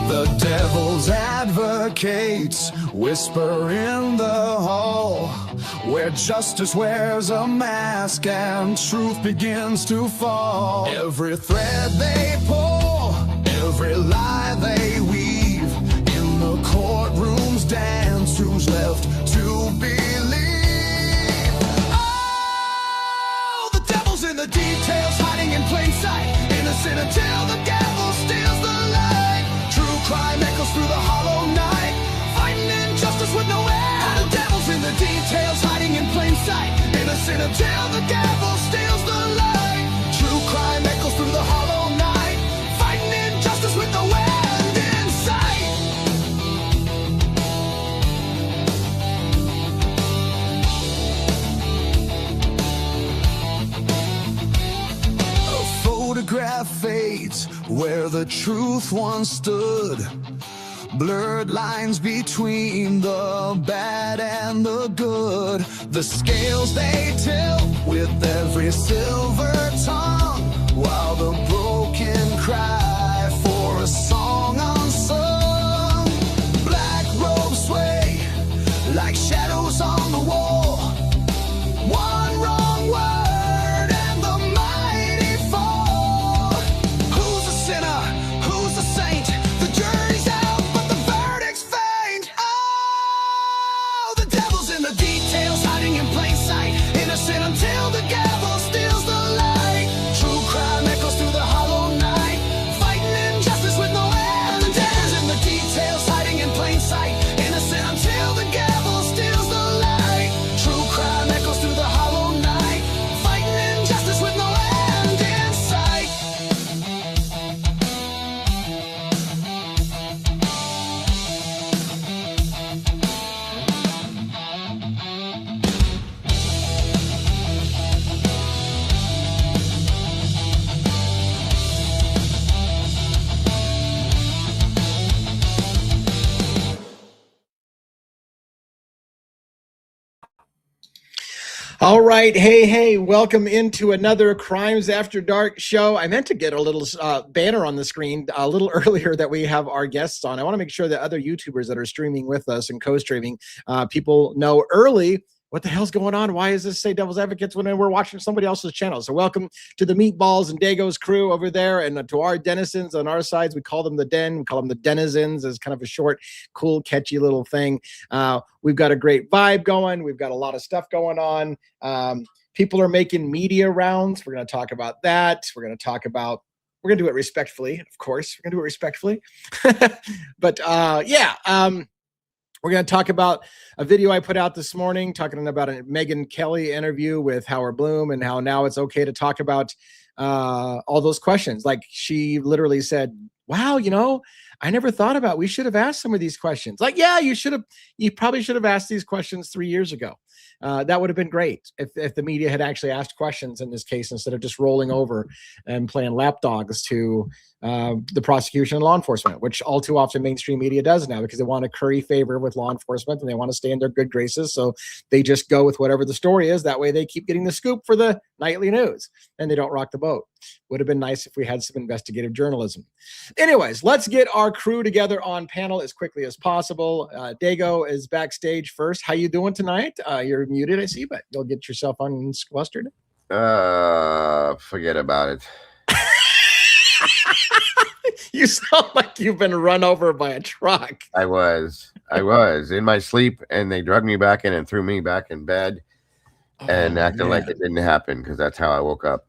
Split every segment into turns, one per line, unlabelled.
The devil's advocates whisper in the hall, where justice wears a mask and truth begins to fall. Every thread they pull, every lie they weave, in the courtroom's dance, who's left to believe? Oh, the devil's in the details, hiding in plain sight, innocent until the gavel steals the light. True crime echoes through the hollow night, fighting injustice with no end. The devil's in the details, hiding in plain sight, innocent until the gavel steals the light. True crime echoes through the hollow night, fighting injustice with no end in sight. A photograph fades where the truth once stood. Blurred lines between the bad and the good. The scales they tilt with every silver tongue, while the broken cry for a song unsung. Black robes sway like shadows on the wall. One wrong word and the mighty fall. Who's a sinner? Who's a saint? The jury's out, but the verdict's faint. Oh, the devil's in the details, hiding in plain sight, innocent until the gavel steals the light. True crime echoes through the hollow night, fighting injustice with no end. The devil's in the details, hiding in plain sight, innocent until the gavel steals the light. True crime echoes through the hollow night, fighting injustice with no end in sight.
All right. Hey, welcome into another Crimes After Dark show. I meant to get a little banner on the screen a little earlier that we have our guests on. I want to make sure that other YouTubers that are streaming with us and co-streaming, people know early what the hell's going on. Why does this say Devil's Advocates when we're watching somebody else's channel? So welcome to the Meatballs and Dago's crew over there, and to our denizens on our sides. We call them the den. We call them the denizens as kind of a short, cool, catchy little thing. We've got a great vibe going. We've got a lot of stuff going on. People are making media rounds. We're going to talk about that. We're going to do it respectfully, of course. We're going to do it respectfully. But we're going to talk about a video I put out this morning talking about a Megyn Kelly interview with Howard Bloom, and how now it's okay to talk about all those questions. Like, she literally said, wow, I never thought about, we should have asked some of these questions. Like, yeah, you probably should have asked these questions 3 years ago. That would have been great if the media had actually asked questions in this case, instead of just rolling over and playing lapdogs to the prosecution and law enforcement, which all too often mainstream media does now, because they want to curry favor with law enforcement and they want to stay in their good graces. So they just go with whatever the story is. That way they keep getting the scoop for the nightly news and they don't rock the boat. Would have been nice if we had some investigative journalism. Anyways, let's get our crew together on panel as quickly as possible. Dago is backstage first. How you doing tonight? You're muted, I see, but you'll get yourself unsequestered.
Forget about it.
You sound like you've been run over by a truck.
I was in my sleep, and they drugged me back in and threw me back in bed, and acted like it didn't happen, because that's how I woke up.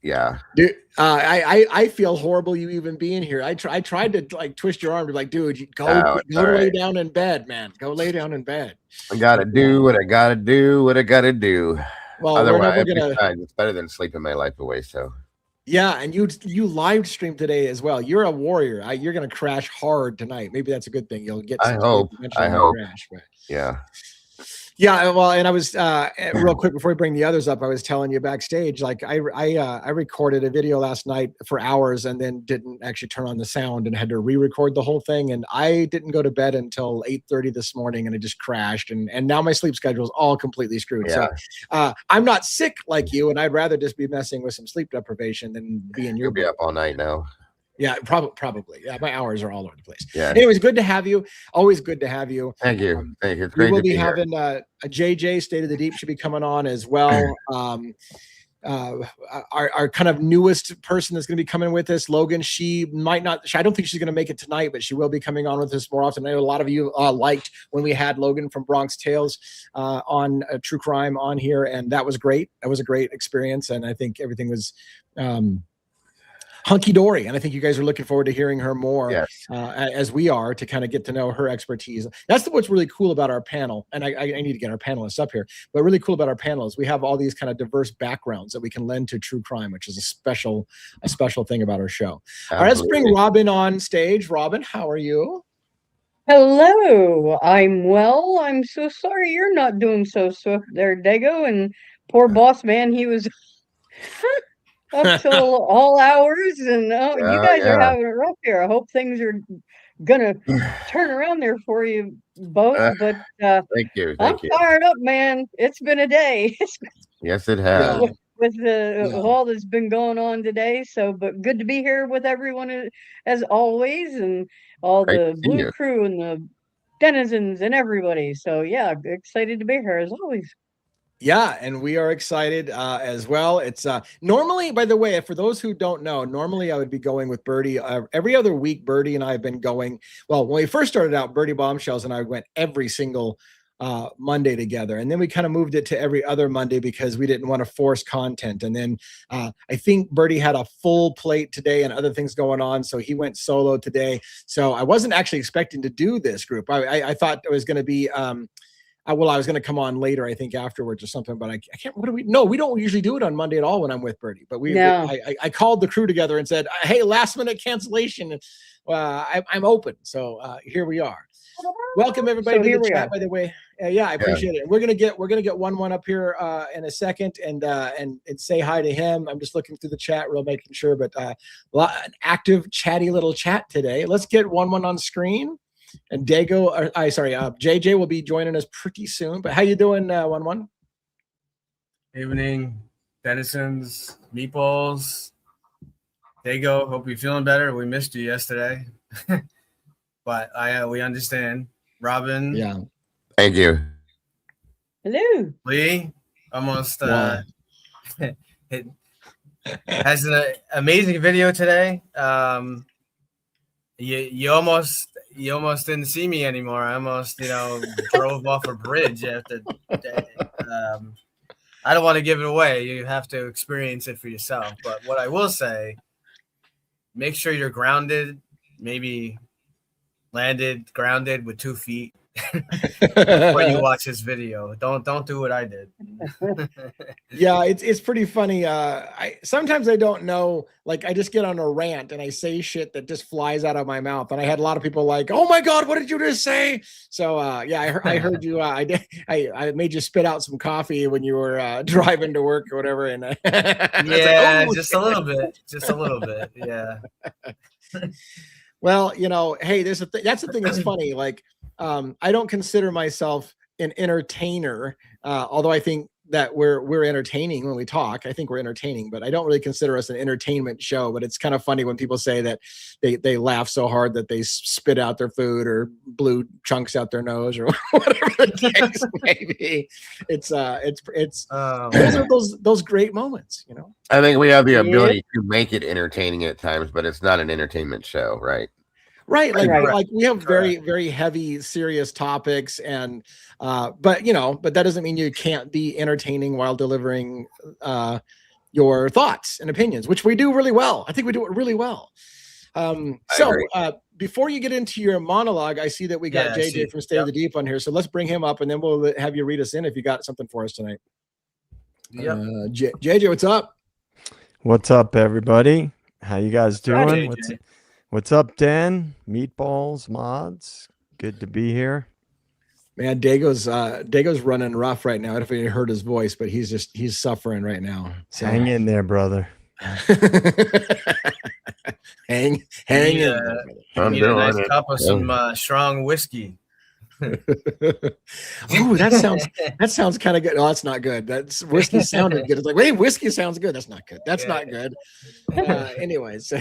Yeah,
dude, I feel horrible you even being here. I tried to like twist your arm to be like, dude, go lay down in bed, man. Go lay down in bed.
I gotta do what I gotta do. What I gotta do.
Well,
otherwise, it's better than sleeping my life away. So.
Yeah, and you live stream today as well. You're a warrior. You're gonna crash hard tonight. Maybe that's a good thing. You'll get.
I hope.
Crash, but.
Yeah.
Yeah, well, and I was real quick before we bring the others up, I was telling you backstage, like I recorded a video last night for hours and then didn't actually turn on the sound and had to re-record the whole thing, and I didn't go to bed until 8:30 this morning, and it just crashed, and now my sleep schedule is all completely screwed.
Yeah.
So I'm not sick like you, and I'd rather just be messing with some sleep deprivation than be in your
You'll be up all night now.
Yeah, probably. Yeah, my hours are all over the place.
Yeah.
Anyways, good to have you. Always good to have you.
Thank you. Thank you. It's
We
great
will
to
be
be here.
having a JJ State of the Deep should be coming on as well. Our kind of newest person that's going to be coming with us, Logan. She might not. I don't think she's going to make it tonight, but she will be coming on with us more often. I know a lot of you liked when we had Logan from Bronx Tales on True Crime on here, and that was great. That was a great experience, and I think everything was hunky-dory, and I think you guys are looking forward to hearing her more.
Yes.
As we are, to kind of get to know her expertise. That's what's really cool about our panel, and I need to get our panelists up here, but really cool about our panel is we have all these kind of diverse backgrounds that we can lend to true crime, which is a special thing about our show.
Absolutely.
All right, let's bring Robin on stage. Robin, how are you?
Hello, I'm well. I'm so sorry you're not doing so swift there, Dago, and poor boss man, he was up till all hours, and you guys are having it rough here. I hope things are gonna turn around there for you both. But
thank you.
I'm fired up, man. It's been a day.
Yes, it has.
With all that's been going on today. So, but good to be here with everyone as always, and all the Blue crew and the denizens and everybody. So yeah, excited to be here as always.
Yeah, and we are excited as well. It's normally, by the way, for those who don't know, normally I would be going with Birdie every other week. Birdie and I have been going. Well, when we first started out, Birdie Bombshells and I went every single Monday together, and then we kind of moved it to every other Monday because we didn't want to force content. And then I think Birdie had a full plate today and other things going on, so he went solo today. So I wasn't actually expecting to do this group. I thought it was going to be. I was going to come on later, I think afterwards or something, but I can't. We don't usually do it on Monday at all when I'm with Birdie. But I called the crew together and said, "Hey, last minute cancellation. I'm open." So here we are. Welcome everybody to the chat. By the way, I appreciate it. We're gonna get one up here in a second and say hi to him. I'm just looking through the chat, making sure, but an active, chatty little chat today. Let's get one on screen. And JJ will be joining us pretty soon. But how you doing, 1-1?
Evening, denizens, meatballs. Dago, hope you're feeling better. We missed you yesterday, but we understand. Robin,
yeah,
thank you.
Hello,
Lee, almost it has an amazing video today. You almost didn't see me anymore. I almost, drove off a bridge after. I don't want to give it away. You have to experience it for yourself. But what I will say, make sure you're grounded, maybe grounded with 2 feet before you watch this video. Don't do what I did.
Yeah, it's pretty funny. Sometimes I don't know, like I just get on a rant and I say shit that just flies out of my mouth. And I had a lot of people like, "Oh my God, what did you just say?" So I heard you. I made you spit out some coffee when you were driving to work or whatever. And
yeah, like, just a little bit. Yeah.
Well, hey, that's the thing that's funny. Like, I don't consider myself an entertainer, although I think that we're entertaining when we talk. I think we're entertaining, but I don't really consider us an entertainment show. But it's kind of funny when people say that they laugh so hard that they spit out their food or blew chunks out their nose or whatever the case may be. It's those great moments,
I think we have the ability to make it entertaining at times, but it's not an entertainment show, right?
Right. Like we have very, very heavy, serious topics and, but that doesn't mean you can't be entertaining while delivering, your thoughts and opinions, which we do really well. I think we do it really well. Before you get into your monologue, I see that we got JJ from State of the Deep on here. So let's bring him up and then we'll have you read us in if you got something for us tonight.
Yep.
JJ, what's up?
What's up, everybody? How you guys doing? What's up, Dan? Meatballs, mods. Good to be here.
Man, Dago's running rough right now. I don't know if you heard his voice, but he's suffering right now. So.
Hang in there, brother.
hang in.
Need a nice cup of some strong whiskey.
Oh, that sounds kind of good. Oh, that's not good. That's whiskey sounded good. It's like, wait, whiskey sounds good. That's not good. That's not good. Anyways.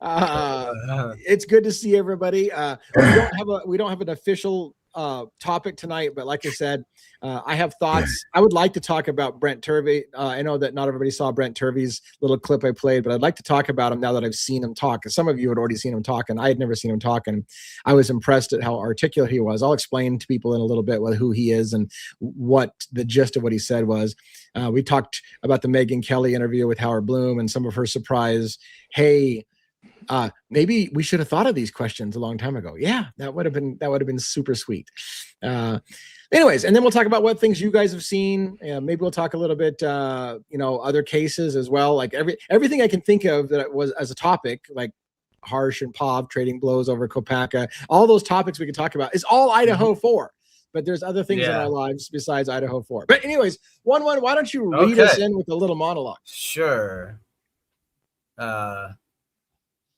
It's good to see everybody. We don't have an official topic tonight, but like I said, I have thoughts. I would like to talk about Brent Turvey. I know that not everybody saw Brent Turvey's little clip I played, but I'd like to talk about him now that I've seen him talk. Some of you had already seen him talk, and I had never seen him talk, and I was impressed at how articulate he was. I'll explain to people in a little bit who he is and what the gist of what he said was. We talked about the Megyn Kelly interview with Howard Bloom and some of her surprise, hey, maybe we should have thought of these questions a long time ago. Yeah, that would have been super sweet. Anyways, and then we'll talk about what things you guys have seen. Maybe we'll talk a little bit, other cases as well. Like everything I can think of that was as a topic, like Harsh and Pav trading blows over Kopaka. All those topics we can talk about is all Idaho 4. But there's other things in our lives besides Idaho 4. But anyways, one, why don't you read us in with a little monologue?
Sure.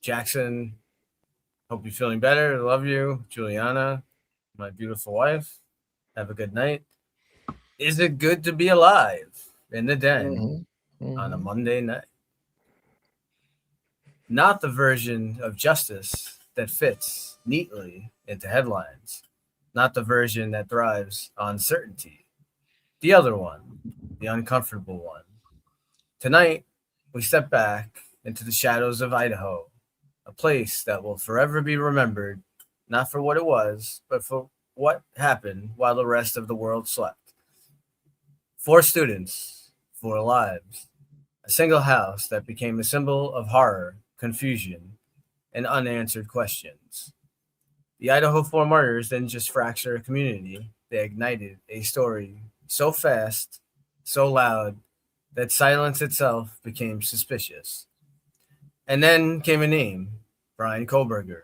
Jackson, hope you're feeling better. Love you. Juliana, my beautiful wife. Have a good night. Is it good to be alive in the den on a Monday night? Not the version of justice that fits neatly into headlines. Not the version that thrives on certainty. The other one, the uncomfortable one. Tonight, we step back into the shadows of Idaho, a place that will forever be remembered, not for what it was, but for what happened while the rest of the world slept. 4 students, 4 lives, a single house that became a symbol of horror, confusion, and unanswered questions. The Idaho 4 martyrs didn't just fracture a community, they ignited a story so fast, so loud, that silence itself became suspicious. And then came a name, Brian Kohberger,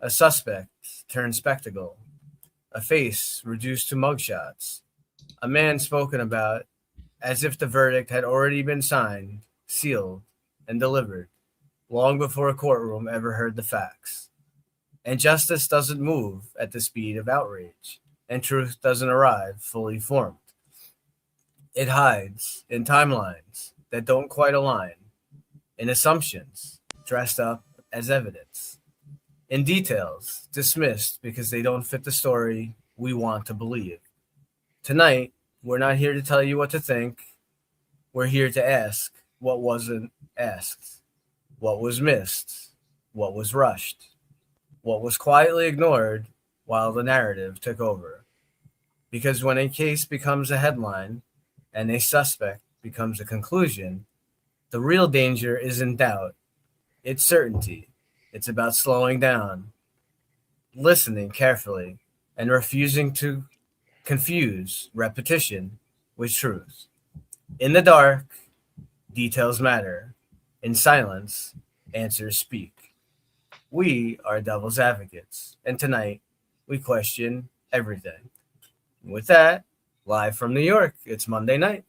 a suspect turned spectacle, a face reduced to mugshots, a man spoken about as if the verdict had already been signed, sealed, and delivered, long before a courtroom ever heard the facts. And justice doesn't move at the speed of outrage, and truth doesn't arrive fully formed. It hides in timelines that don't quite align, in assumptions dressed up as evidence, in details dismissed because they don't fit the story we want to believe. Tonight, we're not here to tell you what to think. We're here to ask what wasn't asked, what was missed, what was rushed, what was quietly ignored while the narrative took over. Because when a case becomes a headline and a suspect becomes a conclusion, the real danger isn't doubt, it's certainty. It's about slowing down, listening carefully, and refusing to confuse repetition with truth. In the dark, details matter. In silence, answers speak. We are devil's advocates, and tonight we question everything. With that, live from New York, it's Monday night.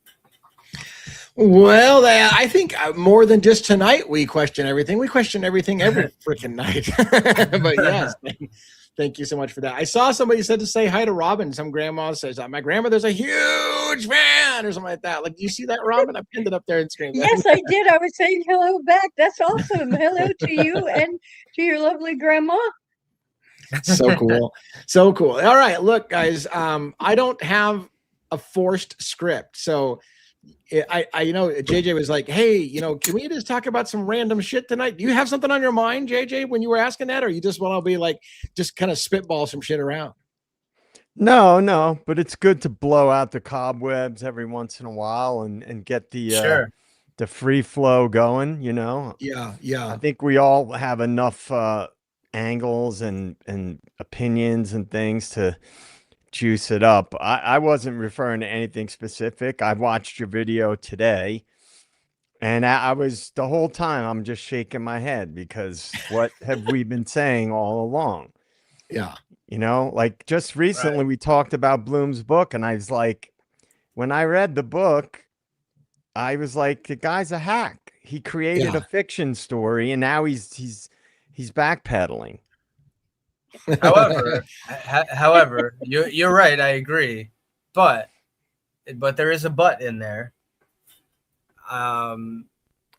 Well, I think more than just tonight we question everything. We question everything every freaking night. But yes, thank you so much for that. I saw somebody said to say hi to Robin. Some grandma says, my grandmother's a huge fan or something like that. Like, do you see that, Robin? I pinned it up there and screamed.
Yes, I did. I was saying hello back. That's awesome. Hello to you and to your lovely grandma.
So cool. So cool. All right, look, guys, I don't have a forced script. So I JJ was like, hey, can we just talk about some random shit tonight? Do you have something on your mind, JJ, when you were asking that? Or you just want to be like, just kind of spitball some shit around?
No, but it's good to blow out the cobwebs every once in a while and get the free flow going, Yeah. I think we all have enough angles and opinions and things to juice it up. I wasn't referring to anything specific. I watched your video today, and I was the whole time I'm just shaking my head because what have we been saying all along?
Yeah.
Like just recently we talked about Bloom's book, and I was like, when I read the book, I was like, the guy's a hack. He created a fiction story, and now he's backpedaling.
However, you're right. I agree, but there is a but in there.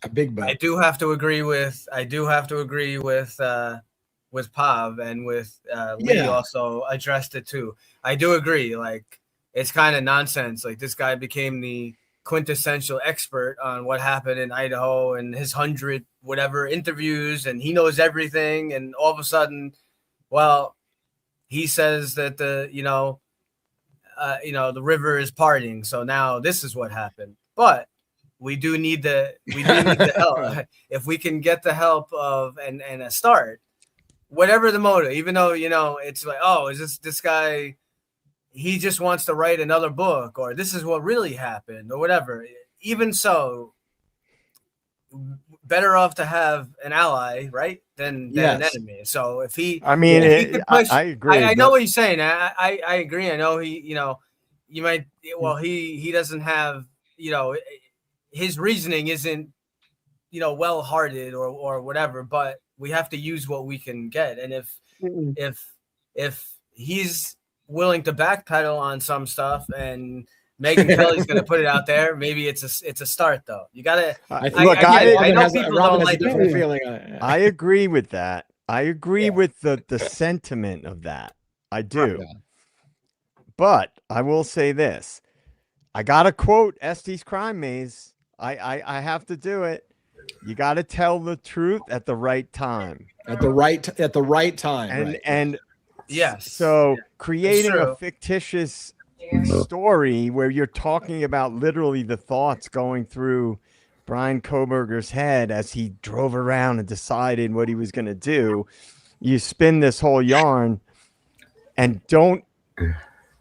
A big but.
I do have to agree with Pav, and with Lee also addressed it too. I do agree. Like, it's kind of nonsense. Like, this guy became the quintessential expert on what happened in Idaho and his 100 whatever interviews, and he knows everything. And all of a sudden, well, he says that the river is parting. So now this is what happened. But we do need the help. If we can get the help of and a start, whatever the motive, even though, it's like, oh, is this guy, he just wants to write another book, or this is what really happened, or whatever. Even so, better off to have an ally, right, than an enemy. So if he, I agree. I know what you're saying. I agree. I know he, you might, well, he doesn't have, his reasoning isn't, well-hearted or whatever, but we have to use what we can get. And if he's willing to backpedal on some stuff, and Megyn Kelly's going to put it out there, maybe it's a start, though. You got to I know people don't like different feeling.
I agree with that. I agree with the sentiment of that. I do. Yeah. But I will say this. I got to quote Estes Crime Maze. I have to do it. You got to tell the truth at the right time.
At the right time.
And
yes.
So creating a fictitious story where you're talking about literally the thoughts going through Brian Kohberger's head as he drove around and decided what he was going to do. You spin this whole yarn and don't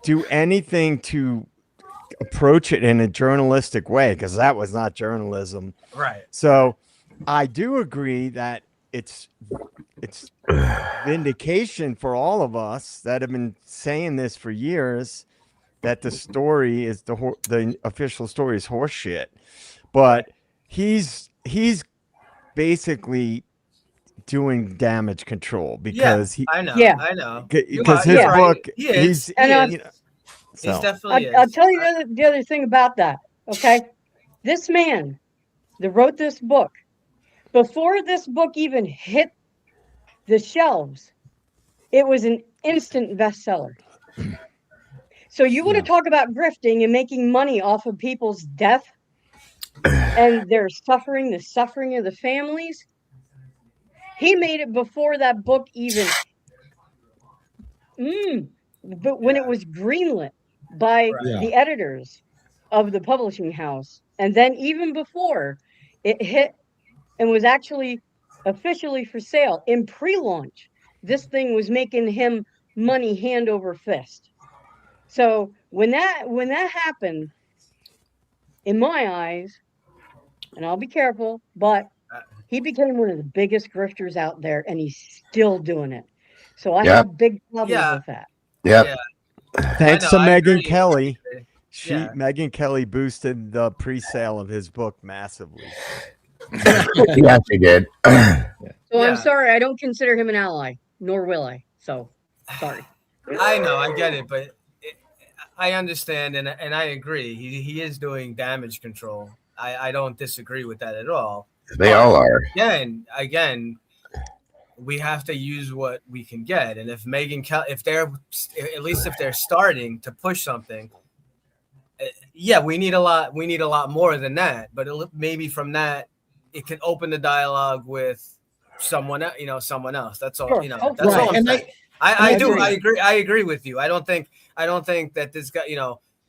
do anything to approach it in a journalistic way, because that was not journalism.
Right.
So I do agree that it's vindication for all of us that have been saying this for years, that the story is the official story is horseshit. But he's basically doing damage control because
I know
because his book he's
definitely I'll tell you the other thing about that. Okay, this man that wrote this book, before this book even hit the shelves, it was an instant bestseller. So you want to talk about grifting and making money off of people's death and their suffering, the suffering of the families? He made it before that book even. But when it was greenlit by the editors of the publishing house, and then even before it hit and was actually officially for sale in pre-launch, this thing was making him money hand over fist. So when that happened, in my eyes, and I'll be careful, but he became one of the biggest grifters out there, and he's still doing it. So I have big problems with that.
Yeah.
Thanks to Megyn Kelly. Megyn Kelly boosted the pre-sale of his book massively.
Yeah, she did.
So I'm sorry, I don't consider him an ally, nor will I. So sorry.
I know, I get it, but I understand, and I agree. He is doing damage control. I don't disagree with that at all.
They all are.
Again, we have to use what we can get. And if Megyn Kelly, if they're starting to push something, we need a lot more than that. But maybe from that, it can open the dialogue with someone else. That's all. That's all I'm saying. I agree with you. I don't think that this guy,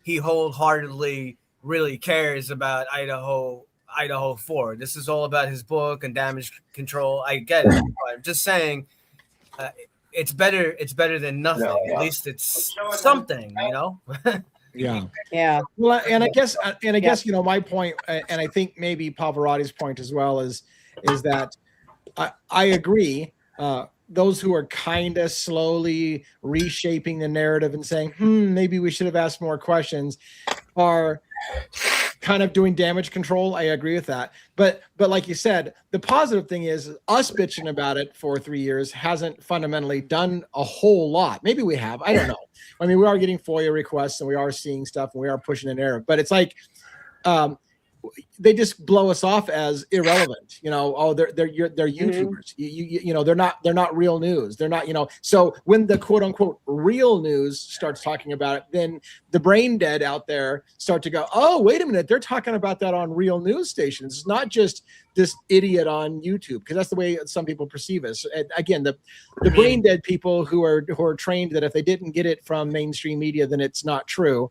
he wholeheartedly really cares about Idaho 4. This is all about his book and damage control. I get it. I'm just saying, it's better than nothing. At least it's something,
Yeah. Well, and I guess, my point, and I think maybe Pavarotti's point as well is that I agree. Those who are kind of slowly reshaping the narrative and saying, maybe we should have asked more questions, are kind of doing damage control. I agree with that. But like you said, the positive thing is us bitching about it for 3 years hasn't fundamentally done a whole lot. Maybe we have. I don't know. I mean, we are getting FOIA requests and we are seeing stuff and we are pushing the narrative. But it's like they just blow us off as irrelevant. Oh, they're YouTubers. They're not real news. They're not, so when the quote unquote real news starts talking about it, then the brain dead out there start to go, oh, wait a minute, they're talking about that on real news stations. It's not just this idiot on YouTube, because that's the way some people perceive us. And again, the brain dead people who are trained that if they didn't get it from mainstream media, then it's not true.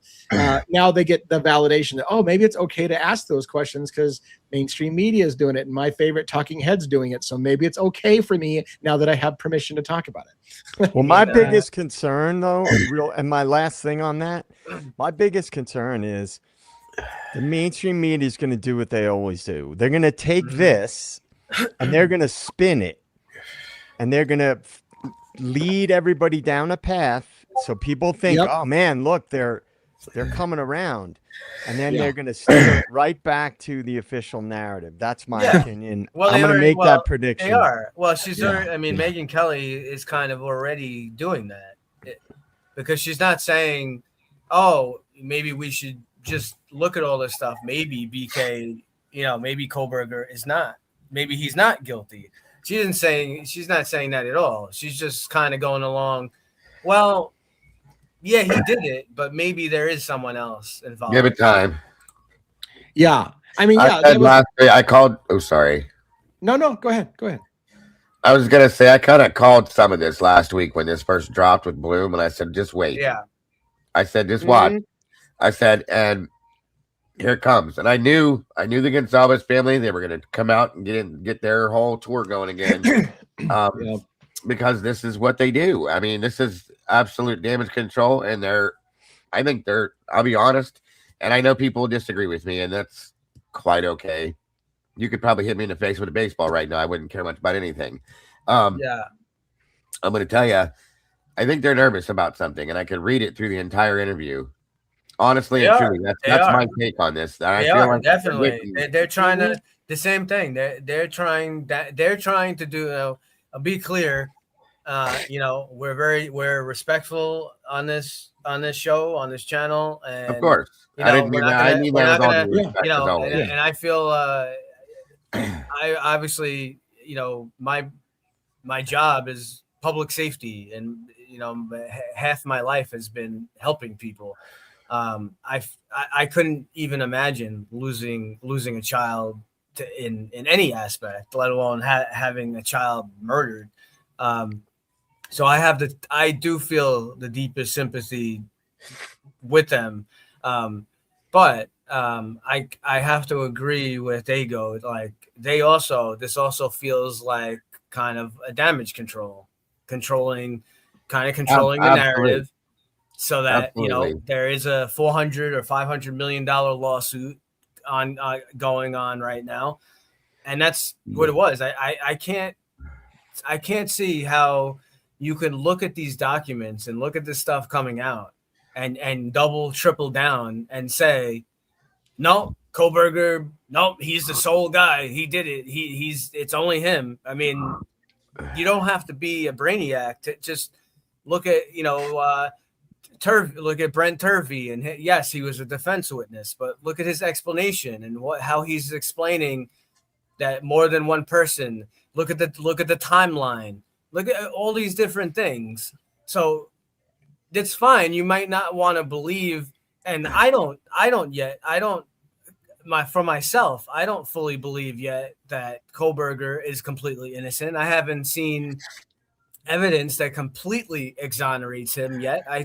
Now they get the validation that, oh, maybe it's okay to ask those questions because mainstream media is doing it and my favorite talking head's doing it. So maybe it's okay for me now that I have permission to talk about it.
Well, my biggest concern though, and my last thing on that, my biggest concern is the mainstream media is going to do what they always do. They're going to take this and they're going to spin it and they're going to lead everybody down a path. So people think, oh man, look, they're coming around, and then they're going to steer it right back to the official narrative. That's my opinion.
Well,
I'm going to make that prediction.
They are. Well, she's already, I mean, Megyn Kelly is kind of already doing that because she's not saying, oh, maybe we should just look at all this stuff. Maybe BK, maybe Kohberger is not. Maybe he's not guilty. She's not saying that at all. She's just kind of going along. Well, yeah, he did it, but maybe there is someone else involved.
Give it time.
Yeah. I mean,
I called. Oh, sorry.
No, go ahead.
I was going to say, I kind of called some of this last week when this first dropped with Bloom, and I said, just wait.
Yeah.
I said, just watch. I said, and here it comes. And I knew the Gonzalez family, they were going to come out and get their whole tour going again. Because this is what they do. I mean, this is absolute damage control, and I'll be honest, and I know people disagree with me, and that's quite okay. You could probably hit me in the face with a baseball right now. I wouldn't care much about anything. I'm going to tell you, I think they're nervous about something, and I could read it through the entire interview. Honestly and truly, that's my take on this.
Definitely. They're trying to the same thing. They're trying to do. Be clear. We're respectful on this show, on this channel, and
of course, I
feel I obviously, my job is public safety, and half my life has been helping people. I couldn't even imagine losing a child in any aspect, let alone having a child murdered. So I do feel the deepest sympathy with them. But I have to agree with Dago. Like this also feels like kind of a damage controlling the narrative, so that there is a $400 or $500 million lawsuit going on right now, and that's what it was. I can't see how you can look at these documents and look at this stuff coming out and double, triple down and say, no, Kohberger, no, he's the sole guy. He did it. It's only him. I mean, you don't have to be a brainiac to just look at, look at Brent Turvey, and yes, he was a defense witness, but look at his explanation and how he's explaining that more than one person. Look at the timeline. Look at all these different things. So it's fine. You might not want to believe, and for myself, I don't fully believe yet that Kohberger is completely innocent. I haven't seen evidence that completely exonerates him yet. I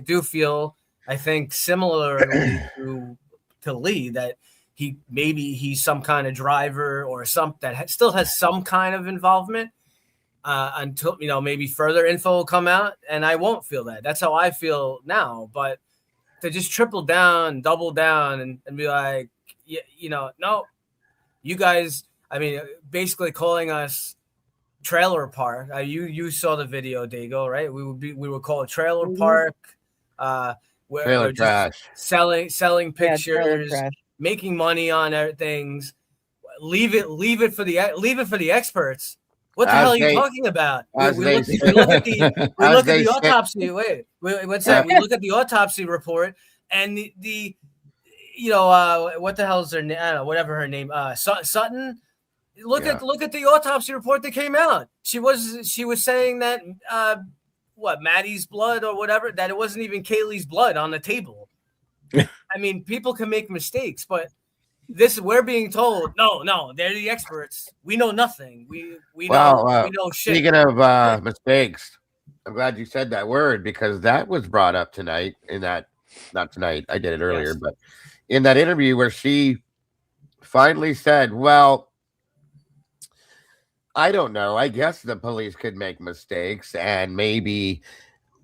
think similarly to Lee, that he's some kind of driver or still has some kind of involvement. Until maybe further info will come out, and I won't feel that. That's how I feel now. But to just triple down, double down, and be like, no, you guys. I mean, basically calling us trailer park. You saw the video, Dago, right? We would call it trailer park. We're just selling pictures, making money on things. Leave it for the experts. What the hell are you talking about? We look at the autopsy. Wait, what's that? We look at the autopsy report, and the what the hell's her name? I don't know, whatever her name. Sutton. Look at the autopsy report that came out. She was saying that Maddie's blood or whatever, that it wasn't even Kaylee's blood on the table. I mean, people can make mistakes, but we're being told, no, they're the experts. We know nothing. We know shit.
Speaking of mistakes, I'm glad you said that word, because that was brought up tonight not tonight, I did it earlier, but in that interview where she finally said, well, I don't know. I guess the police could make mistakes, and maybe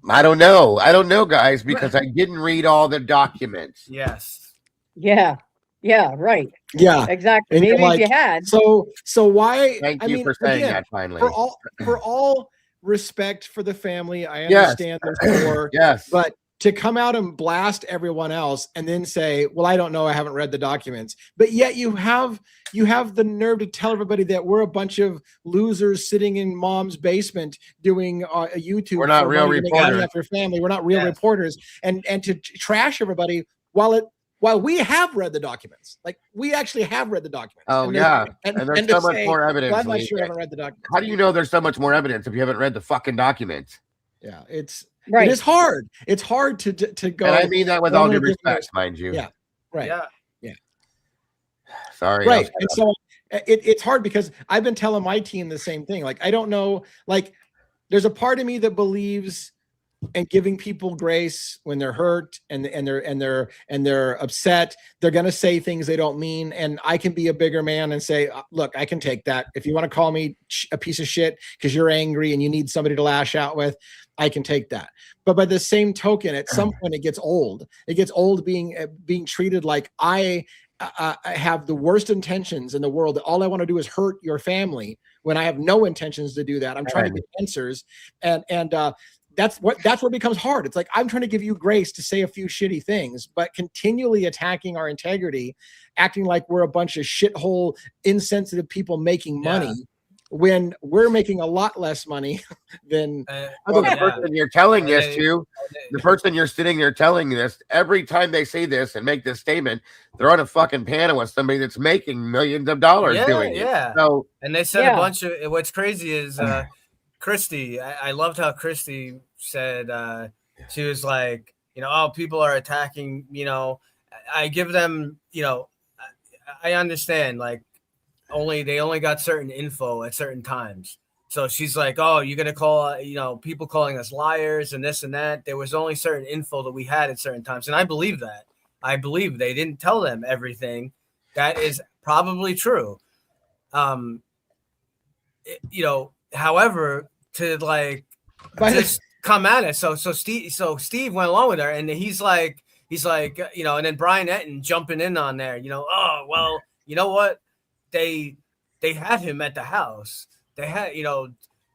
I don't know. I don't know, guys, because I didn't read all the documents.
Yes.
Yeah. Yeah. Right.
Yeah.
Exactly. Maybe if you had.
So why?
Thank you for saying that. Finally,
for all respect for the family, I understand there's more.
Yes.
But to come out and blast everyone else and then say, well, I don't know, I haven't read the documents, but yet you have the nerve to tell everybody that we're a bunch of losers sitting in mom's basement doing a YouTube.
We're not real reporters.
For family. We're not real reporters, and to trash everybody while we have read the documents. Like, we actually have read the documents.
Oh, and there's so much more evidence.
Well, I'm not sure I haven't read the documents.
How do you know there's so much more evidence if you haven't read the fucking documents?
Yeah, it's
right.
It is hard. It's hard to go.
And I mean that with all due respect, mind you.
Yeah. Right.
Yeah.
Sorry.
Right. And so it's hard because I've been telling my team the same thing. Like, I don't know, like, there's a part of me that believes in giving people grace when they're hurt and they're upset. They're going to say things they don't mean. And I can be a bigger man and say, look, I can take that. If you want to call me a piece of shit because you're angry and you need somebody to lash out with, I can take that. But by the same token, at some point it gets old. It gets old being treated like I have the worst intentions in the world. All I want to do is hurt your family when I have no intentions to do that. I'm trying to get answers. And that's where it becomes hard. It's like, I'm trying to give you grace to say a few shitty things, but continually attacking our integrity, acting like we're a bunch of shithole, insensitive people making money when we're making a lot less money than
the person you're telling this to, the person you're sitting there telling this, every time they say this and make this statement, they're on a fucking panel with somebody that's making millions of dollars doing it. So,
and they said a bunch of, what's crazy is Christy, I loved how Christy said, she was like, people are attacking, I give them, I understand, like, they only got certain info at certain times. So she's like, oh, you're going to call, people calling us liars and this and that. There was only certain info that we had at certain times. And I believe that. I believe they didn't tell them everything. That is probably true. However, to like just come at it. So Steve went along with her, and he's like, and then Brian Etten jumping in on there, oh, well, you know what? They had him at the house. They had,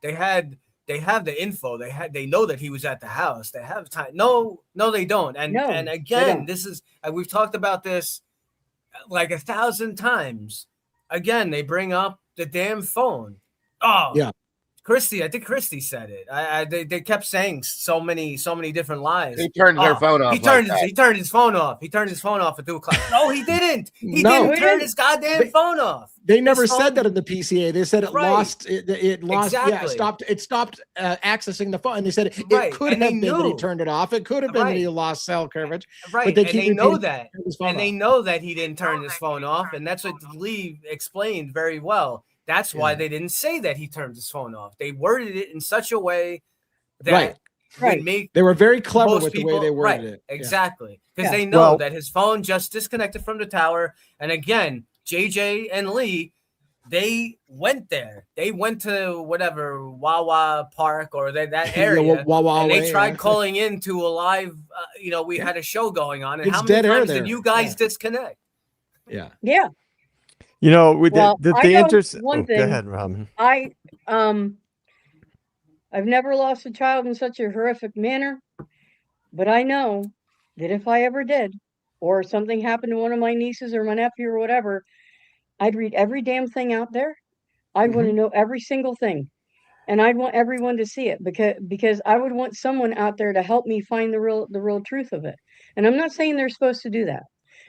they have the info. They know that he was at the house. They have time. No, they don't. And again, this is, we've talked about this like 1,000 times. Again, they bring up the damn phone. Oh, yeah. Christy, I think Christy said it. They kept saying so many different lies.
He turned their phone off.
He turned his phone off. He turned his phone off at 2:00. No, he didn't. He didn't turn his goddamn phone off.
They never said that in the PCA. They said it lost. It lost.
Exactly.
Yeah, it stopped accessing the phone. And they said it could have been that he turned it off. It could have been that he lost cell coverage.
Right. But they know that. And they know that he didn't turn his phone off. And that's what Lee explained very well. That's why they didn't say that he turned his phone off. They worded it in such a way that
they were very clever with the way they worded it.
Exactly. Because they know that his phone just disconnected from the tower. And again, JJ and Lee, they went there. They went to whatever, Wawa Park or that area. And they tried calling into a live, we had a show going on. And
it's
how many times
did
you guys disconnect?
Yeah.
Yeah.
With the interest.
One thing,
go ahead, Robin.
I've never lost a child in such a horrific manner, but I know that if I ever did, or something happened to one of my nieces or my nephew or whatever, I'd read every damn thing out there. I'd want to know every single thing, and I'd want everyone to see it because I would want someone out there to help me find the real truth of it. And I'm not saying they're supposed to do that.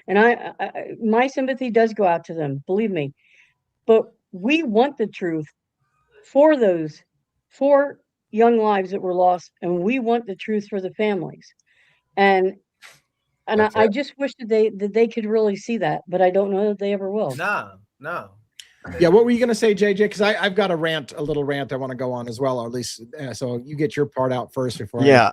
And my sympathy does go out to them, believe me. But we want the truth for those 4 young lives that were lost, and we want the truth for the families. And I just wish that they could really see that, but I don't know that they ever will.
No.
Yeah, what were you going to say, JJ? Because I've got a little rant I want to go on as well, or at least so you get your part out first before.
Yeah.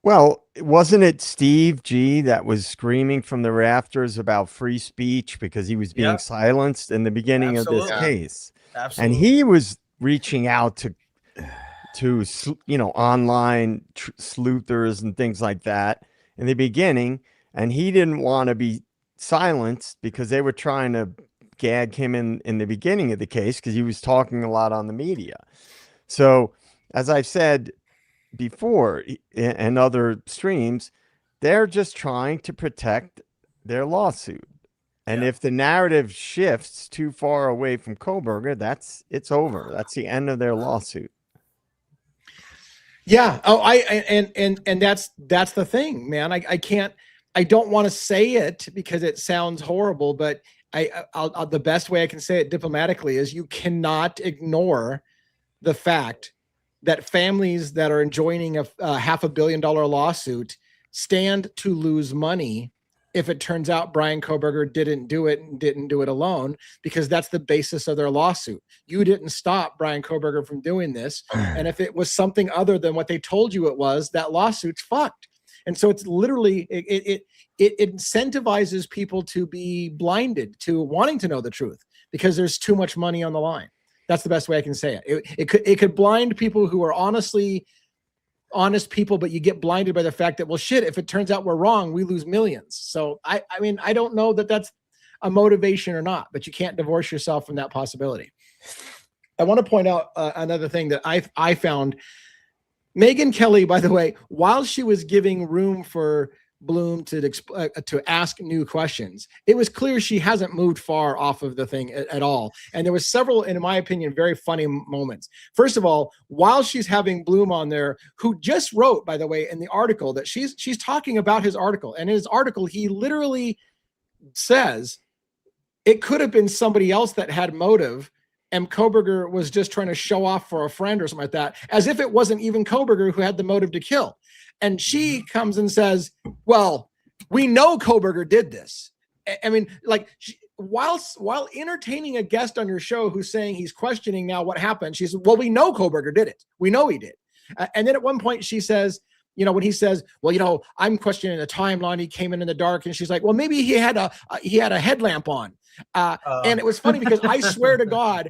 Well, wasn't it Steve G that was screaming from the rafters about free speech because he was being silenced in the beginning of this case?
Absolutely.
And he was reaching out to online sleuthers and things like that in the beginning, and he didn't want to be silenced because they were trying to gag him in the beginning of the case because he was talking a lot on the media. So, as I've said before in other streams, they're just trying to protect their lawsuit. And if the narrative shifts too far away from Kohberger, it's over. That's the end of their lawsuit.
Yeah. Oh, and that's the thing, man. I don't want to say it because it sounds horrible, but I'll the best way I can say it diplomatically is you cannot ignore the fact that families that are joining a $500 million lawsuit stand to lose money if it turns out Brian Kohberger didn't do it and didn't do it alone, because that's the basis of their lawsuit. You didn't stop Brian Kohberger from doing this. And if it was something other than what they told you it was, that lawsuit's fucked. And so it's literally, it incentivizes people to be blinded to wanting to know the truth because there's too much money on the line. That's the best way I can say it. It could blind people who are honest people, but you get blinded by the fact that, well, shit, if it turns out we're wrong, we lose millions. So I mean, I don't know that that's a motivation or not, but you can't divorce yourself from that possibility. I want to point out another thing that I found. Megyn Kelly, by the way, while she was giving room for Bloom to ask new questions, it was clear she hasn't moved far off of the thing at all. And there was several, in my opinion, very funny moments. First of all, while she's having Bloom on there, who just wrote, by the way, in the article that she's talking about his article. And in his article, he literally says it could have been somebody else that had motive, and Kohberger was just trying to show off for a friend or something like that, as if it wasn't even Kohberger who had the motive to kill. And she comes and says, well, we know Kohberger did this. I mean, like, while entertaining a guest on your show who's saying he's questioning now what happened, she says, well, we know Kohberger did it. We know he did. And then at one point she says, when he says, well, I'm questioning the timeline. He came in the dark. And she's like, well, maybe he had a headlamp on. And it was funny because I swear to God,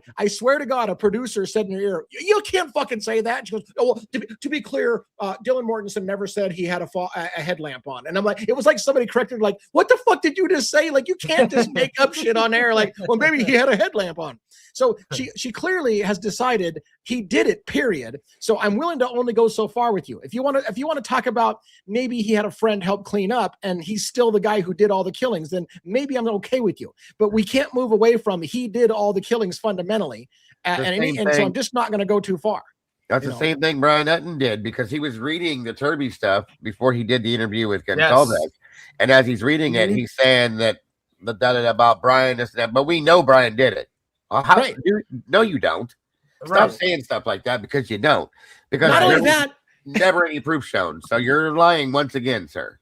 a producer said in her ear, you can't fucking say that. She goes, oh, well, to be clear, Dylan Mortensen never said he had a headlamp on. And I'm like, it was like somebody corrected, like, what the fuck did you just say? Like, you can't just make up shit on air. Like, well, maybe he had a headlamp on. So she clearly has decided he did it, period. So I'm willing to only go so far with you. If you want to talk about maybe he had a friend help clean up and he's still the guy who did all the killings, then maybe I'm okay with you. But we can't move away from he did all the killings fundamentally. And so I'm just not going to go too far.
That's the same thing Brian Hutton did, because he was reading the Turby stuff before he did the interview with Gonzalez. Yes. And as he's reading it, he's saying that about Brian, this and that, but we know Brian did it. Right. No, you don't. Stop saying stuff like that because you don't. Because
not only that,
never any proof shown. So you're lying once again, sir.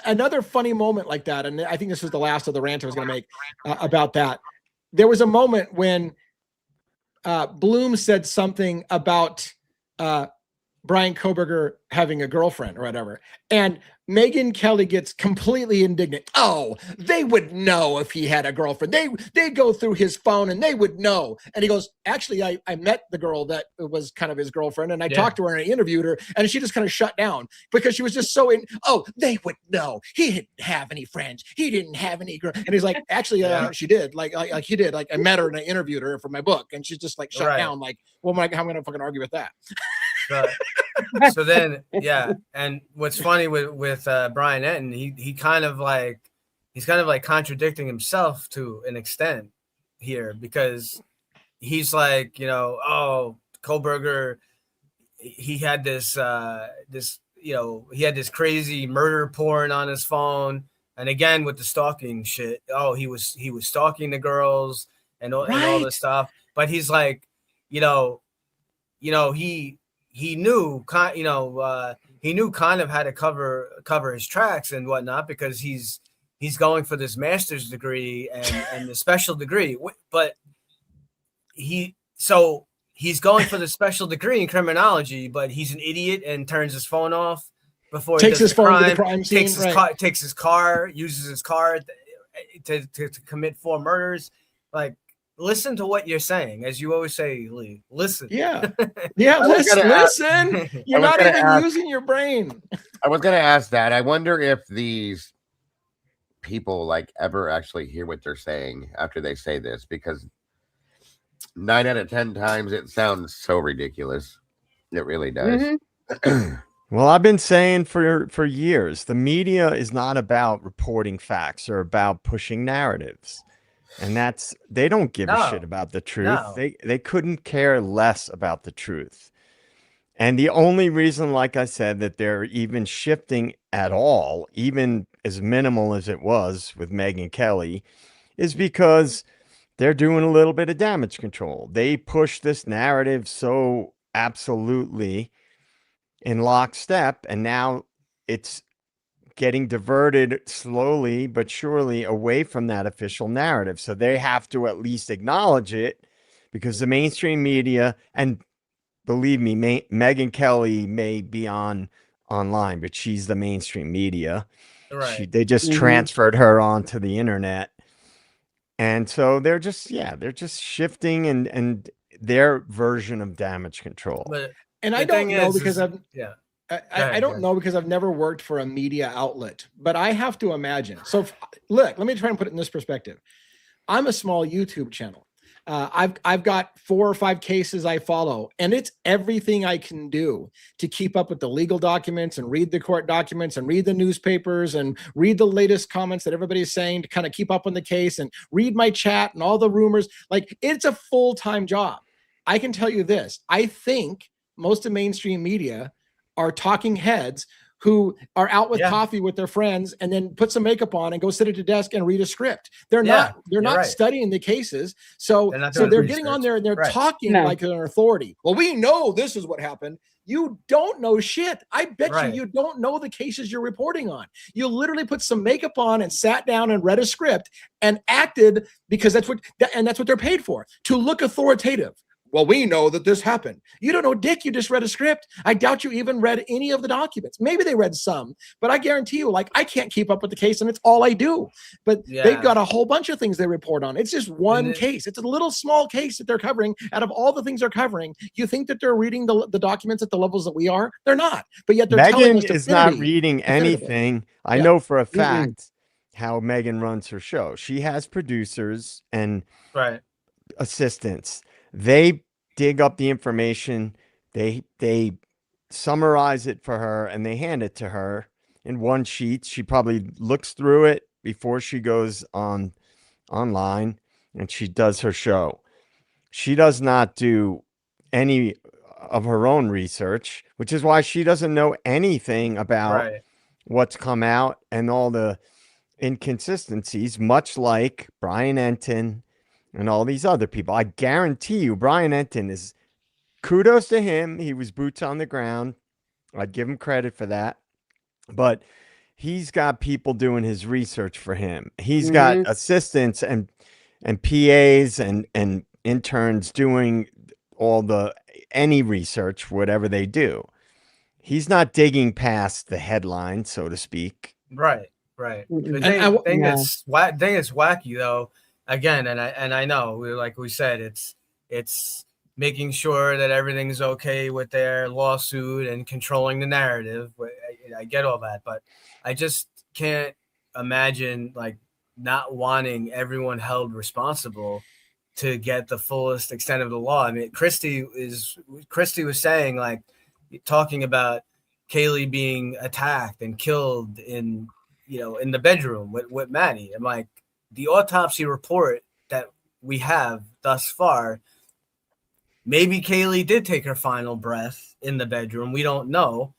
Another funny moment like that, and I think this was the last of the rant I was going to make about that. There was a moment when Bloom said something about Brian Kohberger having a girlfriend or whatever, and Megyn Kelly gets completely indignant. Oh, they would know if he had a girlfriend. They'd go through his phone and they would know. And he goes, actually, I met the girl that was kind of his girlfriend, and I talked to her and I interviewed her, and she just kind of shut down because she was just so they would know. He didn't have any friends. He didn't have any girl. And he's like, actually, she did. Like he did. Like, I met her and I interviewed her for my book, and she's just like shut down. Like, well, how am I going to fucking argue with that?
So then, and what's funny with Brian Etten, he's kind of like contradicting himself to an extent here, because he's like, Kohberger, he had this crazy murder porn on his phone, And again, with the stalking shit, oh, he was stalking the girls and all this stuff. But he's like, he knew kind of how to cover his tracks and whatnot, because he's going for this master's degree and the special degree. But he's going for the special degree in criminology, but he's an idiot and turns his phone off before
takes his phone to the crime scene,
takes his car, uses his car to commit 4 murders. Like, listen to what you're saying, as you always say, Lee. Listen.
Yeah. Listen. You're not even using your brain.
I was gonna ask that. I wonder if these people like ever actually hear what they're saying after they say this, because 9 out of 10 times it sounds so ridiculous. It really does.
Well, I've been saying for years, the media is not about reporting facts or about pushing narratives. And they don't give a shit about the truth.
No.
They couldn't care less about the truth. And the only reason, like I said, that they're even shifting at all, even as minimal as it was with Megyn Kelly, is because they're doing a little bit of damage control. They push this narrative so absolutely in lockstep, and now it's getting diverted slowly but surely away from that official narrative. So they have to at least acknowledge it, because the mainstream media, and believe me, Megyn Kelly may be online, but she's the mainstream media.
Right.
They just transferred her onto the internet. And so they're just shifting and their version of damage control.
And I don't know because I don't know because I've never worked for a media outlet, but I have to imagine. So look, let me try and put it in this perspective. I'm a small YouTube channel. I've got 4 or 5 cases I follow, and it's everything I can do to keep up with the legal documents and read the court documents and read the newspapers and read the latest comments that everybody's saying to kind of keep up on the case and read my chat and all the rumors. Like, it's a full-time job. I can tell you this. I think most of mainstream media are talking heads who are out with coffee with their friends and then put some makeup on and go sit at a desk and read a script. They're not studying the cases. So they're getting on there and they're talking like an authority. Well, we know this is what happened. You don't know shit. I bet you don't know the cases you're reporting on. You literally put some makeup on and sat down and read a script and acted because that's what they're paid for, to look authoritative. Well, we know that this happened. You don't know, dick. You just read a script. I doubt you even read any of the documents. Maybe they read some, but I guarantee you, like, I can't keep up with the case, and it's all I do. But they've got a whole bunch of things they report on. It's just one case. It's a little small case that they're covering. Out of all the things they're covering, you think that they're reading the documents at the levels that we are? They're not. But yet they're telling us
Megyn is not reading anything. I know for a fact how Megyn runs her show. She has producers and assistants. They dig up the information, they summarize it for her, and they hand it to her in one sheet. She probably looks through it before she goes online and she does her show. She does not do any of her own research, which is why she doesn't know anything about what's come out and all the inconsistencies, much like Brian Entin and all these other people. I guarantee you, Brian Entin is, kudos to him. He was boots on the ground. I'd give him credit for that. But he's got people doing his research for him. He's got assistants and PAs and interns doing any research, whatever they do. He's not digging past the headline, so to speak.
Right. The thing that's wacky though. Again, and I know, like we said, it's making sure that everything's okay with their lawsuit and controlling the narrative. I get all that, but I just can't imagine like not wanting everyone held responsible to get the fullest extent of the law. I mean, Christy was saying, like, talking about Kaylee being attacked and killed in the bedroom with Maddie. I'm like, the autopsy report that we have thus far, maybe Kaylee did take her final breath in the bedroom. We don't know.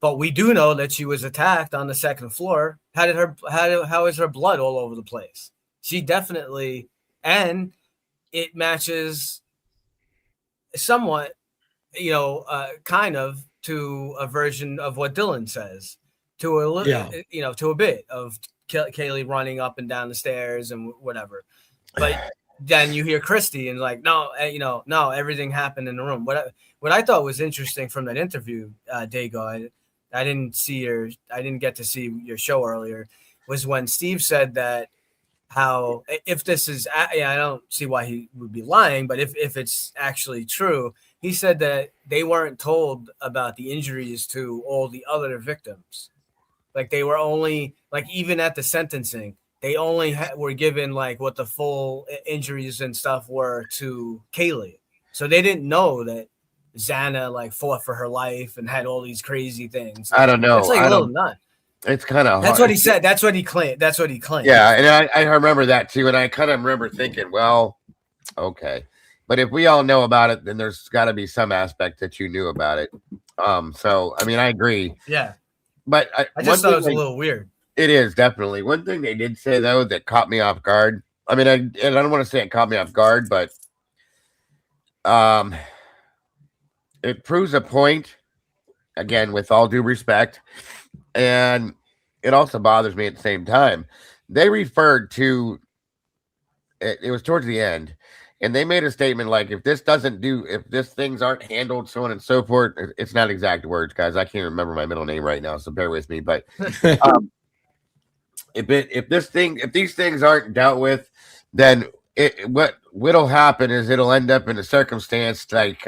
But we do know that she was attacked on the second floor. How is her blood all over the place? She definitely, and it matches somewhat, kind of to a version of what Dylan says, to a bit of Kaylee running up and down the stairs and whatever. But then you hear Christy and like, no, no, everything happened in the room. What I thought was interesting from that interview, Dago, I didn't get to see your show earlier, was when Steve said that how, if this is, I don't see why he would be lying, but if it's actually true, he said that they weren't told about the injuries to all the other victims. Like they were only, like even at the sentencing, they only were given like what the full injuries and stuff were to Kaylee. So they didn't know that Xana like fought for her life and had all these crazy things.
I don't know.
It's like a little nut.
It's kind of
That's what he said. That's what he claimed.
Yeah, and I remember that too. And I kind of remember thinking, well, okay. But if we all know about it, then there's got to be some aspect that you knew about it. So I mean, I agree.
Yeah.
But
I just thought it was a little weird.
It is definitely. One thing they did say though that caught me off guard. I mean, I don't want to say it caught me off guard, but it proves a point, again, with all due respect, and it also bothers me at the same time. They referred to it was towards the end, and they made a statement like, if this things aren't handled, so on and so forth. It's not exact words, guys. I can't remember my middle name right now, so bear with me. But if these things aren't dealt with, then what'll happen is it'll end up in a circumstance like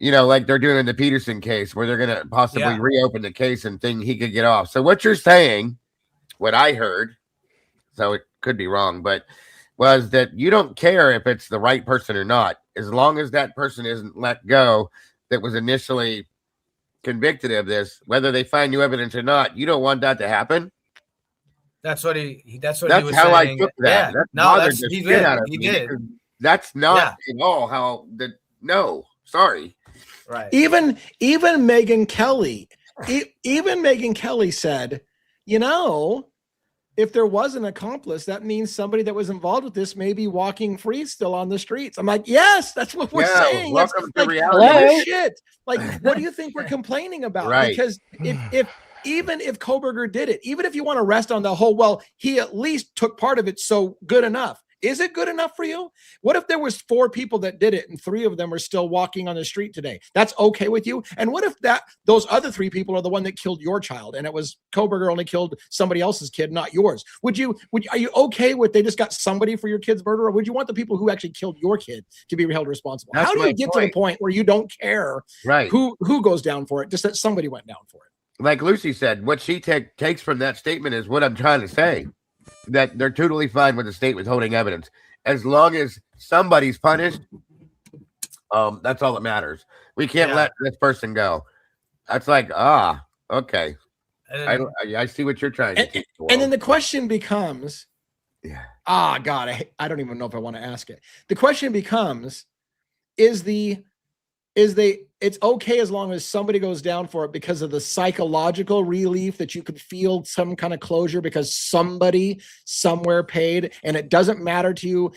like they're doing in the Peterson case, where they're going to possibly reopen the case and think he could get off. So what you're saying, what I heard, so it could be wrong, but was that you don't care if it's the right person or not, as long as that person isn't let go that was initially convicted of this, whether they find new evidence or not. You don't want that to happen.
That's what he was
how
saying.
I took that.
Yeah.
He did. That's not at all how the no. Sorry.
Right.
Even Megyn Kelly, even Megyn Kelly said, if there was an accomplice, that means somebody that was involved with this may be walking free still on the streets. I'm like, yes, that's what we're saying.
Welcome to
like,
reality.
Shit. Like, what do you think we're complaining about?
Right.
Because even if Kohberger did it, even if you want to rest on the whole, well, he at least took part of it, so good enough. Is it good enough for you? What if there was 4 people that did it and 3 of them are still walking on the street today? That's okay with you? And what if those other 3 people are the one that killed your child, and it was Kohberger only killed somebody else's kid, not yours? Are you okay with they just got somebody for your kid's murder, or would you want the people who actually killed your kid to be held responsible? How do you get to the point where you don't care who goes down for it, just that somebody went down for it?
Like Lucy said, what she takes from that statement is what I'm trying to say. That they're totally fine with the state withholding evidence as long as somebody's punished. That's all that matters. We can't let this person go. That's like, okay. I see what you're trying to teach the world.
And then the question becomes, God, I don't even know if I want to ask it. The question becomes, it's okay as long as somebody goes down for it because of the psychological relief that you could feel some kind of closure because somebody somewhere paid, and it doesn't matter to you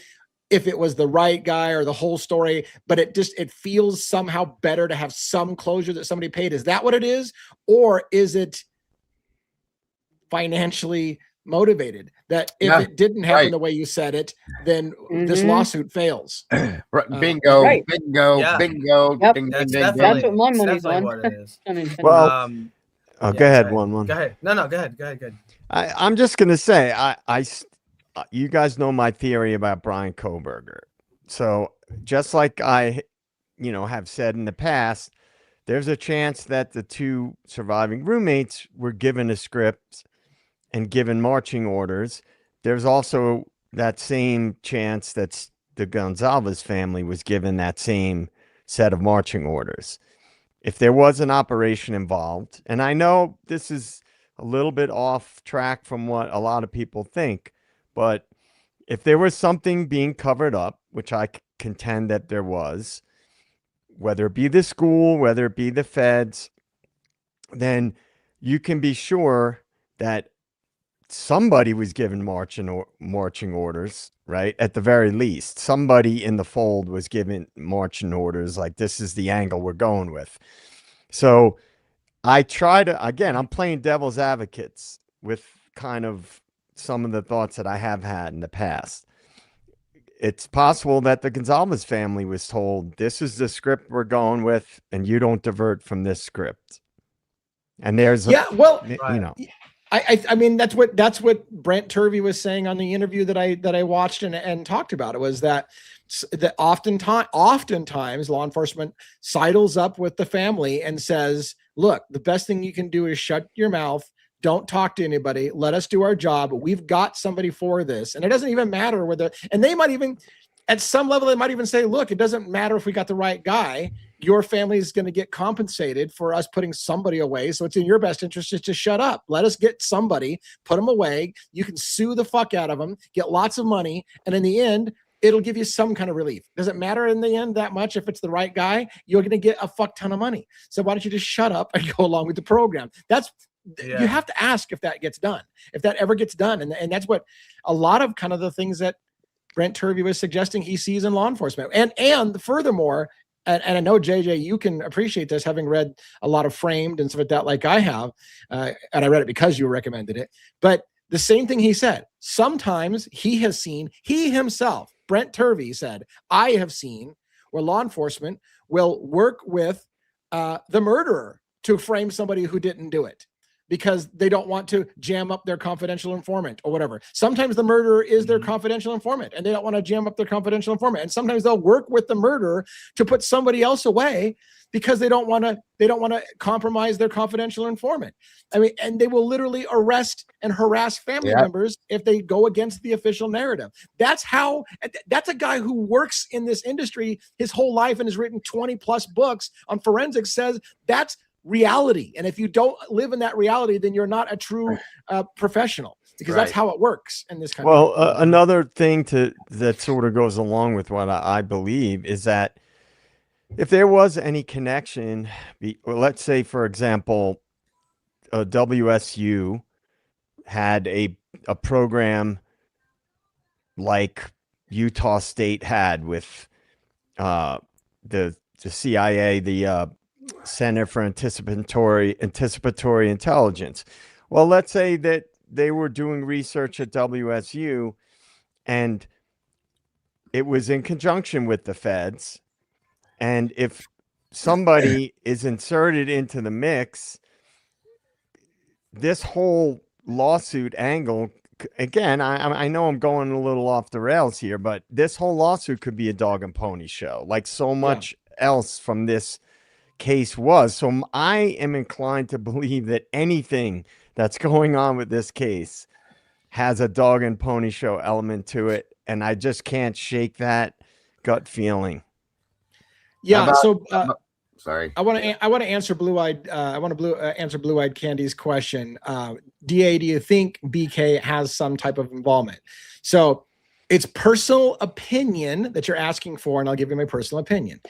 if it was the right guy or the whole story, but it feels somehow better to have some closure that somebody paid. Is that what it is? Or is it financially motivated that if it didn't happen the way you said it, then this lawsuit fails?
Bingo.
Right.
Bingo.
Yeah.
Bingo.
Yep.
Ding,
That's
ding, ding,
what
ding.
my money's on.
What it is.
Well, go ahead, one.
Go ahead. No, go ahead.
I'm just gonna say, you guys know my theory about Brian Kohberger. So just like I, have said in the past, there's a chance that the 2 surviving roommates were given a script and given marching orders. There's also that same chance that the Gonzalez family was given that same set of marching orders. If there was an operation involved, and I know this is a little bit off track from what a lot of people think, but if there was something being covered up, which I contend that there was, whether it be the school, whether it be the feds, then you can be sure that somebody was given marching orders, right? At the very least, somebody in the fold was given marching orders, like, this is the angle we're going with. So I try to, again, I'm playing devil's advocates with kind of some of the thoughts that I have had in the past. It's possible that the Gonzalez family was told, this is the script we're going with, and you don't divert from this script. And there's
you
know,
I mean, that's what Brent Turvey was saying on the interview that I watched and talked about. It was that oftentimes law enforcement sidles up with the family and says, look, the best thing you can do is shut your mouth. Don't talk to anybody. Let us do our job. We've got somebody for this. And it doesn't even matter whether, and they might even, at some level, they might even say, look, it doesn't matter if we got the right guy. Your family is going to get compensated for us putting somebody away. So it's in your best interest just to shut up. Let us get somebody, put them away. You can sue the fuck out of them, get lots of money. And in the end, it'll give you some kind of relief. Does it matter in the end that much? If it's the right guy, you're going to get a fuck ton of money. So why don't you just shut up and go along with the program? You have to ask if that gets done, if that ever gets done. And that's what a lot of kind of the things that Brent Turvey was suggesting he sees in law enforcement. And furthermore, and I know, JJ, you can appreciate this, having read a lot of Framed and stuff like that, like I have, and I read it because you recommended it. But the same thing he said, sometimes he himself, Brent Turvey said, I have seen where law enforcement will work with the murderer to frame somebody who didn't do it, because they don't want to jam up their confidential informant or whatever. Sometimes the murderer is their confidential informant and they don't want to jam up their confidential informant. And sometimes they'll work with the murderer to put somebody else away because they don't want to compromise their confidential informant. I mean, and they will literally arrest and harass family members if they go against the official narrative. That's a guy who works in this industry his whole life and has written 20 plus books on forensics, says that's reality. And if you don't live in that reality, then you're not a true professional, because that's how it works in this country.
Well, another thing that sort of goes along with what I believe is that if there was any connection, let's say, for example, WSU had a program like Utah State had with the CIA, the Center for Anticipatory Intelligence. Well, let's say that they were doing research at WSU and it was in conjunction with the feds. And if somebody is inserted into the mix, this whole lawsuit angle, again, I know I'm going a little off the rails here, but this whole lawsuit could be a dog and pony show, like so much else from this case was. So I am inclined to believe that anything that's going on with this case has a dog and pony show element to it, and I just can't shake that gut feeling.
Sorry,
I want to answer answer Blue-Eyed Candy's question. DA, do you think BK has some type of involvement? So it's personal opinion that you're asking for, and I'll give you my personal opinion.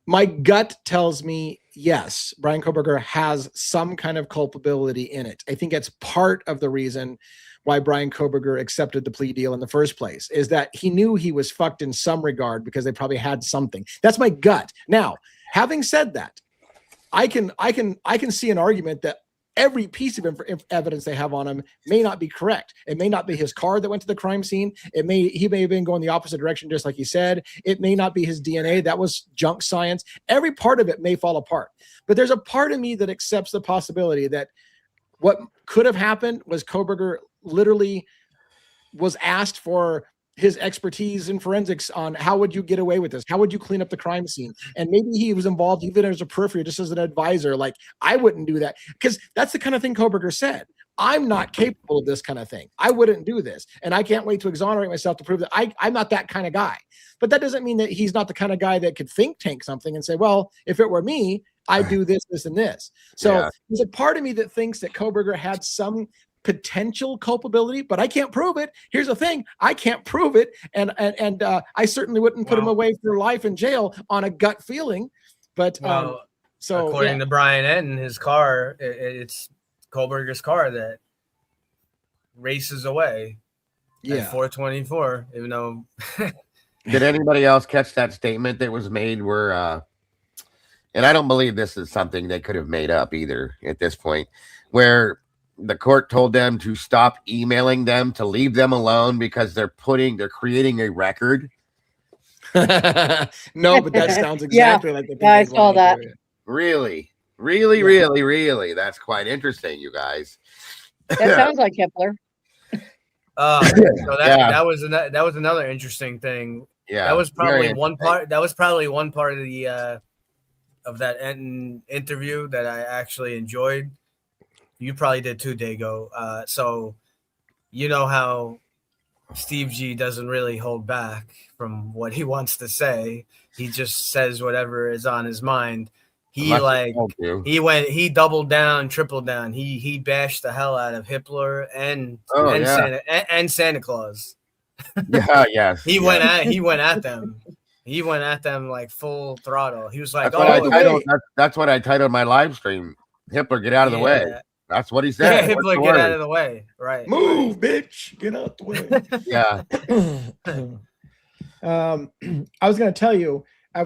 My gut tells me, yes, Brian Kohberger has some kind of culpability in it. I think it's part of the reason why Brian Kohberger accepted the plea deal in the first place, is that he knew he was fucked in some regard because they probably had something. That's my gut. Now, having said that, I can see an argument that every piece of evidence they have on him may not be correct. It may not be his car that went to the crime scene. He may have been going the opposite direction, just like he said. It may not be his DNA. That was junk science. Every part of it may fall apart. But there's a part of me that accepts the possibility that what could have happened was Kohberger literally was asked for his expertise in forensics on how would you get away with this? How would you clean up the crime scene? And maybe he was involved even as a periphery, just as an advisor. Like, I wouldn't do that, because that's the kind of thing Kohberger said. I'm not capable of this kind of thing. I wouldn't do this. And I can't wait to exonerate myself to prove that I'm not that kind of guy. But that doesn't mean that he's not the kind of guy that could think tank something and say, well, if it were me, I'd do this, this, and this. So there's a part of me that thinks that Kohberger had some potential culpability, but I can't prove it. Here's the thing, I can't prove it, and I certainly wouldn't put him away for life in jail on a gut feeling. But So
according to Brian Enton, his car, it's Kohberger's car that races away at 424, even though.
Did anybody else catch that statement that was made where, and I don't believe this is something they could have made up either at this point, where the court told them to stop emailing them, to leave them alone because they're creating a record.
No, but that sounds exactly like the thing.
I saw that.
Really? Really? That's quite interesting, you guys.
That sounds like Hitler.
So that was another interesting thing.
Yeah,
that was probably one part. That was probably one part of the of that interview that I actually enjoyed. You probably did too, Dago. So you know how Steve G doesn't really hold back from what he wants to say. He just says whatever is on his mind. He doubled down, tripled down. He bashed the hell out of Hitler and Santa Claus. He went at them. He went at them like full throttle. He was like,
that's what I titled my live stream. Hitler, get out of the way. That's what he said.
Yeah, Hitler, get out of the way. Right.
Move, bitch. Get out the way.
Yeah.
I was going to tell you, I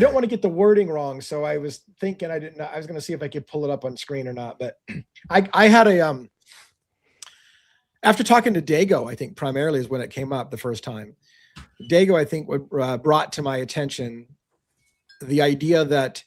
don't want to get the wording wrong. So I was thinking I was going to see if I could pull it up on screen or not. But I had after talking to Dago, I think primarily is when it came up the first time. Dago, I think, brought to my attention the idea that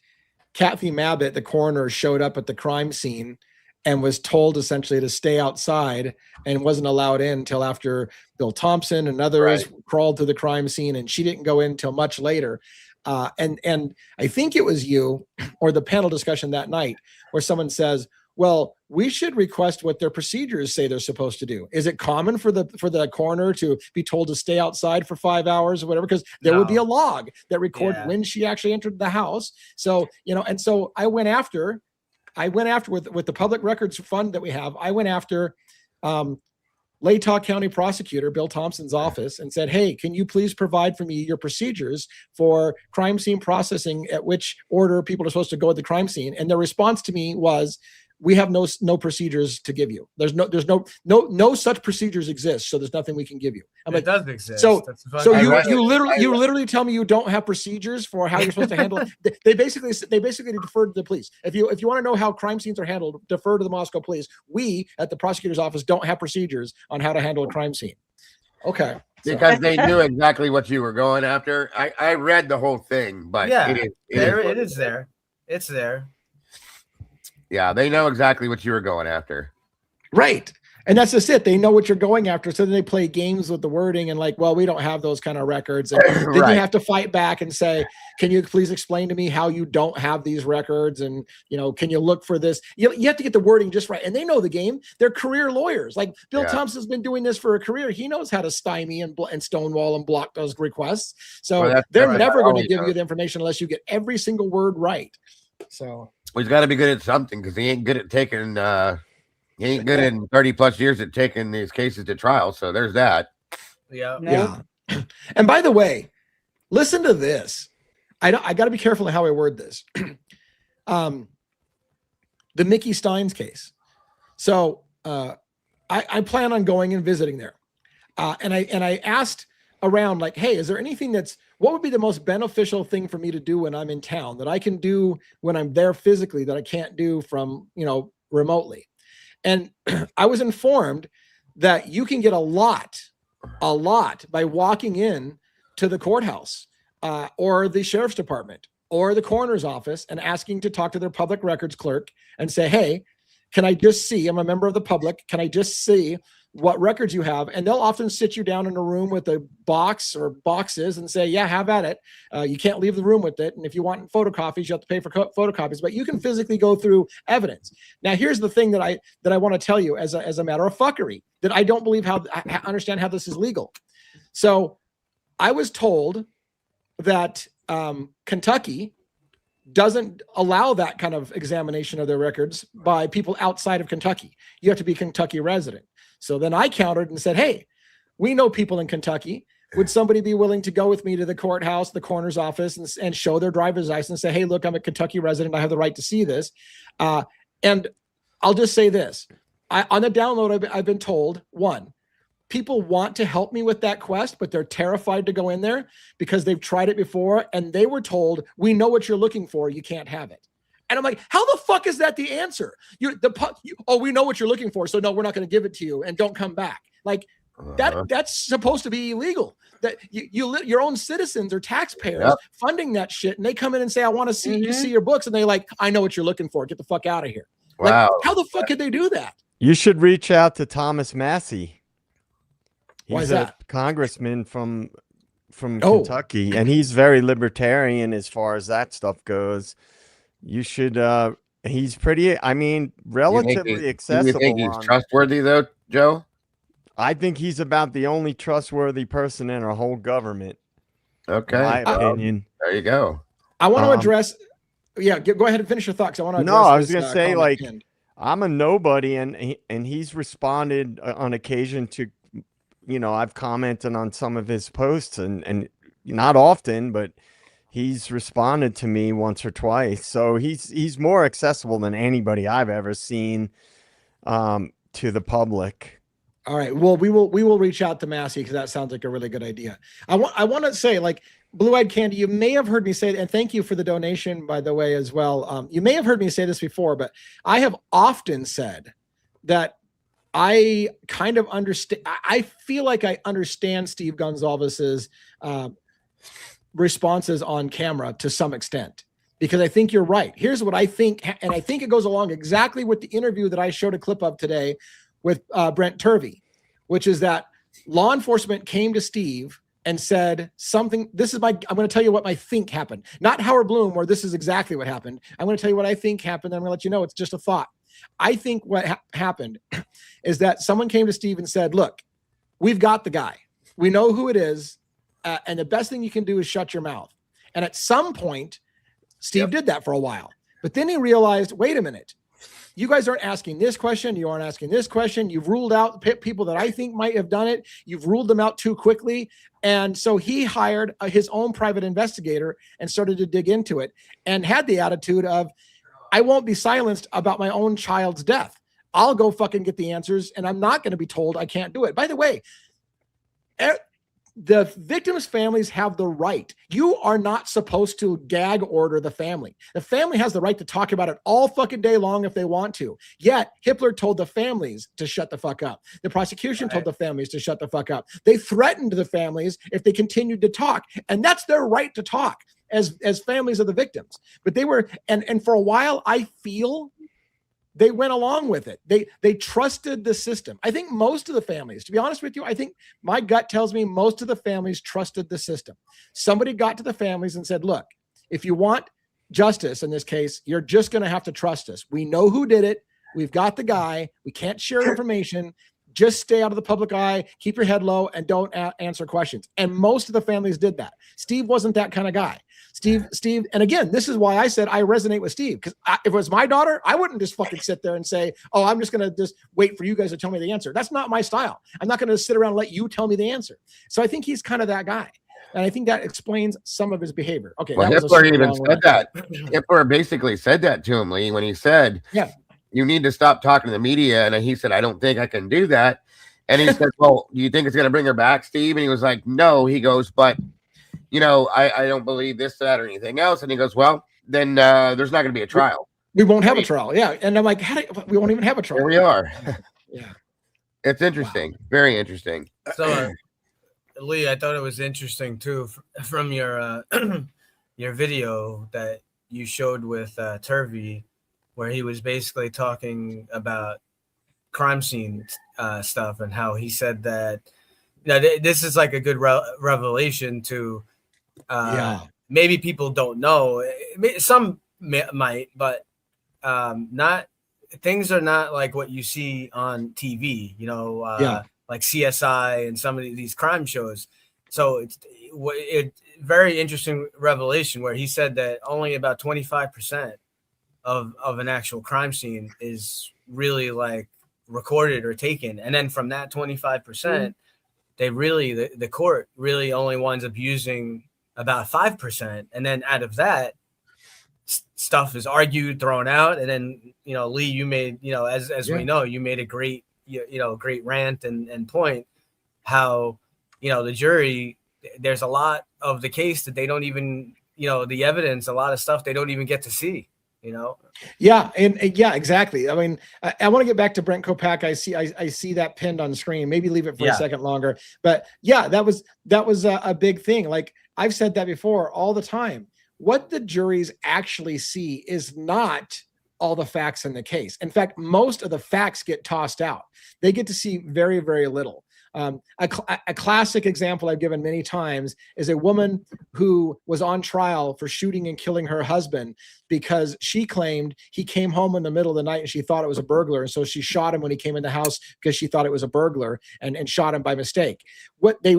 Kathy Mabbitt, the coroner, showed up at the crime scene and was told essentially to stay outside and wasn't allowed in until after Bill Thompson and others crawled to the crime scene, and she didn't go in until much later. And I think it was you or the panel discussion that night where someone says, well, we should request what their procedures say they're supposed to do. Is it common for the coroner to be told to stay outside for 5 hours or whatever? Because there would be a log that records when she actually entered the house. So, and so I went after with the public records fund that we have, I went after Latah County prosecutor Bill Thompson's office and said, hey, can you please provide for me your procedures for crime scene processing, at which order people are supposed to go at the crime scene? And their response to me was, we have no procedures to give you. There's no such procedures exist. So there's nothing we can give you.
It does exist.
So you literally tell me you don't have procedures for how you're supposed to handle it. They basically deferred to the police. If you want to know how crime scenes are handled, defer to the Moscow police. We at the prosecutor's office don't have procedures on how to handle a crime scene. Okay.
Because they knew exactly what you were going after. I read the whole thing, but
it is there. It's there.
Yeah, they know exactly what you were going after.
Right. And that's just it. They know what you're going after. So then they play games with the wording and like, well, we don't have those kind of records. And then you have to fight back and say, can you please explain to me how you don't have these records? And, can you look for this? You have to get the wording just right. And they know the game. They're career lawyers. Like Bill Thompson's been doing this for a career. He knows how to stymie and stonewall and block those requests. So they're never going to give you the information unless you get every single word right. So
he's got to be good at something because he ain't good at taking he ain't good in 30 plus years at taking these cases to trial. So there's that.
Yeah. And by the way, listen to this. I got to be careful in how I word this. The Mickey Steins case. So I plan on going and visiting there. And I asked around like, hey, is there anything what would be the most beneficial thing for me to do when I'm in town that I can do when I'm there physically that I can't do from, remotely? And I was informed that you can get a lot by walking in to the courthouse or the sheriff's department or the coroner's office and asking to talk to their public records clerk and say, hey, can I just see, I'm a member of the public, can I just see what records you have? And they'll often sit you down in a room with a box or boxes and say, yeah, have at it. You can't leave the room with it. And if you want photocopies, you have to pay for photocopies, but you can physically go through evidence. Now, here's the thing that I want to tell you as a matter of fuckery, that I don't believe I understand how this is legal. So I was told that Kentucky doesn't allow that kind of examination of their records by people outside of Kentucky. You have to be a Kentucky resident. So then I countered and said, hey, we know people in Kentucky. would somebody be willing to go with me to the courthouse, the coroner's office, and show their driver's license and say, hey, look, I'm a Kentucky resident. I have the right to see this. And I'll just say this. On the download, I've been told, one, people want to help me with that quest, but they're terrified to go in there because they've tried it before and they were told, we know what you're looking for. You can't have it. And I'm like, how the fuck is that the answer? We know what you're looking for. So no, we're not going to give it to you and don't come back. Like that's supposed to be illegal. That your own citizens or taxpayers funding that shit. And they come in and say, I want to see you see your books. And they like, I know what you're looking for. Get the fuck out of here.
Wow.
Like, how the fuck could they do that?
You should reach out to Thomas Massey.
He's
a congressman from Kentucky, and he's very libertarian as far as that stuff goes. You should. He's pretty. I mean, relatively accessible.
You think he's trustworthy, though, Joe?
I think he's about the only trustworthy person in our whole government.
Okay,
in my opinion.
There you go.
I want to address. Yeah, go ahead and finish your thoughts. I want to.
No, I was going to say like I'm a nobody, and he's responded on occasion to. I've commented on some of his posts and not often, but he's responded to me once or twice. So he's more accessible than anybody I've ever seen to the public.
All right. Well, we will reach out to Massey because that sounds like a really good idea. I want to say, like, Blue-Eyed Candy, you may have heard me say, and thank you for the donation, by the way, as well. You may have heard me say this before, but I have often said that I kind of understand. I feel like I understand Steve Gonzalez's responses on camera to some extent, because I think you're right. Here's what I think, and I think it goes along exactly with the interview that I showed a clip of today with Brent Turvey, which is that law enforcement came to Steve and said something. I'm going to tell you what I think happened, not Howard Bloom, where this is exactly what happened. I'm going to tell you what I think happened. I'm going to let you know it's just a thought. I think what happened is that someone came to Steve and said, look, we've got the guy. We know who it is. And the best thing you can do is shut your mouth. And at some point, Steve did that for a while. But then he realized, wait a minute. You guys aren't asking this question. You aren't asking this question. You've ruled out people that I think might have done it. You've ruled them out too quickly. And so he hired his own private investigator and started to dig into it and had the attitude of, I won't be silenced about my own child's death. I'll go fucking get the answers, and I'm not going to be told I can't do it. By the way, the victims' families have the right. You are not supposed to gag order the family. The family has the right to talk about it all fucking day long if they want to. Yet Hitler told the families to shut the fuck up. The prosecution told the families to shut the fuck up. They threatened the families if they continued to talk, and that's their right to talk as families of the victims. But they were, and for a while, I feel they went along with it. They trusted the system. I think most of the families, to be honest with you, I think my gut tells me most of the families trusted the system. Somebody got to the families and said, look, if you want justice in this case, you're just going to have to trust us. We know who did it. We've got the guy. We can't share information. Just stay out of the public eye, keep your head low, and don't answer questions. And most of the families did that. Steve wasn't that kind of guy. Steve, and again, this is why I said I resonate with Steve, because if it was my daughter, I wouldn't just fucking sit there and say, oh, I'm just going to just wait for you guys to tell me the answer. That's not my style. I'm not going to sit around and let you tell me the answer. So I think he's kind of that guy. And I think that explains some of his behavior. Okay.
Well, Hitler even said that. Hitler basically said that to him, Lee, when he said, you need to stop talking to the media. And he said, I don't think I can do that. And he said, well, do you think it's going to bring her back, Steve? And he was like, no. He goes, but, I don't believe this, that, or anything else. And he goes, well, then there's not going to be a trial.
We won't have a trial. Yeah. And I'm like, we won't even have a trial.
Here we are.
Yeah.
It's interesting. Wow. Very interesting.
So, Lee, I thought it was interesting, too, from your your video that you showed with Turvey, where he was basically talking about crime scene stuff and how he said that this is like a good revelation to maybe people don't know. Some might, but not. Things are not like what you see on TV, like CSI and some of these crime shows. So it's very interesting revelation where he said that only about 25% of an actual crime scene is really like recorded or taken. And then from that 25%, the court really only winds up using about 5%, and then out of that, stuff is argued, thrown out, and then Lee, you made as we know, you made a great great rant and point how the jury, there's a lot of the case that they don't even the evidence, a lot of stuff they don't even get to see.
Yeah, and yeah, exactly. I mean, I want to get back to Brent Kopaka. I see that pinned on screen. Maybe leave it for a second longer. But yeah, that was a big thing. Like I've said that before all the time. What the juries actually see is not all the facts in the case. In fact, most of the facts get tossed out. They get to see very, very little. A classic example I've given many times is a woman who was on trial for shooting and killing her husband because she claimed he came home in the middle of the night and she thought it was a burglar. And so she shot him when he came in the house because she thought it was a burglar and shot him by mistake. What they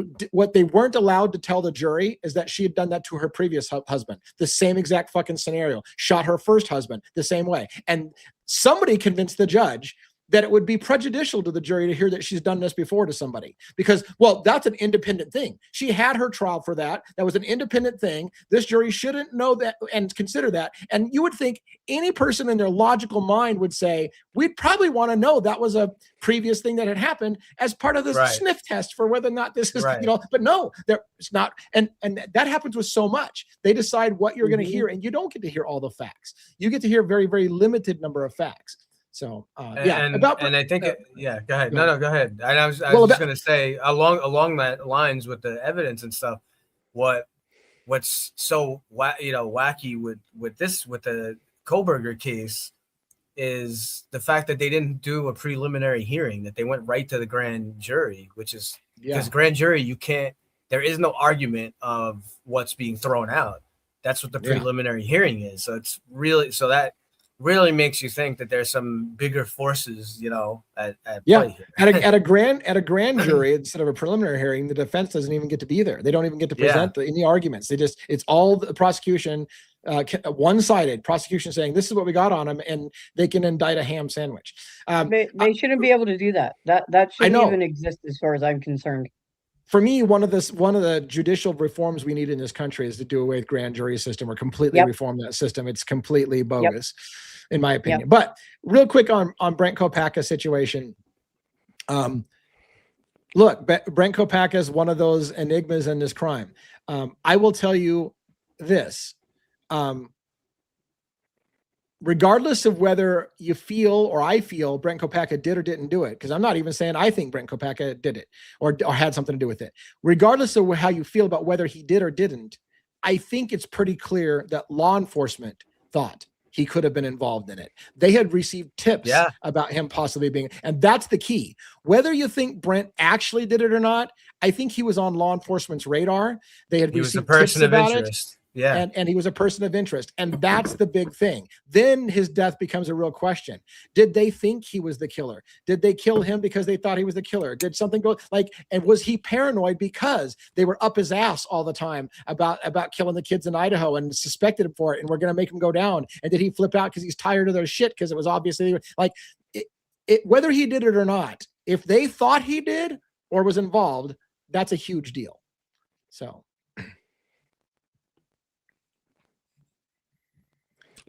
weren't allowed to tell the jury is that she had done that to her previous husband. The same exact fucking scenario. Shot her first husband the same way. And somebody convinced the judge that it would be prejudicial to the jury to hear that she's done this before to somebody because, well, that's an independent thing. She had her trial for that. That was an independent thing. This jury shouldn't know that and consider that. And you would think any person in their logical mind would say, we'd probably want to know that was a previous thing that had happened as part of this sniff test for whether or not this is, but no, it's not. And that happens with so much. They decide what you're going to hear and you don't get to hear all the facts. You get to hear a very, very limited number of facts. So
and I think go ahead. No, go ahead. And I was just going to say along that lines with the evidence and stuff. What's so wacky with the Kohberger case is the fact that they didn't do a preliminary hearing, that they went right to the grand jury, which is because grand jury there is no argument of what's being thrown out. That's what the preliminary hearing is. So it's really that really makes you think that there's some bigger forces, at play here.
At a grand jury instead of a preliminary hearing, the defense doesn't even get to be there. They don't even get to present any arguments. It's all the prosecution, one-sided prosecution saying this is what we got on them, and they can indict a ham sandwich.
They shouldn't be able to do that. That shouldn't even exist as far as I'm concerned.
For me, one of the judicial reforms we need in this country is to do away with grand jury system or completely reform that system. It's completely bogus, in my opinion. But real quick on Brent Kopaka's situation. Look, Brent Kopaka is one of those enigmas in this crime. I will tell you this. Regardless of whether you feel or I feel Brent Kopaka did or didn't do it, because I'm not even saying I think Brent Kopaka did it or had something to do with it. Regardless of how you feel about whether he did or didn't, I think it's pretty clear that law enforcement thought he could have been involved in it. They had received tips about him possibly being, and that's the key. Whether you think Brent actually did it or not, I think he was on law enforcement's radar. They had received tips about it.
Yeah.
And he was a person of interest. And that's the big thing. Then his death becomes a real question. Did they think he was the killer? Did they kill him because they thought he was the killer? Did something go and was he paranoid because they were up his ass all the time about killing the kids in Idaho and suspected him for it and we're going to make him go down? And did he flip out because he's tired of their shit? Because it was obviously whether he did it or not, if they thought he did or was involved, that's a huge deal. So.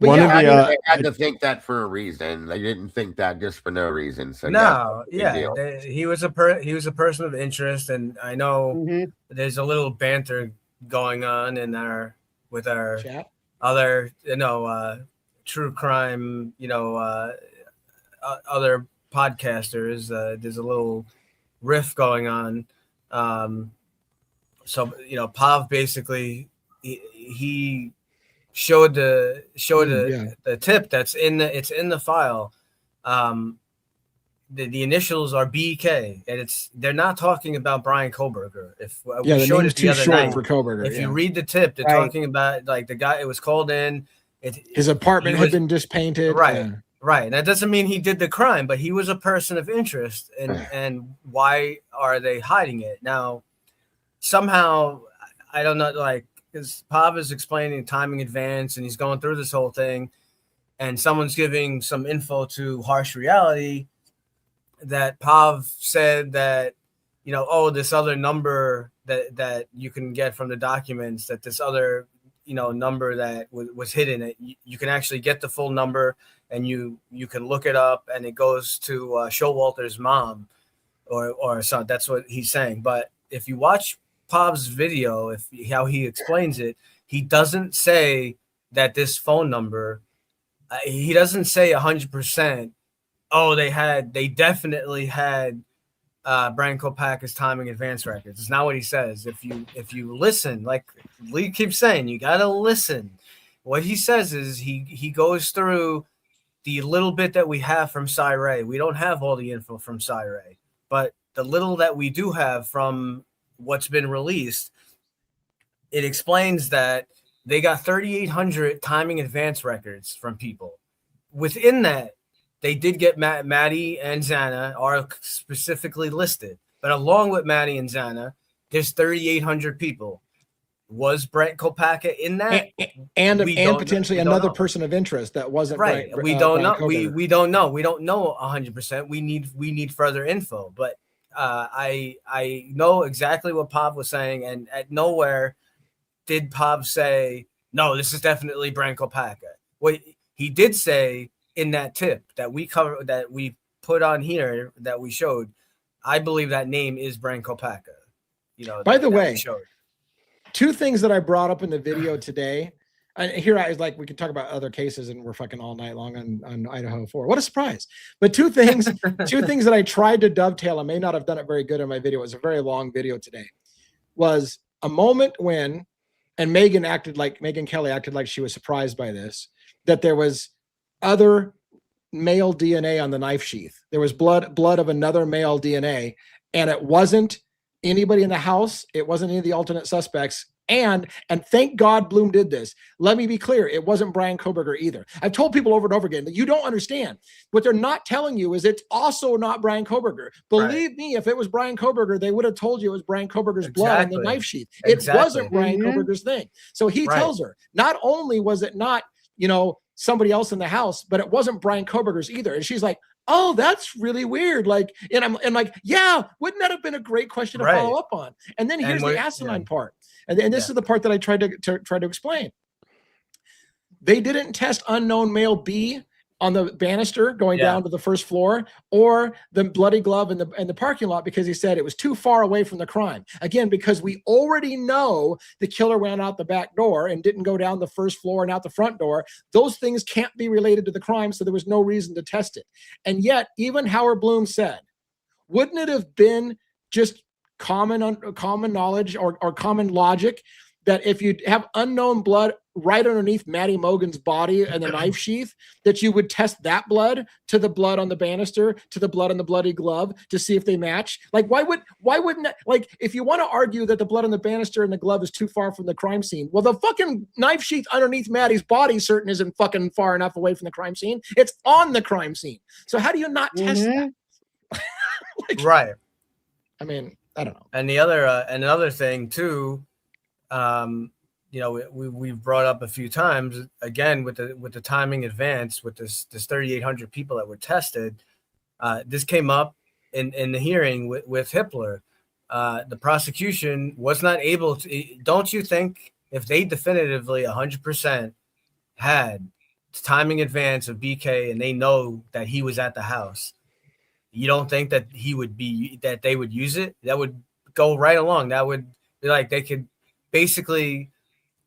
They had to think that for a reason. They didn't think that just for no reason. So
he was a person of interest, and I know there's a little banter going on with our chat. Other true crime other podcasters. There's a little riff going on. So Pav basically he showed the tip that's in the file. The initials are BK, and they're not talking about Brian Kohberger.
We showed it the other night for Kohberger.
If you read the tip, they're talking about the guy. It was called in.
His apartment had been dispainted.
Right. Right. That doesn't mean he did the crime, but he was a person of interest. And why are they hiding it? Now, somehow, I don't know, because Pav is explaining time in advance and he's going through this whole thing, and someone's giving some info to Harsh Reality that Pav said that, you know, oh, this other number that you can get from the documents, that this other, you know, number that was hidden. You can actually get the full number, and you can look it up, and it goes to Showalter's mom, or so. That's what he's saying. But if you watch Pov's video, how he explains it, he doesn't say that this phone number. He doesn't say 100%. Oh, they definitely had Brent Kopaka's timing advance records. It's not what he says. If you listen, like Lee keeps saying, you gotta listen. What he says is he goes through the little bit that we have from Cy-Ray. We don't have all the info from Cy-Ray, but the little that we do have from what's been released, it explains that they got 3,800 timing advance records from people. Within that, they did get Maddie and Xana are specifically listed. But along with Maddie and Xana, there's 3,800 people. Was Brent Kopaka in that?
And potentially another person of interest that wasn't
right. We don't know. We don't know. We don't know 100%. We need further info. But I know exactly what Pov was saying, and at nowhere did Pov say, no, this is definitely Brent Kopaka. What he did say in that tip that we cover, that we put on here, that we showed, I believe that name is Brent Kopaka. You know,
by the way, two things that I brought up in the video today. And here I was like, we could talk about other cases and we're fucking all night long on Idaho 4. What a surprise. But two things that I tried to dovetail. I may not have done it very good in my video. It was a very long video today. Was a moment when, and Megan Kelly acted like she was surprised by this, that there was other male DNA on the knife sheath. There was blood of another male DNA, and it wasn't anybody in the house. It wasn't any of the alternate suspects. And thank God Bloom did this. Let me be clear. It wasn't Brian Kohberger either. I've told people over and over again that you don't understand. What they're not telling you is it's also not Brian Kohberger. Believe me, if it was Brian Kohberger, they would have told you it was Brian Kohberger's blood on the knife sheath. It wasn't Brian Kohberger's thing. So he tells her, not only was it not, you know, somebody else in the house, but it wasn't Brian Kohberger's either. And she's like, oh, that's really weird. Like, and I'm like, yeah, wouldn't that have been a great question to follow up on? And then here's the asinine part. And this is the part that I tried to explain. They didn't test unknown male B on the banister going down to the first floor, or the bloody glove in the parking lot, because he said it was too far away from the crime. Again, because we already know the killer went out the back door and didn't go down the first floor and out the front door. Those things can't be related to the crime, so there was no reason to test it. And yet, even Howard Bloom said, wouldn't it have been just common knowledge or common logic that if you have unknown blood right underneath Maddie Mogan's body and the knife sheath, that you would test that blood to the blood on the banister, to the blood on the bloody glove, to see if they match? Like, why wouldn't that, like, if you want to argue that the blood on the banister and the glove is too far from the crime scene, well, the fucking knife sheath underneath Maddie's body certain isn't fucking far enough away from the crime scene. It's on the crime scene. So how do you not test that? Like,
right.
I mean, I don't know. And
the other, another thing too, you know, we've brought up a few times again with the timing advance with this 3,800 people that were tested. This came up in the hearing with Hippler. The prosecution was not able to. Don't you think if they definitively 100% had timing advance of BK and they know that he was at the house, you don't think that they would use it? That would go right along. That would be like they could basically,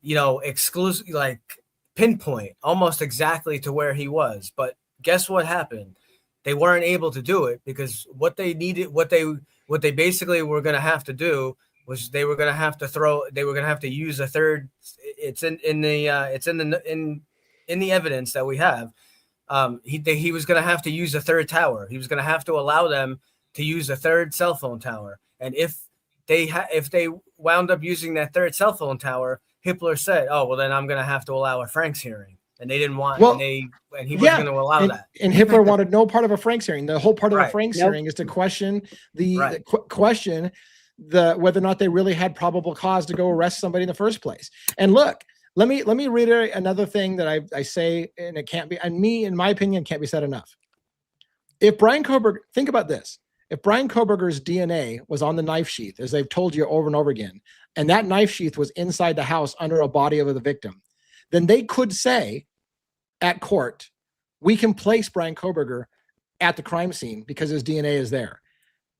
you know, exclusively like pinpoint almost exactly to where he was. But guess what happened? They weren't able to do it because what they needed, what they basically were going to have to do was they were going to have to use a third. It's in the evidence that we have. He was going to have to use a third tower. He was going to have to allow them to use a third cell phone tower. And if they wound up using that third cell phone tower, Hippler said, "Oh, well, then I'm going to have to allow a Frank's hearing." And they didn't want, and he wasn't going to allow that.
And Hippler wanted no part of a Frank's hearing. The whole part of a Frank's hearing is to question whether or not they really had probable cause to go arrest somebody in the first place. And look, let me reiterate another thing that I say, and it can't be, and me, in my opinion, can't be said enough. If Brian Kohberger, think about this. if Brian Kohberger's DNA was on the knife sheath, as they've told you over and over again, and that knife sheath was inside the house under a body of the victim, then they could say at court, we can place Brian Kohberger at the crime scene because his DNA is there.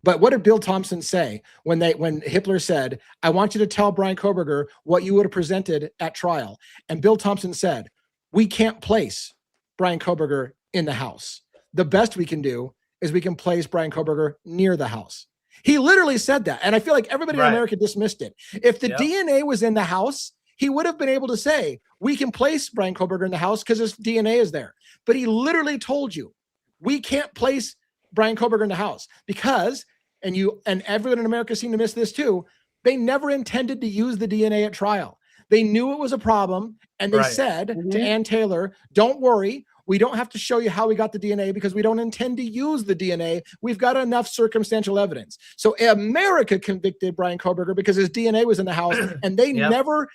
But what did Bill Thompson say when Hitler said, I want you to tell Brian Kohberger what you would have presented at trial? And Bill Thompson said, we can't place Brian Kohberger in the house. The best we can do is we can place Brian Kohberger near the house. He literally said that. And I feel like everybody in America dismissed it. If the DNA was in the house, he would have been able to say, we can place Brian Kohberger in the house because his DNA is there. But he literally told you, we can't place Brian Kohberger in the house because, and everyone in America seemed to miss this too, they never intended to use the DNA at trial. They knew it was a problem, and they said to Ann Taylor, don't worry, we don't have to show you how we got the DNA because we don't intend to use the DNA. We've got enough circumstantial evidence. So America convicted Brian Kohberger because his DNA was in the house, and they never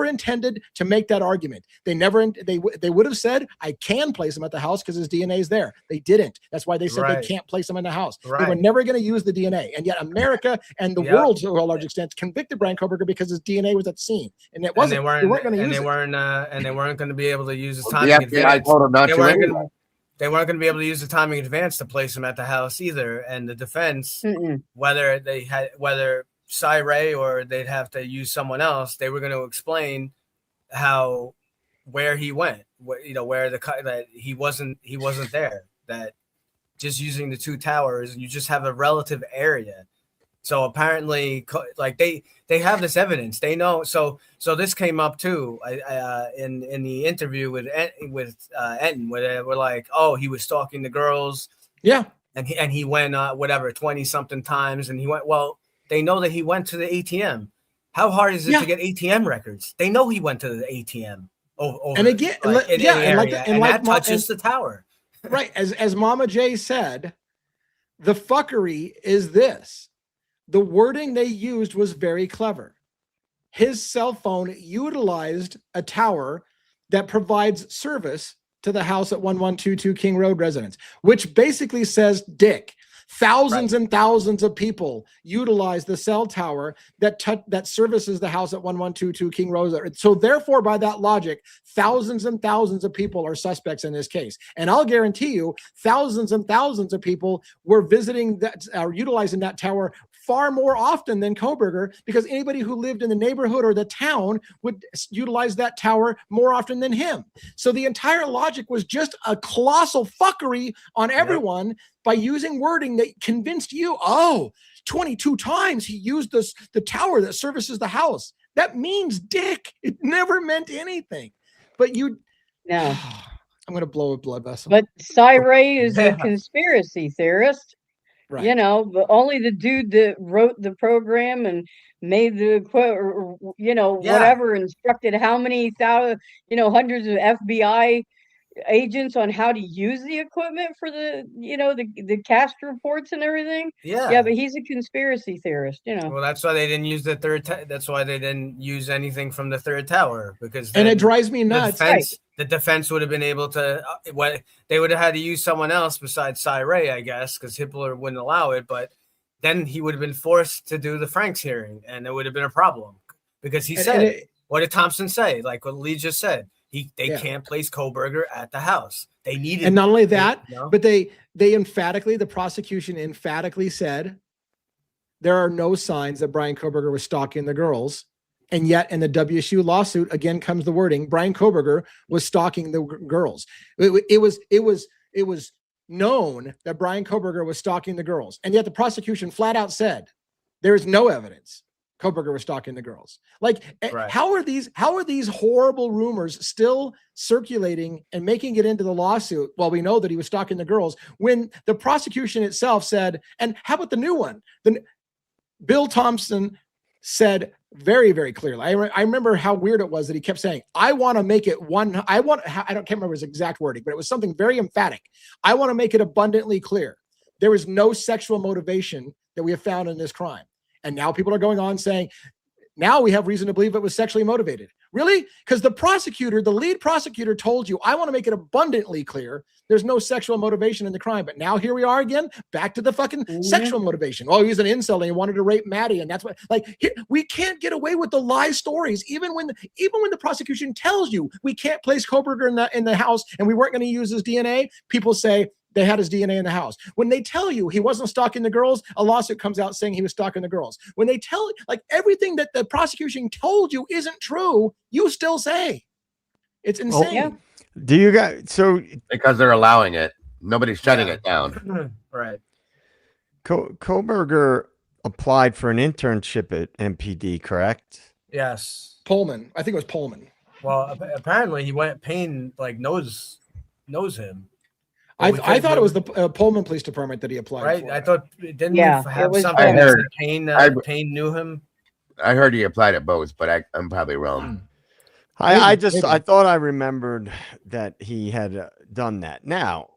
intended to make that argument. They would have said, I can place him at the house because his DNA is there. They didn't. That's why they said they can't place him in the house. They were never going to use the DNA. And yet America and the world to a large extent convicted Brian Kohberger because his DNA was at the scene. And it wasn't.
And they weren't going to be able to use his timing advance. They weren't going to be able to use the timing advance to place him at the house either. And the defense, whether Cy Ray or they'd have to use someone else, they were going to explain where he went, that he wasn't there, that just using the two towers, you just have a relative area. So apparently, like they have this evidence, they know. So this came up too in the interview with Enton, where they were like, oh, he was stalking the girls, and he went 20 something times, and he went, well, they know that he went to the ATM. How hard is it to get ATM records? They know he went to the ATM and again, and that touches the tower.
Right, as Mama J said, the fuckery is this. The wording they used was very clever. His cell phone utilized a tower that provides service to the house at 1122 King Road residents, which basically says dick. Thousands and thousands of people utilize the cell tower that services the house at 1122 King Road. So therefore, by that logic, thousands and thousands of people are suspects in this case. And I'll guarantee you, thousands and thousands of people were visiting that, or utilizing that tower far more often than Kohberger, because anybody who lived in the neighborhood or the town would utilize that tower more often than him. So the entire logic was just a colossal fuckery on everyone by using wording that convinced you, 22 times he used the tower that services the house. That means dick. It never meant anything. But I'm going to blow a blood vessel.
But Cy Ray is a conspiracy theorist. Right. But only the dude that wrote the program and made the whatever, instructed how many hundreds of FBI agents on how to use the equipment for the cast reports and everything. But he's a conspiracy theorist.
Well, that's why they didn't use the third. That's why they didn't use anything from the third tower, because
and it drives me nuts.
The defense would have been able to. They would have had to use someone else besides Cy Ray, I guess, because Hitler wouldn't allow it. But then he would have been forced to do the Franks hearing, and it would have been a problem because he said, "What did Thompson say?" Like what Lee just said. They can't place Kohberger at the house. They needed,
and not only that, but the prosecution emphatically said there are no signs that Brian Kohberger was stalking the girls, and yet in the WSU lawsuit again comes the wording Brian Kohberger was stalking the girls. It was known that Brian Kohberger was stalking the girls, and yet the prosecution flat out said there is no evidence Kohberger was stalking the girls. Like, how are these horrible rumors still circulating and making it into the lawsuit while we know that he was stalking the girls, when the prosecution itself said, and how about the new one? Bill Thompson said very, very clearly. I remember how weird it was that he kept saying, I want to make it one. I can't remember his exact wording, but it was something very emphatic. I want to make it abundantly clear. There is no sexual motivation that we have found in this crime. And now people are going on saying, now we have reason to believe it was sexually motivated. Really? Because the lead prosecutor told you, I want to make it abundantly clear there's no sexual motivation in the crime. But now here we are again, back to the fucking sexual motivation. Oh, he's an incel and he wanted to rape Maddie. And that's what, we can't get away with the lie stories. Even when the prosecution tells you we can't place Kohberger in the house and we weren't going to use his DNA, people say, they had his DNA in the house. When they tell you he wasn't stalking the girls, a lawsuit comes out saying he was stalking the girls. When they tell, everything that the prosecution told you isn't true, you still say. It's insane.
Yeah.
Do you guys,
because they're allowing it. Nobody's shutting it down.
Right.
Kohberger applied for an internship at MPD, correct?
Yes.
Pullman. I think it was Pullman.
Well, apparently he went, Payne knows him.
I thought it was the Pullman Police Department that he applied
right?
for.
I thought, didn't
Yeah,
he have
it was
something
Pullman.
that Payne knew him?
I heard he applied at both, but I'm probably wrong.
I thought I remembered that he had done that. Now,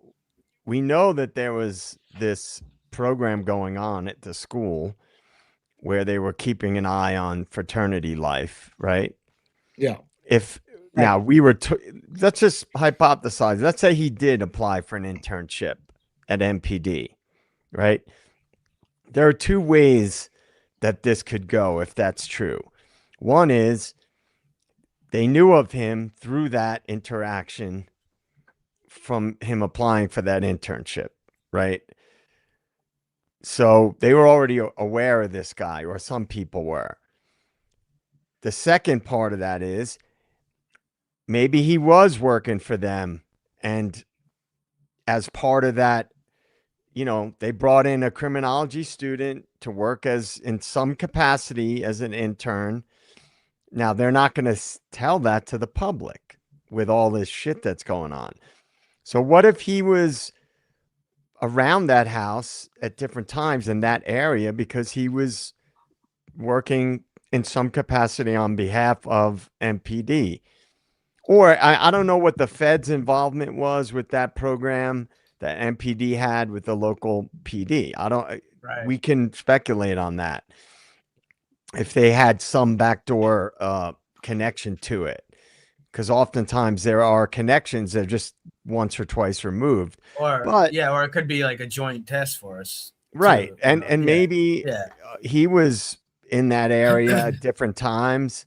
we know that there was this program going on at the school where they were keeping an eye on fraternity life, right?
Yeah.
Now we were, let's just hypothesize. Let's say he did apply for an internship at MPD, right? There are two ways that this could go if that's true. One is they knew of him through that interaction from him applying for that internship, right? So they were already aware of this guy, or some people were. The second part of that is maybe he was working for them, and as part of that, they brought in a criminology student to work in some capacity as an intern. Now, they're not going to tell that to the public with all this shit that's going on. So what if he was around that house at different times in that area because he was working in some capacity on behalf of MPD? Or I don't know what the Fed's involvement was with that program that MPD had with the local PD. We can speculate on that. If they had some backdoor connection to it, because oftentimes there are connections that are just once or twice removed.
Or it could be like a joint task force.
Right. And maybe he was in that area at different times.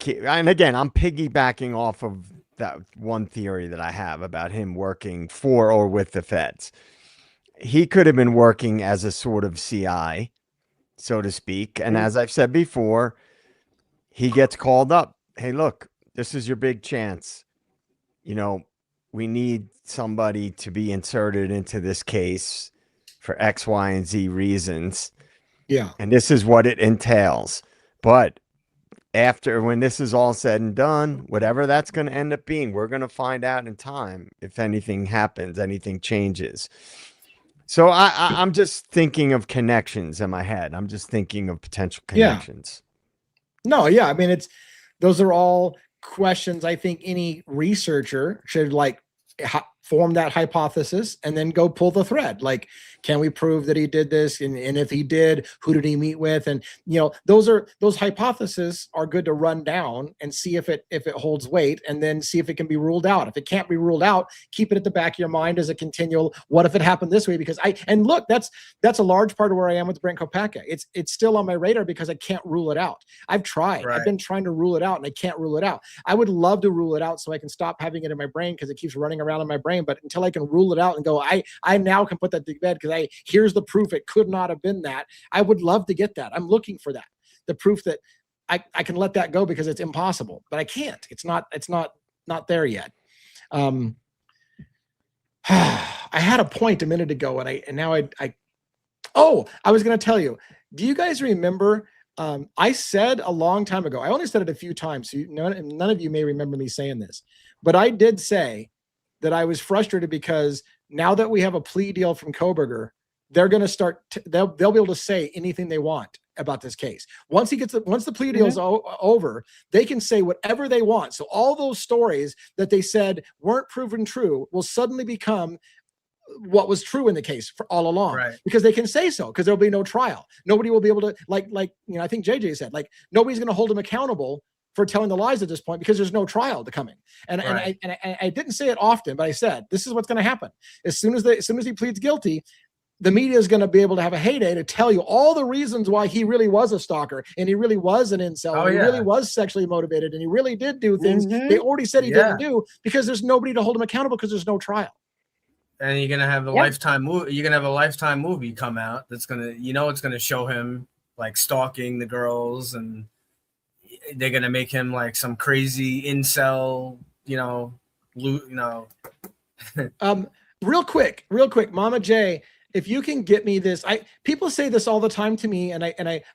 And again, I'm piggybacking off of that one theory that I have about him working for or with the feds. He could have been working as a sort of CI, so to speak. And as I've said before, he gets called up. Hey, look, this is your big chance. We need somebody to be inserted into this case for X, Y, and Z reasons.
Yeah.
And this is what it entails. But when this is all said and done, whatever that's going to end up being, we're going to find out in time if anything happens, anything changes. So I'm just thinking of connections in my head. I'm just thinking of potential connections.
No, yeah. I mean, those are all questions I think any researcher should form that hypothesis and then go pull the thread. Can we prove that he did this? And if he did, who did he meet with? And those hypotheses are good to run down and see if it holds weight, and then see if it can be ruled out. If it can't be ruled out, keep it at the back of your mind as a continual, what if it happened this way? Because look, that's a large part of where I am with Brent Kopaka. It's still on my radar because I can't rule it out. I've tried. I've been trying to rule it out and I can't rule it out. I would love to rule it out so I can stop having it in my brain because it keeps running around in my brain. But until I can rule it out and go, I now can put that to bed because here's the proof it could not have been that. I would love to get that. I'm looking for that. The proof that I can let that go because it's impossible, but I can't. It's not there yet. I had a point a minute ago and now I was going to tell you, do you guys remember, I said a long time ago, I only said it a few times, so none of you may remember me saying this, but I did say that I was frustrated because now that we have a plea deal from Kohberger, they're going to start, they'll be able to say anything they want about this case. Once the plea deal is over, they can say whatever they want. So all those stories that they said weren't proven true will suddenly become what was true in the case for all along, because they can say so, because there'll be no trial. Nobody will be able to, I think JJ said, nobody's going to hold him accountable for telling the lies at this point because there's no trial to coming. And I didn't say it often, but I said this is what's going to happen as soon as he pleads guilty. The media is going to be able to have a heyday to tell you all the reasons why he really was a stalker and he really was an incel. And he really was sexually motivated and he really did do things they already said he didn't do because there's nobody to hold him accountable because there's no trial.
And you're gonna have a lifetime movie. You're gonna have a lifetime movie come out that's gonna, it's gonna show him like stalking the girls, and they're gonna make him like some crazy incel,
Real quick, Mama J. If you can get me this, people say this all the time to me, and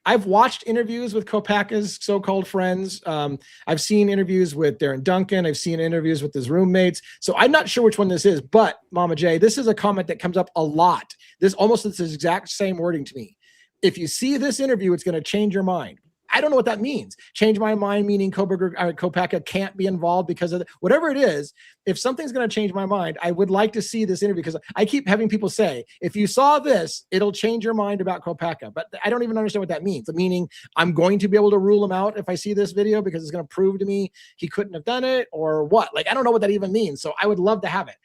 I've watched interviews with Kopaka's so-called friends. I've seen interviews with Darren Duncan. I've seen interviews with his roommates. So I'm not sure which one this is, but Mama J, this is a comment that comes up a lot. This exact same wording to me. If you see this interview, it's going to change your mind. I don't know what that means. Change my mind, meaning Kopaka can't be involved because of whatever it is. If something's going to change my mind, I would like to see this interview because I keep having people say, if you saw this, it'll change your mind about Kopaka. But I don't even understand what that means. Meaning I'm going to be able to rule him out if I see this video because it's going to prove to me he couldn't have done it or what? Like, I don't know what that even means. So I would love to have it.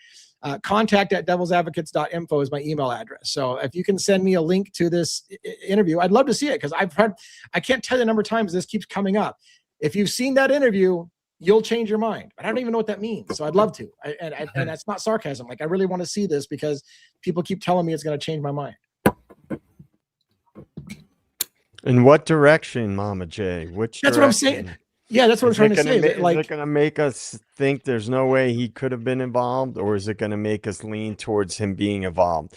Contact@devilsadvocates.info is my email address. So if you can send me a link to this interview, I'd love to see it because I can't tell you the number of times this keeps coming up. If you've seen that interview, you'll change your mind. But I don't even know what that means. So I'd love to. And that's not sarcasm. Like, I really want to see this because people keep telling me it's going to change my mind.
In what direction, Mama J?
That's what I'm saying. Yeah, that's what I'm trying to say.
Is it going to make us think there's no way he could have been involved, or is it going to make us lean towards him being involved?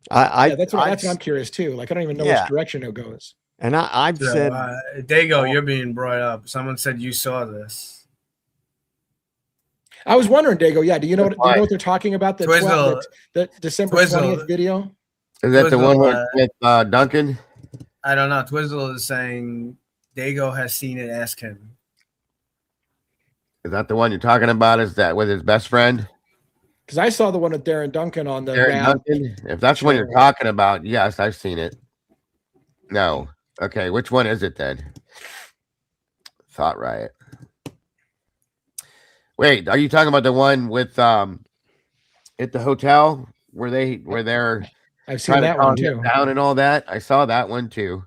That's what I'm curious too. Like, I don't even know which direction it goes.
And I've said,
Dago, you're being brought up. Someone said you saw this.
I was wondering, Dago. Yeah, do you know what they're talking about? The December 20th video.
Is that the one with Duncan?
I don't know. Twizzle is saying Dago has seen it. Ask him.
Is that the one you're talking about? Is that with his best friend?
Because I saw the one with Darren Duncan on the
Duncan? If that's what you're talking about, yes, I've seen it. No. Okay, which one is it then? Thought Riot. Wait, are you talking about the one with at the hotel where they're
I've seen that one too.
Down and all that? I saw that one too.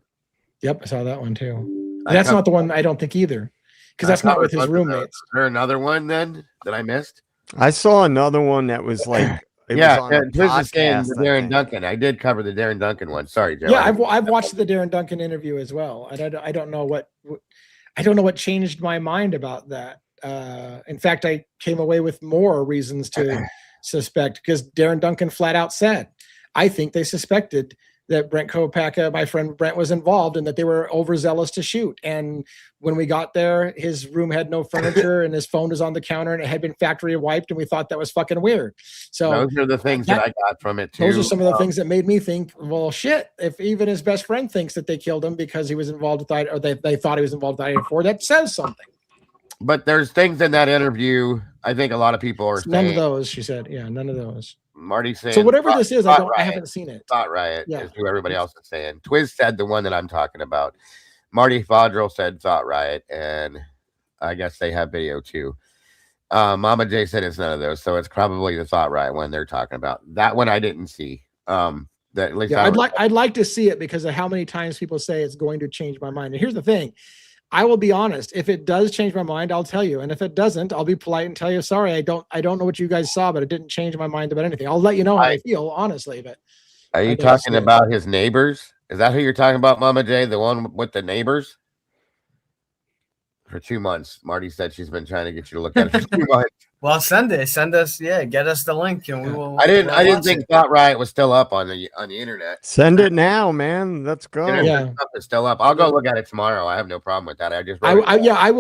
Yep, I saw that one too. That's not the one I don't think either. Because that's not with his roommates.
Is there another one then that I missed?
I saw another one that was like,
this is the Darren Duncan. I did cover the Darren Duncan one. Sorry, Joe.
Yeah, I've watched the Darren Duncan interview as well. I don't know what changed my mind about that. In fact, I came away with more reasons to suspect because Darren Duncan flat out said, I think they suspected that Brent Kopaka, my friend Brent, was involved and that they were overzealous to shoot. And when we got there, his room had no furniture and his phone was on the counter and it had been factory wiped. And we thought that was fucking weird. So
those are the things that I got from it too.
Those are some of the things that made me think, well, shit, if even his best friend thinks that they killed him because he was involved with Idaho, or they thought he was involved with Idaho, that says something.
But there's things in that interview, I think a lot of people are saying.
None of those, she said. Yeah, none of those.
Marty saying
so whatever this is, I haven't seen it.
Thought Riot is who everybody else is saying. Twiz said the one that I'm talking about. Marty Fodrell said Thought Riot, and I guess they have video too. Mama J said it's none of those, so it's probably the Thought Riot one they're talking about. That one I didn't see. That at least
I'd like to see it because of how many times people say it's going to change my mind. And here's the thing. I will be honest. If it does change my mind, I'll tell you. And if it doesn't, I'll be polite and tell you, sorry, I don't know what you guys saw, but it didn't change my mind about anything. I'll let you know how I feel, honestly. But
are you talking about his neighbors? Is that who you're talking about, Mama J? The one with the neighbors? For 2 months. Marty said she's been trying to get you to look at it for 2 months.
Well, send us, get us the link and we will.
I didn't think Thought Riot was still up on the internet.
Send it now, man. Let's go.
Stuff is still up. I'll go look at it tomorrow. I have no problem with that.
I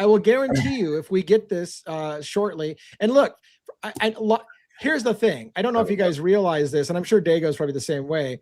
will guarantee you if we get this shortly. And look, here's the thing. I don't know if you guys realize this, and I'm sure Dago's probably the same way.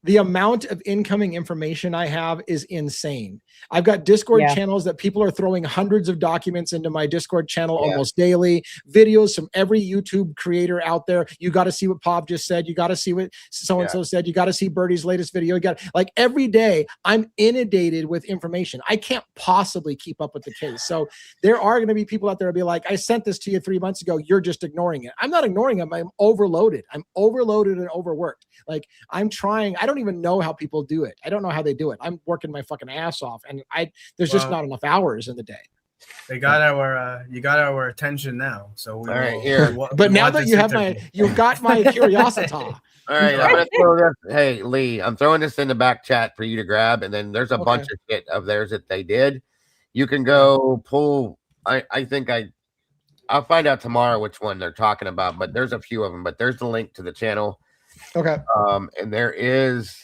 the amount of incoming information I have is insane. I've got Discord channels that people are throwing hundreds of documents into my Discord channel almost daily, videos from every YouTube creator out there. You got to see what Pop just said. You got to see what so-and-so said. You got to see Birdie's latest video. You got, like, every day I'm inundated with information. I can't possibly keep up with the case. So there are going to be people out there who'll be like, I sent this to you 3 months ago. You're just ignoring it. I'm not ignoring them. I'm overloaded. I'm overloaded and overworked. Like, I'm trying. I don't even know how people do it. I don't know how they do it. I'm working my fucking ass off, and there's just not enough hours in the day.
They got our you got our attention now. So we
all right, here.
But now that you have you've got my curiosity.
All right, I'm gonna throw this. Hey Lee, I'm throwing this in the back chat for you to grab, and then there's a bunch of shit of theirs that they did. You can go pull. I think I'll find out tomorrow which one they're talking about, but there's a few of them. But there's the link to the channel.
Okay.
And there is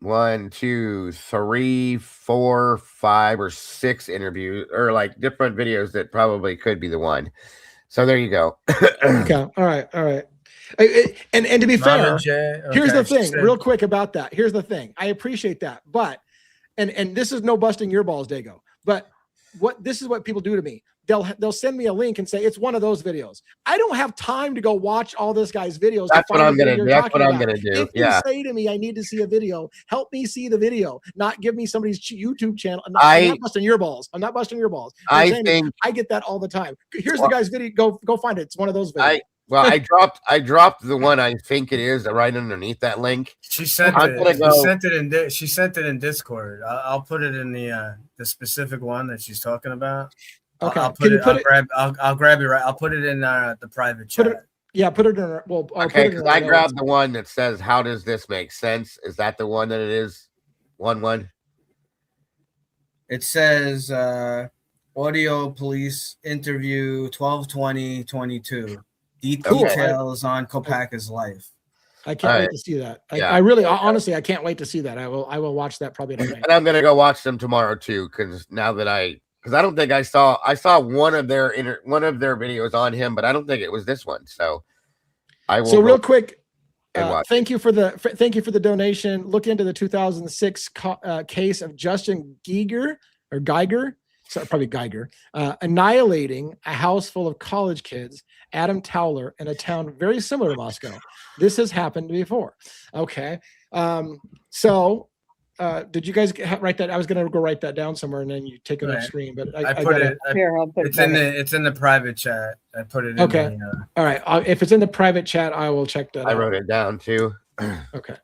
1, 2, 3, 4, 5, or 6 interviews, or like different videos that probably could be the one. So there you go.
Okay. All right. And to be fair, here's the thing, real quick about that. Here's the thing. I appreciate that, but and this is no busting your balls, Dago. But this is what people do to me. They'll send me a link and say it's one of those videos. I don't have time to go watch all this guy's videos.
That's what I'm gonna do. That's what I'm gonna do.
If you say to me, I need to see a video, help me see the video, not give me somebody's YouTube channel. I'm not busting your balls. I'm not busting your balls. I get that all the time. Here's the guy's video. Go find it. It's one of those videos.
I dropped the one I think it is right underneath that link.
She sent it. She sent it in Discord. I'll put it in the specific one that she's talking about.
Okay.
I'll grab it right. I'll put it in the private chat.
Put it in. Well,
okay. Because I grabbed the one that says, "How does this make sense?" Is that the one that it is? One.
It says audio police interview 12/20/22. Details on Kopaka's life.
I can't wait to see that. I really, honestly, I can't wait to see that. I will watch that probably tonight.
And I'm gonna go watch them tomorrow too, because now that because I don't think I saw one of their videos on him, but I don't think it was this one. So I will.
So real quick, thank you for the donation. Look into the 2006 case of Justin Geiger, sorry, probably Geiger, annihilating a house full of college kids, Adam Towler, in a town very similar to Moscow. This has happened before. Okay. So did you guys write that? I was going to go write that down somewhere and then you take it off screen, but
I put it. It's in the private chat. I put it in.
Okay. All right. If it's in the private chat, I will check that out.
I wrote it down too.
Okay.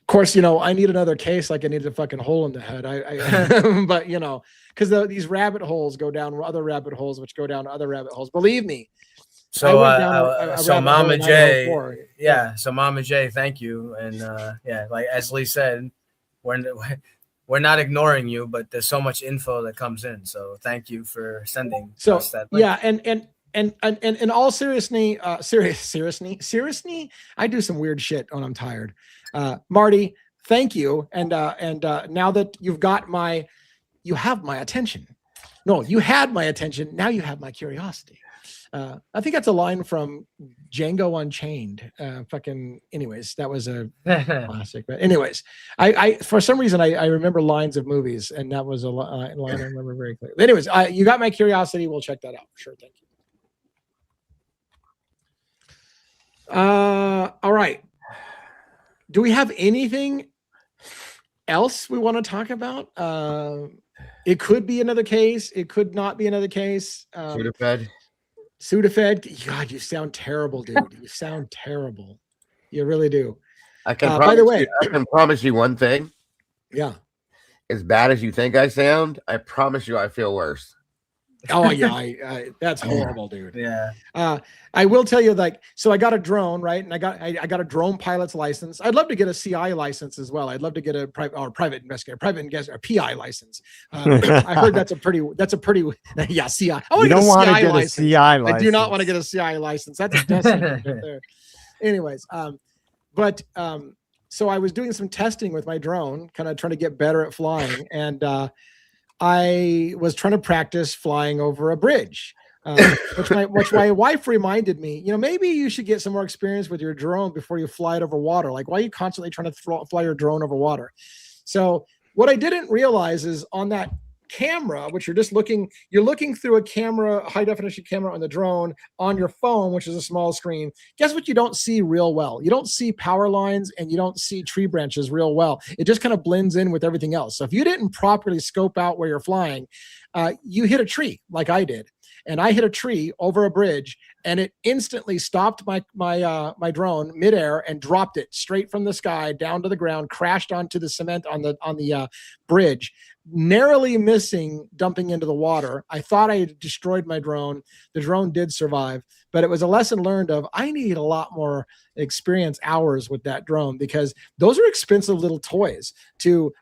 Of course, I need another case. Like I need a fucking hole in the head. But because these rabbit holes go down other rabbit holes, which go down other rabbit holes. Believe me.
So Mama J, So Mama J, thank you. And like as Lee said, we're not ignoring you, but there's so much info that comes in. So thank you for sending us that link.
Yeah, and in all seriousness, I do some weird shit when I'm tired. Marty, thank you. And now that you have my attention. No, you had my attention. Now you have my curiosity. I think that's a line from Django Unchained. Anyways, that was a classic. But anyways, I for some reason I remember lines of movies, and that was a line I remember very clearly. Anyways, you got my curiosity. We'll check that out for sure. Thank you. All right. Do we have anything else we want to talk about? It could be another case. It could not be another case. Sudafed. God, you sound terrible, dude. You sound terrible. You really do.
I can promise you one thing.
Yeah.
As bad as you think I sound, I promise you I feel worse.
Oh yeah, that's horrible, dude.
Yeah.
I will tell you, so I got a drone, right? And I got a drone pilot's license. I'd love to get a CI license as well. I'd love to get a private investigator, or PI license. I heard that's a pretty CI.
You don't want to get a CI license.
I do not want to get a CI license. That's a death sentence right there. Anyways, so I was doing some testing with my drone, kind of trying to get better at flying, and I was trying to practice flying over a bridge. which my wife reminded me, maybe you should get some more experience with your drone before you fly it over water. Like, why are you constantly trying to fly your drone over water? So what I didn't realize is on that camera, which you're looking through a camera, high definition camera on the drone on your phone, which is a small screen. Guess what? You don't see real well. You don't see power lines and you don't see tree branches real well. It just kind of blends in with everything else. So if you didn't properly scope out where you're flying, you hit a tree like I did. And I hit a tree over a bridge, and it instantly stopped my drone midair and dropped it straight from the sky down to the ground, crashed onto the cement on the bridge, narrowly missing dumping into the water. I thought I had destroyed my drone. The drone did survive, but it was a lesson learned of I need a lot more experience hours with that drone, because those are expensive little toys to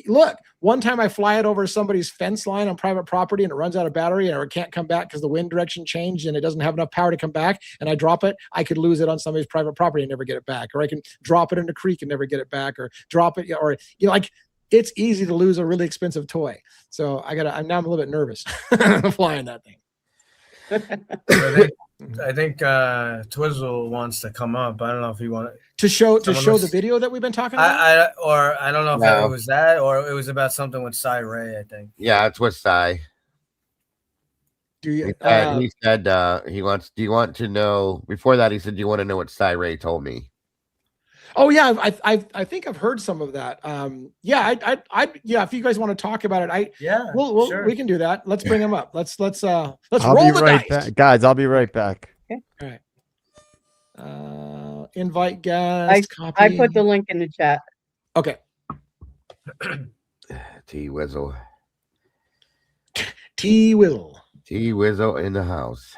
look. One time I fly it over somebody's fence line on private property and it runs out of battery or it can't come back because the wind direction changed and it doesn't have enough power to come back, and I drop it. I could lose it on somebody's private property and never get it back, or I can drop it in a creek and never get it back, or drop it, or like it's easy to lose a really expensive toy. So I'm now a little bit nervous flying that thing.
I think Twizzle wants to come up. I don't know if he wanted
to show the video that we've been talking about.
I don't know if it was that or it was about something with Cy Ray. I think.
Yeah, it's with Cy. He said he wants. Do you want to know? Before that, he said, "Do you want to know what Cy Ray told me?"
Oh yeah, I think I've heard some of that. Yeah, if you guys want to talk about it,
sure.
We can do that. Let's bring him up. Let's
I'll
roll the dice.
Back. Guys, I'll be right back.
Okay. All right. Invite guest.
I put the link in the chat.
Okay.
T-Wizzle.
T-Wizzle
in the house.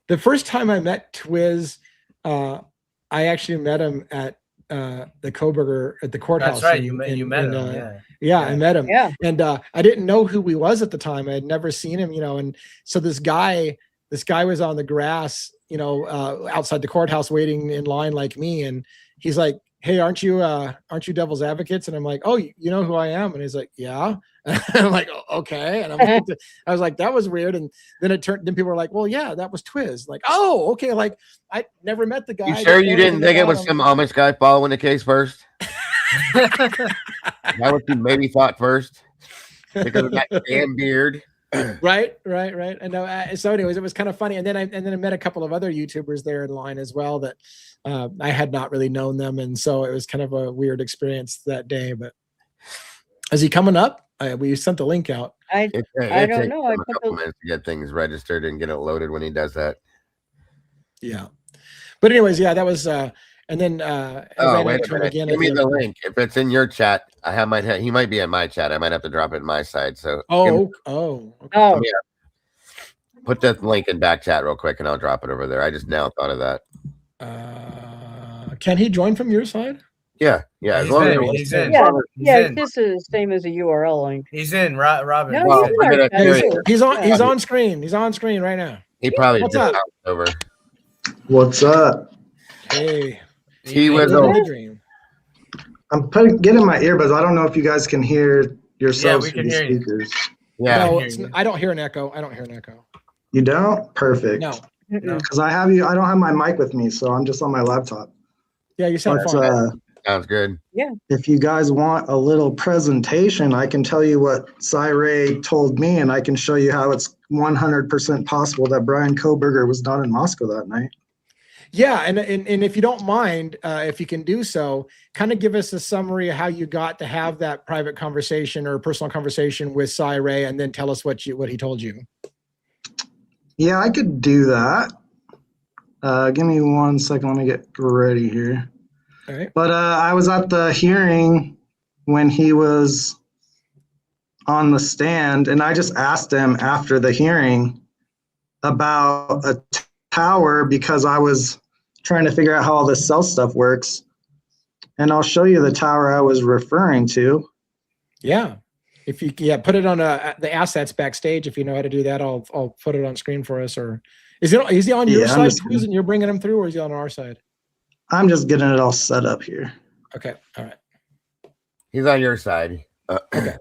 The first time I met Twiz, I actually met him at the Kohberger at the courthouse.
That's right. You met him.
Yeah, I met him.
Yeah.
And I didn't know who he was at the time. I had never seen him, and so this guy was on the grass, outside the courthouse waiting in line like me. And he's like, "Hey, aren't you Devil's Advocates?" And I'm like, "Oh, you know who I am?" And he's like, "Yeah." And I'm like, "Okay." And I was like, "That was weird." And then then people were like, "Well, yeah, that was Twiz." Like, "Oh, okay." Like, I never met the guy.
You sure you didn't think it was some Amish guy following the case first? That what you maybe thought first, because of that damn beard.
Right. And so anyways, it was kind of funny. And then I met a couple of other YouTubers there in line as well that I had not really known them. And so it was kind of a weird experience that day. But is he coming up? We sent the link out.
I don't know. I
put a couple minutes to get things registered and get it loaded when he does that.
Yeah. But anyways, yeah, that was and then
wait a minute. Again, give me the link. If it's in your chat, he might be in my chat. I might have to drop it in my side. So
okay.
Put the link in back chat real quick and I'll drop it over there. I just now thought of that.
Can he join from your side?
Yeah. As long as
he's in.
Yeah, this is the same as a URL link.
He's in, Robin.
No,
he's on screen. He's on screen right now.
He probably just bounced over.
What's up?
Hey.
He was
dream.
I'm getting my earbuds. I don't know if you guys can hear yourselves through the speakers.
Yeah.
No, I don't hear an echo.
You don't? Perfect.
No.
Because I don't have my mic with me, so I'm just on my laptop.
Yeah, you sound fine.
Sounds good.
Yeah.
If you guys want a little presentation, I can tell you what Cy Ray told me, and I can show you how it's 100% possible that Brian Kohberger was not in Moscow that night.
Yeah, and if you don't mind, if you can do so, kind of give us a summary of how you got to have that private conversation or personal conversation with Cy Ray, and then tell us what he told you.
Yeah, I could do that. Give me 1 second. Let me get ready here.
All right.
But I was at the hearing when he was on the stand, and I just asked him after the hearing about a tower because I was trying to figure out how all this cell stuff works. And I'll show you the tower I was referring to.
Yeah. If you put it on the assets backstage. If you know how to do that, I'll put it on screen for us. Or is he on your side, and you're bringing him through, or is he on our side?
I'm just getting it all set up here.
Okay. All right.
He's on your side.
Okay.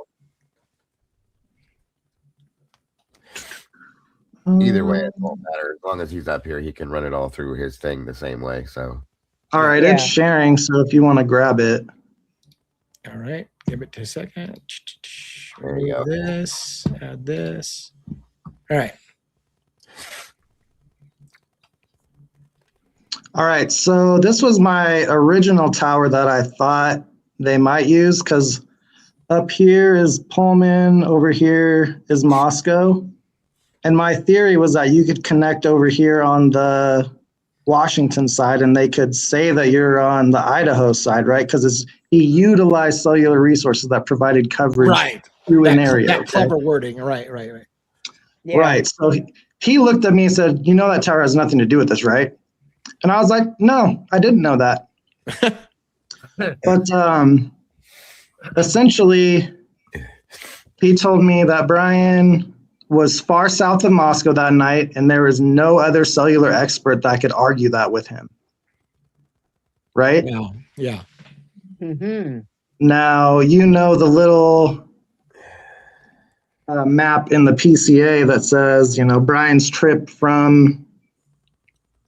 Either way, it won't matter. As long as he's up here, he can run it all through his thing the same way. So,
all right, it's sharing. So if you want to grab it,
all right, give it a second.
there you go.
This, add this. All right.
All right, so this was my original tower that I thought they might use, because up here is Pullman, over here is Moscow. And my theory was that you could connect over here on the Washington side and they could say that you're on the Idaho side, right? Because he utilized cellular resources that provided coverage through an area.
That clever wording. Right.
Yeah. Right. So he looked at me and said, you know that tower has nothing to do with this, right? And I was like, no, I didn't know that. But essentially, he told me that Brian was far south of Moscow that night, and there was no other cellular expert that could argue that with him. Right?
Yeah.
Mm-hmm.
Now, you know the little map in the PCA that says, Brian's trip from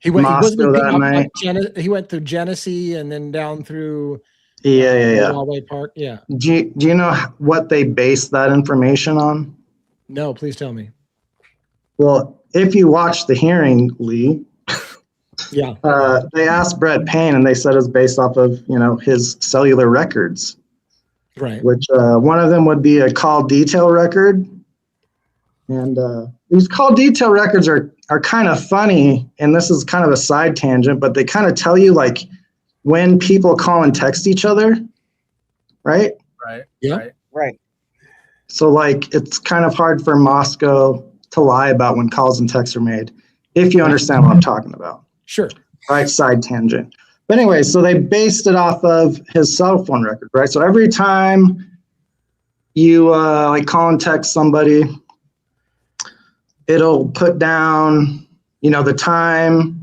Moscow that night.
He went through Genesee and then down through
Wallway
Park. Yeah.
Do you know what they based that information on?
No, please tell me.
Well, if you watch the hearing, Lee, they asked Brett Payne, and they said it's based off of his cellular records,
right?
Which one of them would be a call detail record, and these call detail records are kind of funny, and this is kind of a side tangent, but they kind of tell you like when people call and text each other, right?
Right.
Yeah.
Right.
So like it's kind of hard for Moscow to lie about when calls and texts are made, if you understand what I'm talking about.
Sure.
Right, side tangent. But anyway, so they based it off of his cell phone record, right? So every time you like call and text somebody, it'll put down, the time,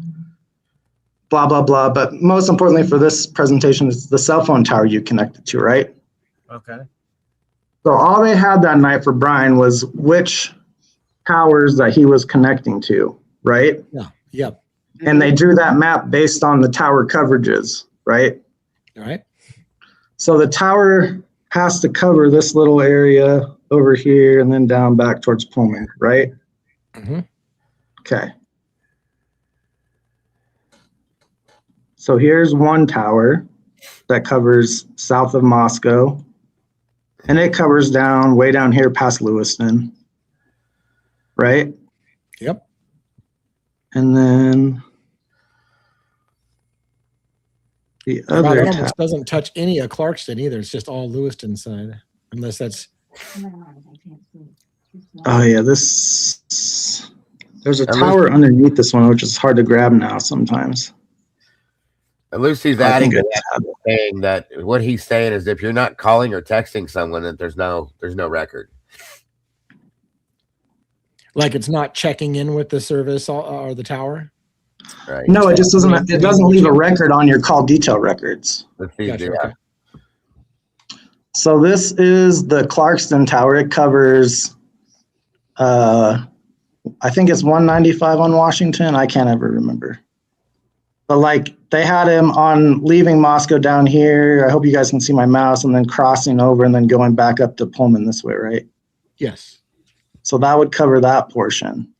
blah, blah, blah. But most importantly for this presentation is the cell phone tower you connected to, right?
Okay.
So all they had that night for Brian was which towers that he was connecting to, right?
Yeah. Yep.
And they drew that map based on the tower coverages, right?
All right.
So the tower has to cover this little area over here and then down back towards Pullman, right?
Mm-hmm.
Okay. So here's one tower that covers south of Moscow. And it covers down, way down here past Lewiston, right?
Yep.
And then the other
it almost doesn't touch any of Clarkston either. It's just all Lewiston side, unless that's.
Oh yeah, there's a tower underneath this one, which is hard to grab now sometimes.
Lucy's adding to that, saying that what he's saying is if you're not calling or texting someone, that there's no record.
Like it's not checking in with the service or the tower.
Right.
No, it just doesn't. It doesn't leave a record on your call detail records.
Gotcha, okay.
So this is the Clarkston tower. It covers, I think it's 195 on Washington. I can't ever remember. But like they had him on leaving Moscow down here. I hope you guys can see my mouse, and then crossing over and then going back up to Pullman this way, right?
Yes.
So that would cover that portion.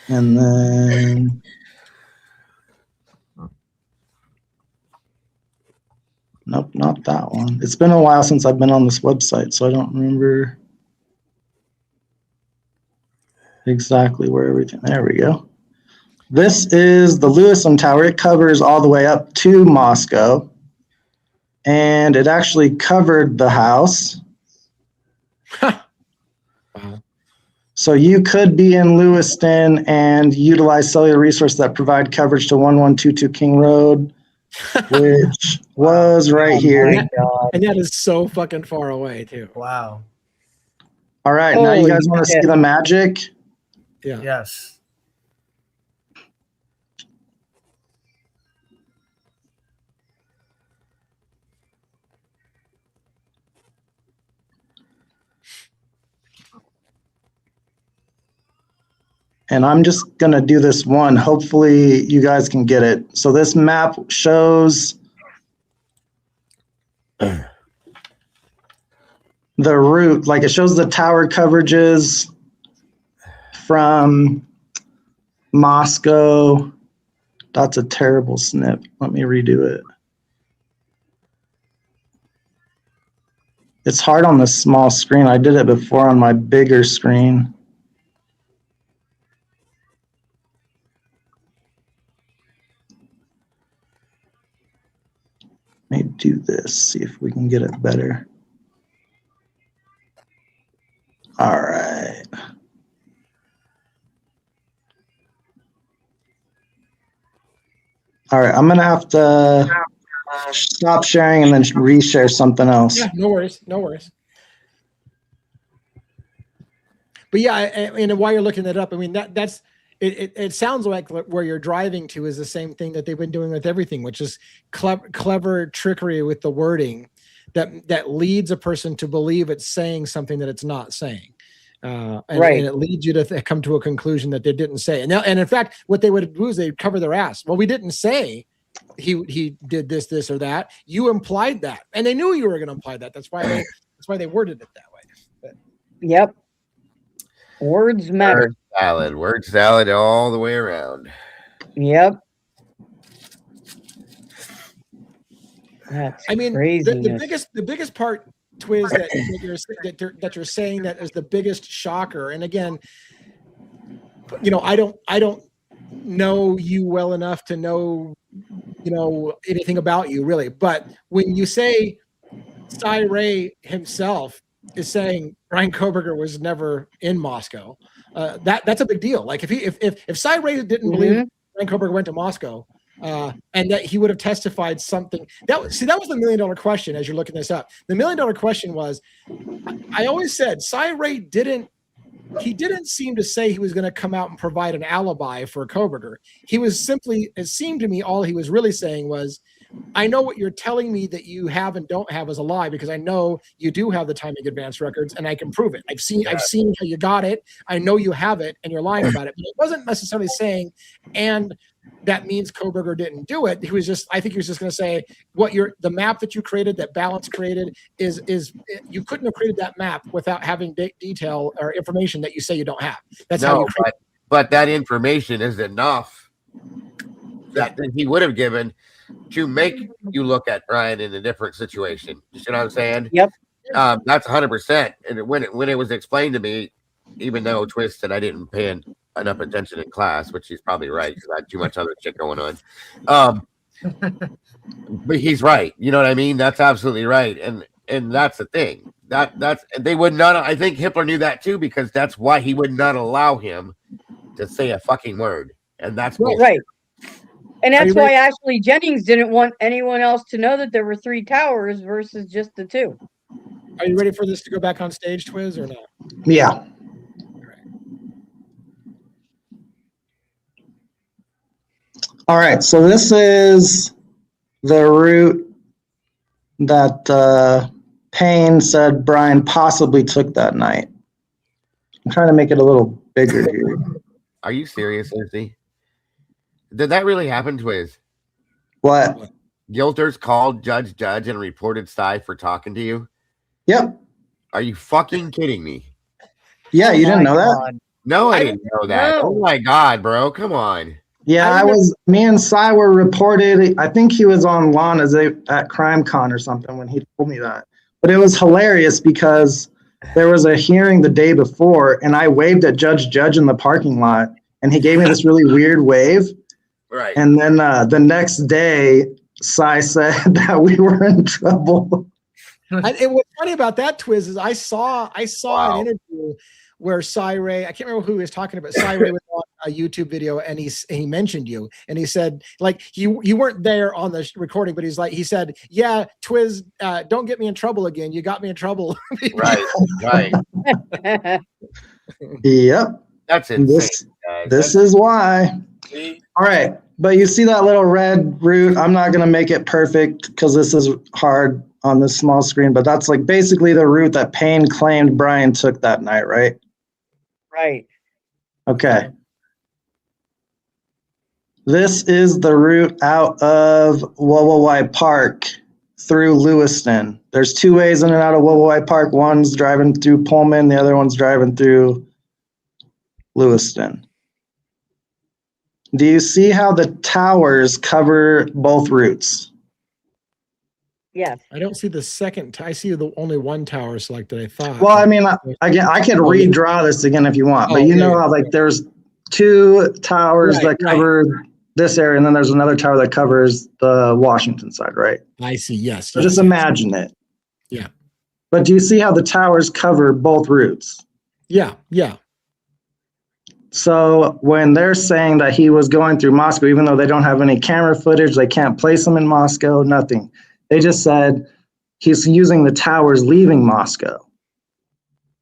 And then nope, not that one. It's been a while since I've been on this website, so I don't remember exactly where everything. There we go. This is the Lewiston Tower. It covers all the way up to Moscow, and it actually covered the house.
Wow.
So you could be in Lewiston and utilize cellular resources that provide coverage to 1122 King Road, which was right here.
And that is so fucking far away too.
Wow.
All right, now you guys want to see the magic?
Yeah.
Yes.
And I'm just going to do this one. Hopefully you guys can get it. So this map shows the route, like it shows the tower coverages from Moscow. That's a terrible snip. Let me redo it. It's hard on the small screen. I did it before on my bigger screen. Let me do this, see if we can get it better. All right. All right, I'm going to have to stop sharing and then reshare something else.
Yeah, no worries, no worries. But yeah, and while you're looking that up, I mean, that's it sounds like where you're driving to is the same thing that they've been doing with everything, which is clever trickery with the wording that leads a person to believe it's saying something that it's not saying. And it leads you to come to a conclusion that they didn't say. And in fact, what they would do is they'd cover their ass. Well, we didn't say he did this or that. You implied that, and they knew you were going to imply that. That's why they worded it that way. But,
yep. Words matter.
Word salad all the way around.
Yep. That's crazy.
The biggest part, Twiz, that you're saying that is the biggest shocker. And again, you know, I don't know you well enough to know, you know, anything about you really. But when you say Cy Ray himself is saying Brian Kohberger was never in Moscow, that's a big deal. Like if Cy Ray didn't believe Brian Kohberger went to Moscow, and that he would have testified something, that was the $1 million question. As you're looking this up, the $1 million question was, I always said Cy Ray didn't seem to say he was going to come out and provide an alibi for Kohberger. He was simply, it seemed to me, all he was really saying was, I know what you're telling me that you have and don't have is a lie, because I know you do have the timing advance records and I can prove it. I've seen how you got it. I know you have it and you're lying about it. But it wasn't necessarily saying, and that means Kohberger didn't do it. He was just, I think he was just going to say the map that you created, that Balance created is you couldn't have created that map without having detail or information that you say you don't have. That's how you create it.
But that information is enough that he would have given to make you look at Brian in a different situation. You see what I'm saying?
Yep.
That's 100%. And when it was explained to me, even though Twist said I didn't pay enough attention in class, which he's probably right because I had too much other shit going on. But he's right. You know what I mean? That's absolutely right. And that's the thing. That's they would not. I think Hitler knew that too, because that's why he would not allow him to say a fucking word. And that's
right. And that's why Ashley Jennings didn't want anyone else to know that there were 3 towers versus just the 2.
Are you ready for this to go back on stage, Twiz, or not?
Yeah. All right. So this is the route that Payne said Brian possibly took that night. I'm trying to make it a little bigger here.
Are you serious, Lucy? Did that really happen, Twiz?
What?
Gilters called Judge and reported Cy for talking to you?
Yep.
Are you fucking kidding me?
Yeah, you didn't know that?
No, I didn't know that.
No.
Oh my God, bro. Come on.
Yeah, me and Cy were reported. I think he was on lawn at CrimeCon or something when he told me that. But it was hilarious because there was a hearing the day before and I waved at Judge in the parking lot and he gave me this really weird wave.
Right.
And then the next day, Cy said that we were in trouble.
And what's funny about that, Twiz, is I saw an interview where Cy Ray, I can't remember who he was talking about. Cy Ray was on a YouTube video and he mentioned you and he said, like, you weren't there on the recording, but he said, yeah, Twiz, don't get me in trouble again. You got me in trouble.
Right.
Yep.
That's insane.
This is why. All right. But you see that little red route? I'm not going to make it perfect because this is hard on this small screen, but that's like basically the route that Payne claimed Brian took that night, right?
Right.
Okay. This is the route out of Wawawai Park through Lewiston. There's two ways in and out of Wawawai Park. One's driving through Pullman, the other one's driving through Lewiston. Do you see how the towers cover both routes?
Yes.
I don't see the second. I see the only one tower selected, I thought.
Well, I mean, again, I could redraw this again if you want, but you know how like there's two towers that cover this area, and then there's another tower that covers the Washington side, right?
I see, yes.
So just imagine it.
Yeah.
But do you see how the towers cover both routes?
Yeah, yeah.
So when they're saying that he was going through Moscow, even though they don't have any camera footage, they can't place him in Moscow, nothing. They just said he's using the towers leaving Moscow.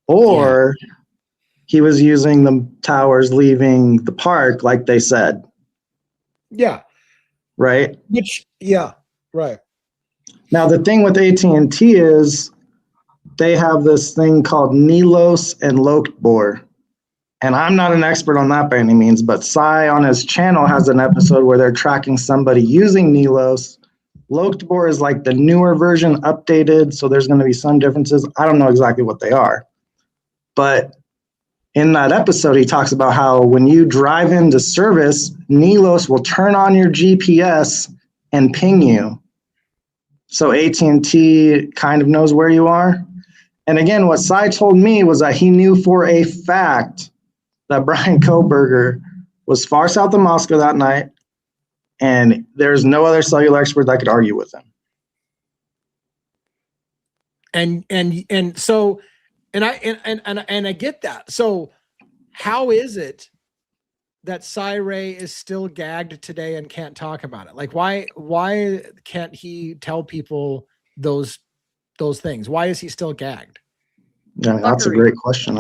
Or he was using the towers leaving the park, like they said.
Yeah.
Right?
Right.
Now, the thing with AT&T is they have this thing called Nilos and Lokbor. And I'm not an expert on that by any means, but Sai on his channel has an episode where they're tracking somebody using Nilos. Lokbor is like the newer version, updated, so there's going to be some differences. I don't know exactly what they are. But in that episode, he talks about how when you drive into service, Nilos will turn on your GPS and ping you. So AT&T kind of knows where you are. And again, what Sai told me was that he knew for a fact that Brian Kohberger was far south of Moscow that night, and there's no other cellular expert that could argue with him.
And so I get that. So how is it that Sai Ray is still gagged today and can't talk about it? Like why can't he tell people those things? Why is he still gagged?
Yeah, that's a great question.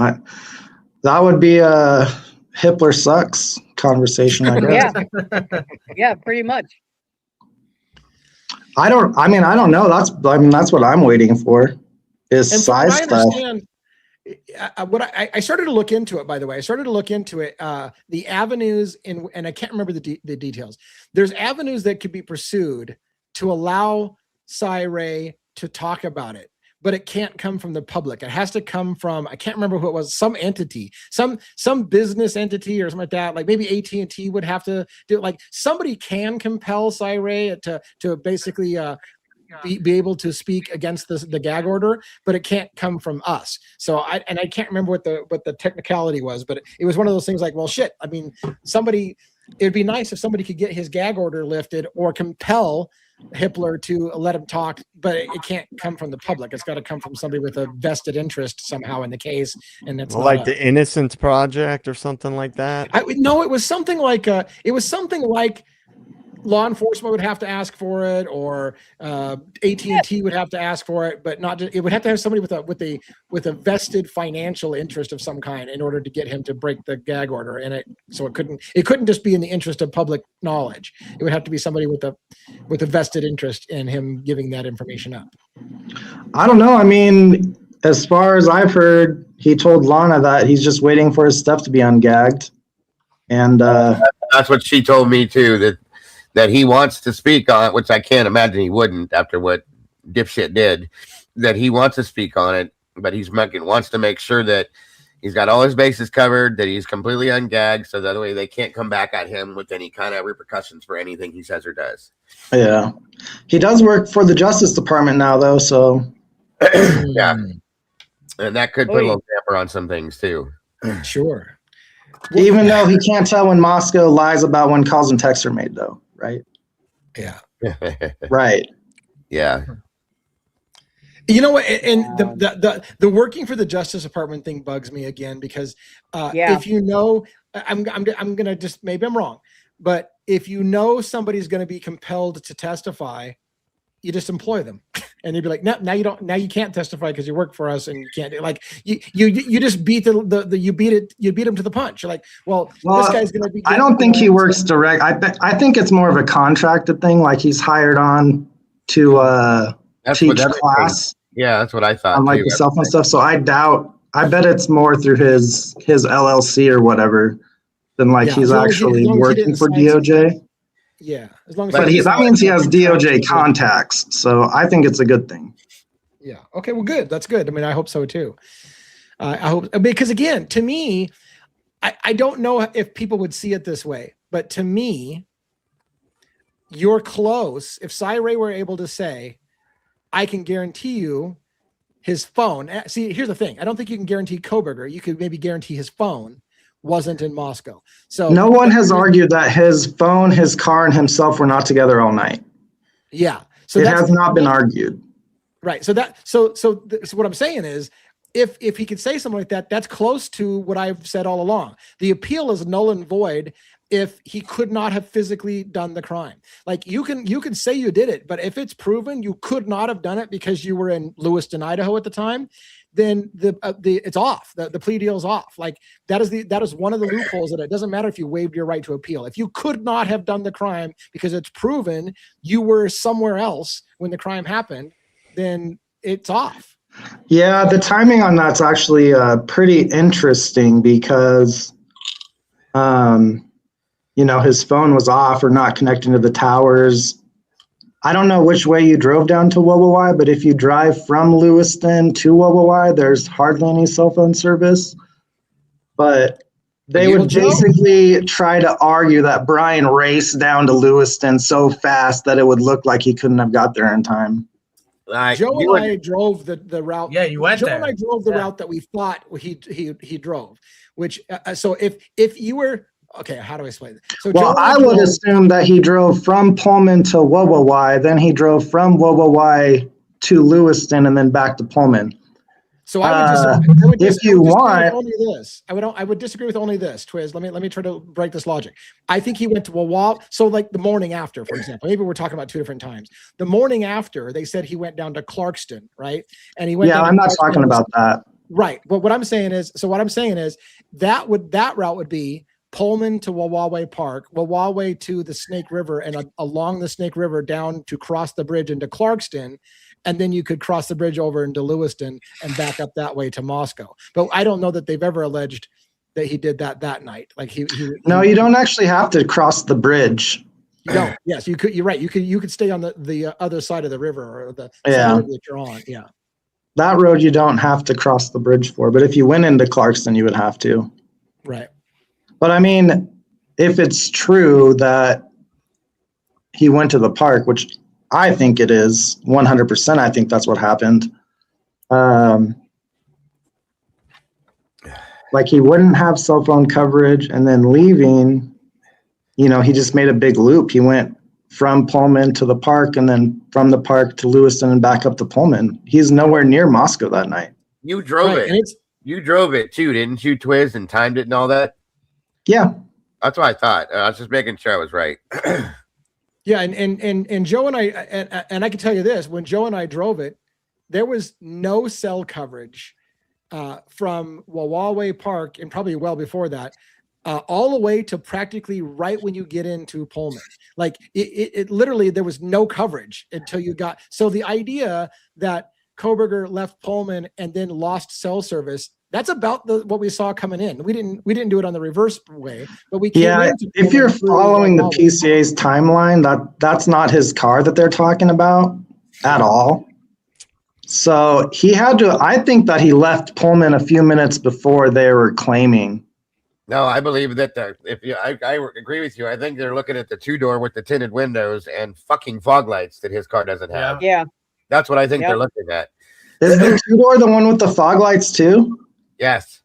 That would be a Hitler sucks conversation, I guess.
Yeah, pretty much.
I don't know. That's what I'm waiting for is size stuff.
I started to look into it, by the way. I started to look into it, the avenues and I can't remember the details. There's avenues that could be pursued to allow Sai Ray to talk about it, but it can't come from the public. It has to come from, I can't remember who it was, some entity, some business entity or something like that. Like maybe AT&T would have to do it. Like somebody can compel Sai Ray to basically be able to speak against the gag order, but it can't come from us. So I can't remember what the technicality was, but it was one of those things like, well, shit. I mean, it'd be nice if somebody could get his gag order lifted or compel Hitler to let him talk, but it can't come from the public. It's got to come from somebody with a vested interest somehow in the case, and it's
like the Innocence Project or something like that.
No, it was something like law enforcement would have to ask for it, or AT&T would have to ask for it, but not. It would have to have somebody with a vested financial interest of some kind in order to get him to break the gag order. And it couldn't just be in the interest of public knowledge. It would have to be somebody with a vested interest in him giving that information up.
I don't know. I mean, as far as I've heard, he told Lana that he's just waiting for his stuff to be ungagged, and
that's what she told me too. That he wants to speak on it, which I can't imagine he wouldn't after what dipshit did, that he wants to speak on it, but wants to make sure that he's got all his bases covered, that he's completely ungagged, so that way they can't come back at him with any kind of repercussions for anything he says or does.
Yeah. He does work for the Justice Department now, though, so.
Yeah. And that could put a little damper on some things, too.
Sure.
Even though he can't tell when Moscow lies about when calls and texts are made, though. Right.
Yeah.
Right.
Yeah.
You know what? And the working for the Justice Department thing bugs me again because if you know, I'm gonna just, maybe I'm wrong, but if you know somebody's going to be compelled to testify, you just employ them, and you'd be like, now you can't testify because you work for us and you can't do, like you just beat you beat him to the punch. You're like, well this guy's gonna be.
I don't think he works direct. I think it's more of a contracted thing, like he's hired on to teach class.
Yeah, that's what I thought.
On like the cell phone stuff. So I bet it's more through his LLC or whatever than like he's actually working for DOJ.
Yeah, as long as.
But that means he has DOJ contacts, so I think it's a good thing.
Yeah. Okay. Well, good. That's good. I mean, I hope so too. I hope, because again, to me, I don't know if people would see it this way, but to me, you're close. If Cy Ray were able to say, I can guarantee you his phone. See, here's the thing. I don't think you can guarantee Kohberger. You could maybe guarantee his phone wasn't in Moscow. So
no one has argued that his phone, his car, and himself were not together all night.
Yeah. So
it has not been argued.
Right. So what I'm saying is, if he could say something like that, that's close to what I've said all along. The appeal is null and void if he could not have physically done the crime. Like you can say you did it, but if it's proven you could not have done it because you were in Lewiston, Idaho at the time, then it's off. The plea deal is off. Like that is one of the loopholes that it doesn't matter if you waived your right to appeal. If you could not have done the crime because it's proven you were somewhere else when the crime happened, then it's off.
Yeah, the timing on that's actually pretty interesting because, his phone was off or not connecting to the towers. I don't know which way you drove down to Wobowai, but if you drive from Lewiston to Wobowai, there's hardly any cell phone service. But they would basically try to argue that Brian raced down to Lewiston so fast that it would look like he couldn't have got there in time.
Joe and I drove the route.
Yeah, you went
Joe
there.
and I drove the route that we thought he drove. Which so if you were okay, how do I explain it? So
I would assume that he drove from Pullman to Wobowai, then he drove from Wobowai to Lewiston, and then back to Pullman.
So I would disagree with only this, Twiz. Let me try to break this logic. I think he went to Wawa. So like the morning after, for example, maybe we're talking about two different times. The morning after, they said he went down to Clarkston, right? And he went.
Yeah, I'm not talking about that.
Right, but what I'm saying is that route would be Pullman to Wawaway Park, Wawaway to the Snake River, and along the Snake River down to cross the bridge into Clarkston. And then you could cross the bridge over into Lewiston and back up that way to Moscow. But I don't know that they've ever alleged that he did that night. Like
No, you don't actually have to cross the bridge.
You don't. Yes, you could. You're right. You could stay on the other side of the river or the side that you're on. Yeah.
That road you don't have to cross the bridge for, but if you went into Clarkston, you would have to.
Right.
But I mean, if it's true that he went to the park, which I think it is 100%. I think that's what happened. Like he wouldn't have cell phone coverage, and then leaving, he just made a big loop. He went from Pullman to the park, and then from the park to Lewiston and back up to Pullman. He's nowhere near Moscow that night.
You drove it. You drove it too, didn't you, Twiz, and timed it and all that?
Yeah.
That's what I thought. I was just making sure I was right.
Yeah, and Joe and I and I can tell you this: when Joe and I drove it, there was no cell coverage from Wawaway Park, and probably well before that, all the way to practically right when you get into Pullman. Like it literally, there was no coverage until you got. So the idea that Kohberger left Pullman and then lost cell service, that's about what we saw coming in. We didn't do it on the reverse way, but we came
if you're following the PCA's timeline, that's not his car that they're talking about at all. So he had to. I think that he left Pullman a few minutes before they were claiming.
No, I believe that I agree with you. I think they're looking at the 2-door with the tinted windows and fucking fog lights that his car doesn't have.
Yeah.
That's what I think they're looking at.
Is the 2-door the one with the fog lights too?
Yes.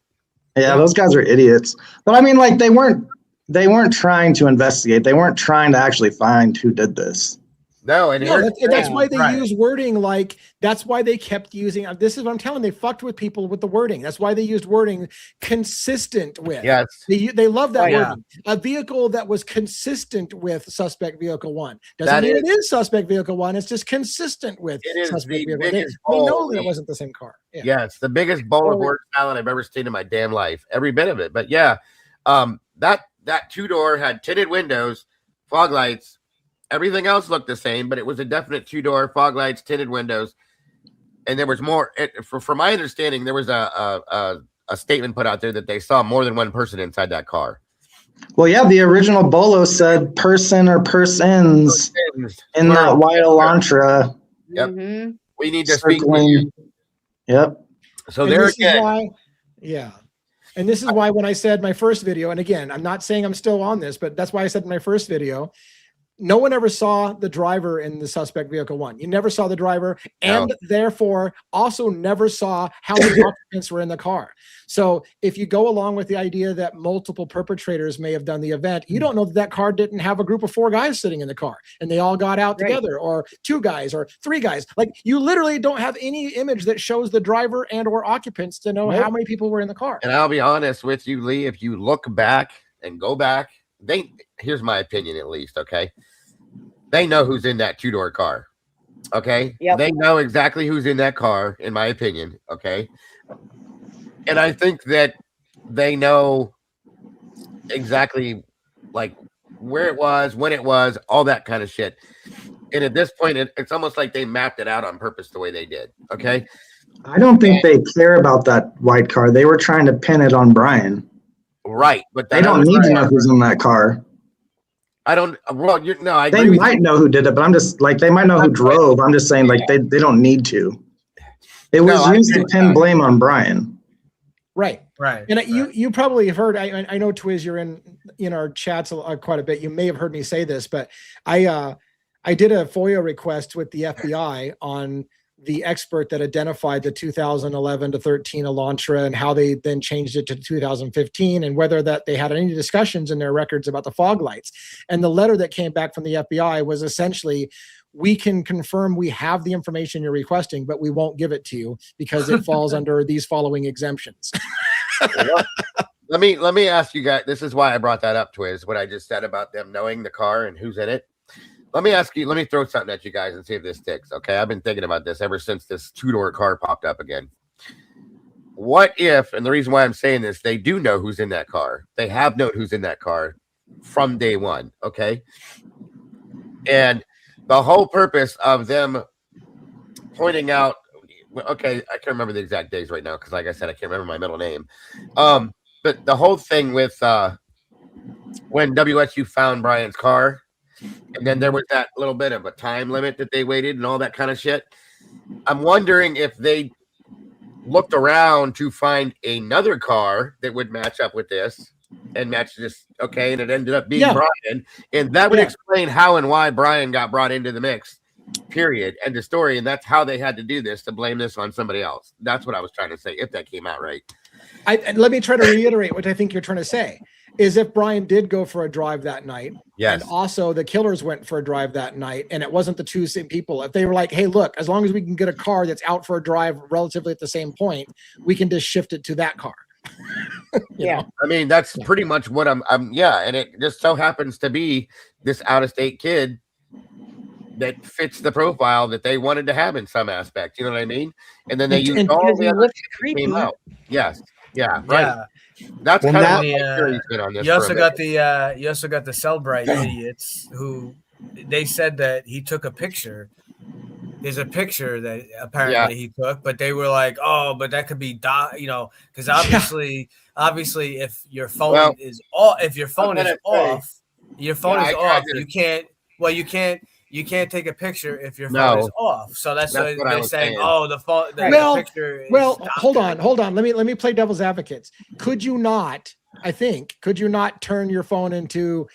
Yeah, those guys are idiots. But I mean, like they weren't trying to investigate. They weren't trying to actually find who did this.
No, and
that's why they use wording like that's why they kept using. This is what I'm telling. They fucked with people with the wording. That's why they used wording consistent with.
Yes,
they love that wording. A vehicle that was consistent with suspect vehicle 1 doesn't mean it is suspect vehicle 1. It's just consistent with suspect vehicle. They know that it wasn't the same car.
Yeah, it's the biggest bowl of word salad I've ever seen in my damn life. Every bit of it. But yeah, that 2-door had tinted windows, fog lights. Everything else looked the same, but it was a definite 2-door, fog lights, tinted windows, and there was more. From my understanding, there was a statement put out there that they saw more than one person inside that car.
Well, yeah, the original Bolo said person or persons in that white Elantra.
Yep.
Mm-hmm.
We need to speak to you.
Yep.
So there again.
Why, yeah. And this is why when I said my first video, and again, I'm not saying I'm still on this, but that's why I said in my first video, no one ever saw the driver in the suspect vehicle 1. You never saw the driver, and therefore also never saw how many occupants were in the car. So if you go along with the idea that multiple perpetrators may have done the event, you don't know that car didn't have a group of 4 guys sitting in the car and they all got out together, or 2 guys or 3 guys. Like, you literally don't have any image that shows the driver and or occupants to know how many people were in the car.
And I'll be honest with you, Lee, if you look back and go back, here's my opinion at least, okay? They know who's in that 2-door car, okay?
Yep.
They know exactly who's in that car, in my opinion, okay? And I think that they know exactly, like, where it was, when it was, all that kind of shit. And at this point, it's almost like they mapped it out on purpose the way they did, okay?
I don't think they care about that white car. They were trying to pin it on Brian.
Right, but
they don't need to know who's in that car.
I don't. Well, I
they might know who did it, but I'm just like, they might know who drove. I'm just saying, like, they don't need to. It was used to pin blame on Brian.
Right. And you probably have heard. I know, Twiz, you're in our chats quite a bit. You may have heard me say this, but I did a FOIA request with the FBI on the expert that identified the 2011 to 13 Elantra and how they then changed it to 2015, and whether that they had any discussions in their records about the fog lights. And the letter that came back from the FBI was essentially, we can confirm we have the information you're requesting, but we won't give it to you because it falls under these following exemptions.
Let me ask you guys, this is why I brought that up, Twiz, what I just said about them knowing the car and who's in it. Let me ask you, let me throw something at you guys and see if this sticks. Okay. I've been thinking about this ever since this 2-door car popped up again. What if, and the reason why I'm saying this, they do know who's in that car. They have known who's in that car from day one. Okay. And the whole purpose of them pointing out, okay, I can't remember the exact days right now, because like I said, I can't remember my middle name. But the whole thing with when WSU found Brian's car, and then there was that little bit of a time limit that they waited and all that kind of shit. I'm wondering if they looked around to find another car that would match up with this and match this. Okay. And it ended up being Brian. And that would explain how and why Brian got brought into the mix, period. End of story. And that's how they had to do this, to blame this on somebody else. That's what I was trying to say, if that came out right.
Let me try to reiterate what I think you're trying to say. Is if Brian did go for a drive that night, and also the killers went for a drive that night, and it wasn't the 2 same people, if they were like, hey, look, as long as we can get a car that's out for a drive relatively at the same point, we can just shift it to that car. you know?
I mean, that's pretty much what I'm and it just so happens to be this out-of-state kid that fits the profile that they wanted to have in some aspect, you know what I mean? And then they used all the other shit that came out. Yes. Yeah, right.
Yeah.
That's kind of
you also got the Cellbrite idiots who they said that he took a picture. There's a picture that apparently he took, but they were like, "Oh, but that could be because obviously, if your phone is off, your phone is off, you can't take a picture if your phone is off." So that's what they're saying. Oh, the phone. The picture is
hold on. Let me play devil's advocate. Could you not turn your phone into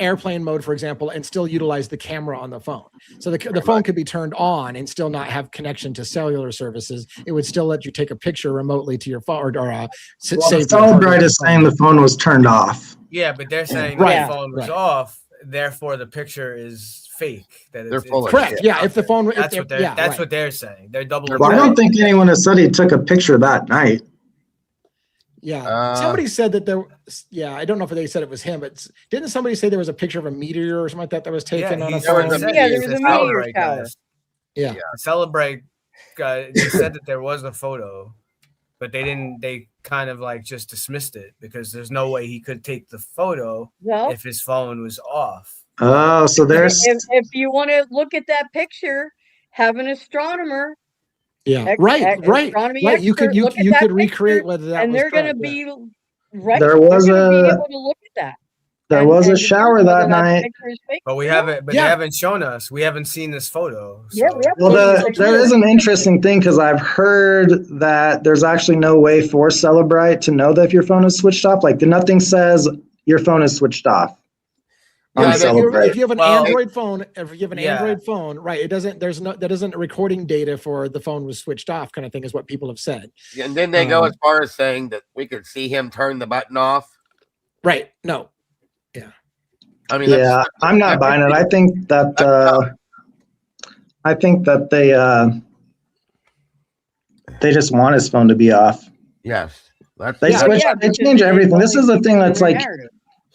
airplane mode, for example, and still utilize the camera on the phone? So the phone could be turned on and still not have connection to cellular services. It would still let you take a picture remotely to your phone, or
Cellbrite is saying the phone was turned off.
Yeah, but they're saying the phone was off. Therefore, the picture is fake. That
they're full of
correct.
shit.
Yeah, if the phone,
that's what they're saying. They're double.
Well, I don't think anyone has said he took a picture that night.
Yeah, somebody said that there. Yeah, I don't know if they said it was him, but didn't somebody say there was a picture of a meteor or something like that was taken on a phone?
There was a meteor shower.
Yeah,
Celebrate. They said that there was a photo, but they didn't. They kind of like just dismissed it because there's no way he could take the photo if his phone was off.
Oh, so there's.
If you want to look at that picture, have an astronomer.
Yeah, right. You could recreate whether that.
And they're going to be Right.
There
We're
was
gonna be
a
able to look at that.
there was a
determine
shower
whether
that
that
night.
picture is fake
But we
or not.
haven't. But
Yeah.
they haven't shown us. We haven't seen this photo.
Yeah,
so-
we have
Well,
photos
there is an interesting thing because I've heard that there's actually no way for Cellular to know that if your phone is switched off. Like nothing says your phone is switched off.
Yeah,
on
if you
Cellular.
have an
Well,
Android phone, if you have an
yeah.
Android phone, right? It doesn't. There's no. That isn't recording data for the phone was switched off, kind of thing, is what people have said.
And then they go as far as saying that we could see him turn the button off.
Right. No.
I mean,
Yeah, I'm not buying it. I think that they just want his phone to be off.
yes,
They switch. They change everything. This is the thing that's like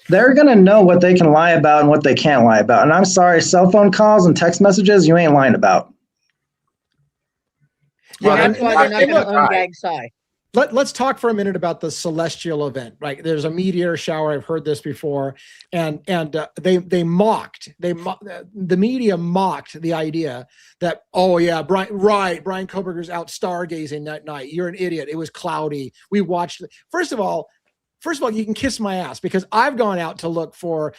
they're gonna know what they can lie about and what they can't lie about. And I'm sorry, cell phone calls and text messages, you ain't lying about.
Yeah,
That's why they're not going to ungag Psy.
Let's talk for a minute about the celestial event. Right, there's a meteor shower. I've heard this before, and they mocked. The media mocked the idea that, oh yeah, Brian Kohberger's out stargazing that night. You're an idiot. It was cloudy. We watched. First of all, you can kiss my ass, because I've gone out to look for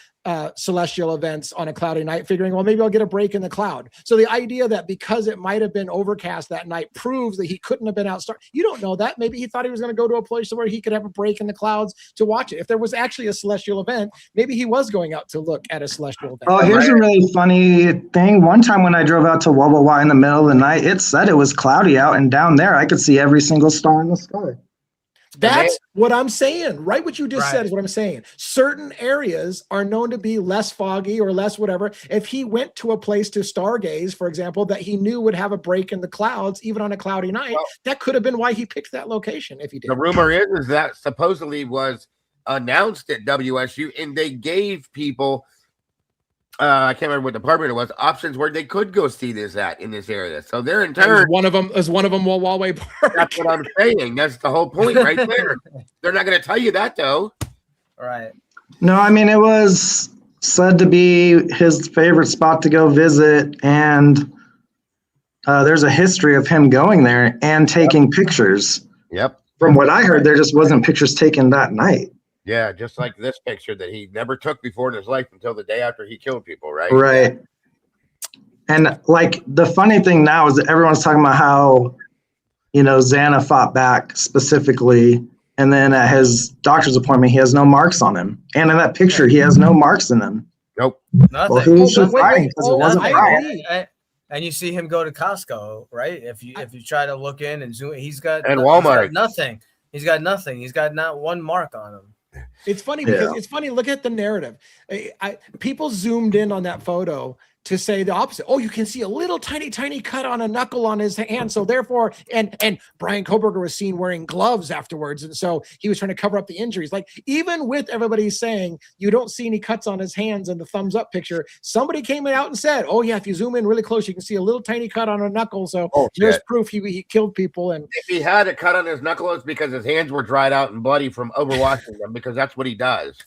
celestial events on a cloudy night, figuring, well, maybe I'll get a break in the cloud. So the idea that because it might have been overcast that night proves that he couldn't have been out. You don't know that. Maybe he thought he was going to go to a place where he could have a break in the clouds to watch it. If there was actually a celestial event, maybe he was going out to look at a celestial event.
Oh, here's a really funny thing. One time when I drove out to Wawa in the middle of the night, it said it was cloudy out, and down there I could see every single star in the sky.
That's what I'm saying. Right. What you just said is what I'm saying. Certain areas are known to be less foggy or less whatever. If he went to a place to stargaze, for example, that he knew would have a break in the clouds, even on a cloudy night, that could have been why he picked that location if he did.
The rumor is that supposedly was announced at WSU, and they gave people, I can't remember what department it was, options where they could go see this in this area. So they're in turn.
One of them Wallway Park.
That's what I'm saying. That's the whole point right there. They're not going to tell you that though.
Right.
No, I mean, it was said to be his favorite spot to go visit, and there's a history of him going there and taking pictures.
Yep.
From what I heard, there just wasn't pictures taken that night.
Yeah, just like this picture that he never took before in his life until the day after he killed people, right?
Right. And like the funny thing now is that everyone's talking about how, Xana fought back specifically, and then at his doctor's appointment, he has no marks on him. And in that picture, he has no marks in him.
Nope.
Nothing.
Well, who's she fighting? Because it wasn't Brian.
And you see him go to Costco, right? If you try to look in and zoom, he's got
Walmart.
Nothing. He's got nothing. He's got not one mark on him.
It's funny because it's funny. Look at the narrative. People zoomed in on that photo to say the opposite. Oh, you can see a little tiny cut on a knuckle on his hand. So therefore, and Brian Kohberger was seen wearing gloves afterwards. And so he was trying to cover up the injuries. Like, even with everybody saying you don't see any cuts on his hands in the thumbs up picture, somebody came out and said, oh yeah, if you zoom in really close, you can see a little tiny cut on a knuckle. So there's proof he killed people. And
if he had a cut on his knuckle, it's because his hands were dried out and bloody from overwashing them, because that's what he does.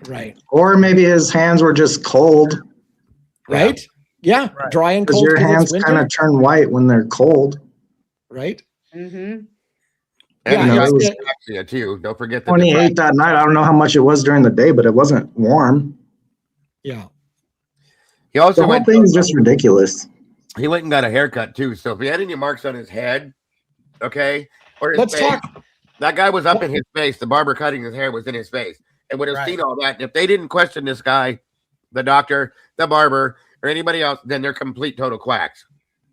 Right.
Or maybe his hands were just cold.
Right. Yeah. Right. Dry and cold.
Because your hands kind of turn white when they're cold.
Right.
Mm-hmm.
And it was too. Don't forget
28 that night. I don't know how much it was during the day, but it wasn't warm.
Yeah.
He also
the whole thing's just ridiculous.
He went and got a haircut too. So if he had any marks on his head, okay, or his
let's
face,
talk.
That guy was up in his face. The barber cutting his hair was in his face, and would have seen all that. If they didn't question this guy, the doctor, the barber, or anybody else, then they're complete total quacks.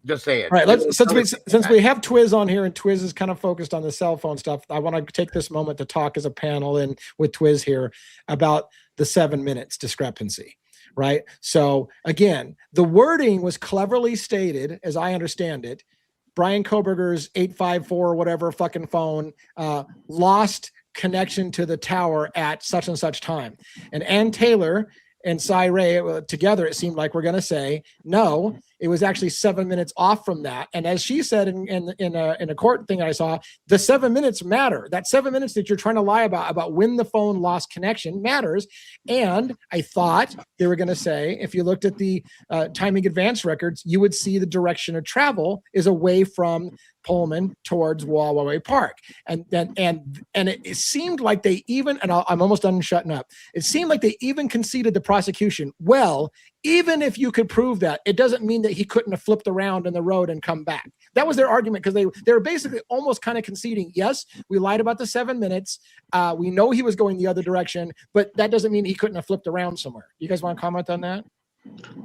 Just saying.
Right. Since we have Twiz on here, and Twiz is kind of focused on the cell phone stuff, I want to take this moment to talk as a panel and with Twiz here about the 7 minutes discrepancy. Right. So again, the wording was cleverly stated, as I understand it. Brian Kohberger's 854 or whatever fucking phone lost connection to the tower at such and such time. And Ann Taylor and Cy Ray together, it seemed like we're going to say, no, it was actually 7 minutes off from that. And as she said in a court thing I saw, the 7 minutes matter. That 7 minutes that you're trying to lie about when the phone lost connection matters. And I thought they were going to say, if you looked at the timing advance records, you would see the direction of travel is away from Pullman towards Wallaway Park. And it seemed like they even, and I'm almost done shutting up. It seemed like they even conceded the prosecution. Well, even if you could prove that, it doesn't mean that he couldn't have flipped around in the road and come back. That was their argument, because they were basically almost kind of conceding, yes, we lied about the 7 minutes. We know he was going the other direction, but that doesn't mean he couldn't have flipped around somewhere. You guys want to comment on that?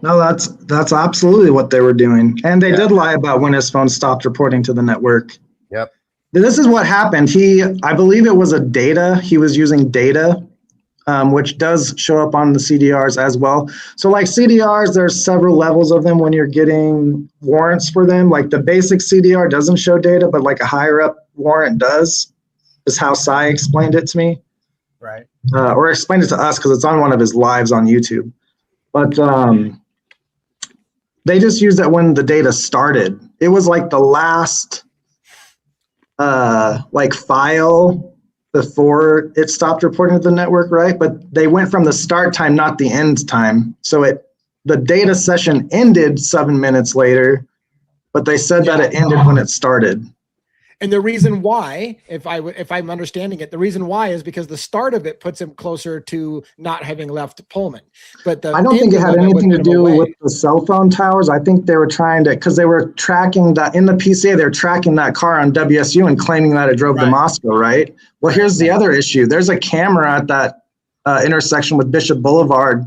No, that's absolutely what they were doing. And they did lie about when his phone stopped reporting to the network.
Yep.
This is what happened. I believe it was he was using data, which does show up on the CDRs as well. So like CDRs, there's several levels of them when you're getting warrants for them. Like the basic CDR doesn't show data, but like a higher up warrant does, is how Cy explained it to me.
Right.
Or explained it to us, because it's on one of his lives on YouTube. But they just used that when the data started. It was like the last file before it stopped reporting to the network, right? But they went from the start time, not the end time. So the data session ended 7 minutes later, but they said that it ended when it started.
And the reason why, if I'm understanding it, the reason why is because the start of it puts him closer to not having left Pullman. But
I don't think it had anything to do with the cell phone towers. I think they were trying to, because they were tracking that in the PCA, they're tracking that car on WSU and claiming that it drove to Moscow, right? Well, here's the other issue. There's a camera at that intersection with Bishop Boulevard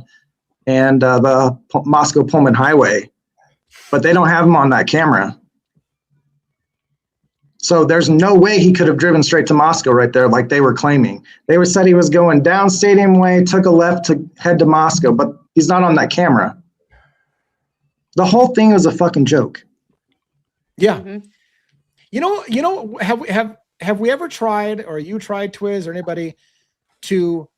and the Moscow Pullman Highway, but they don't have him on that camera. So there's no way he could have driven straight to Moscow right there like they were claiming. They said he was going down Stadium Way, took a left to head to Moscow, but he's not on that camera. The whole thing was a fucking joke.
Yeah. Mm-hmm. You know, have we ever tried, or you tried, Twiz, or anybody, to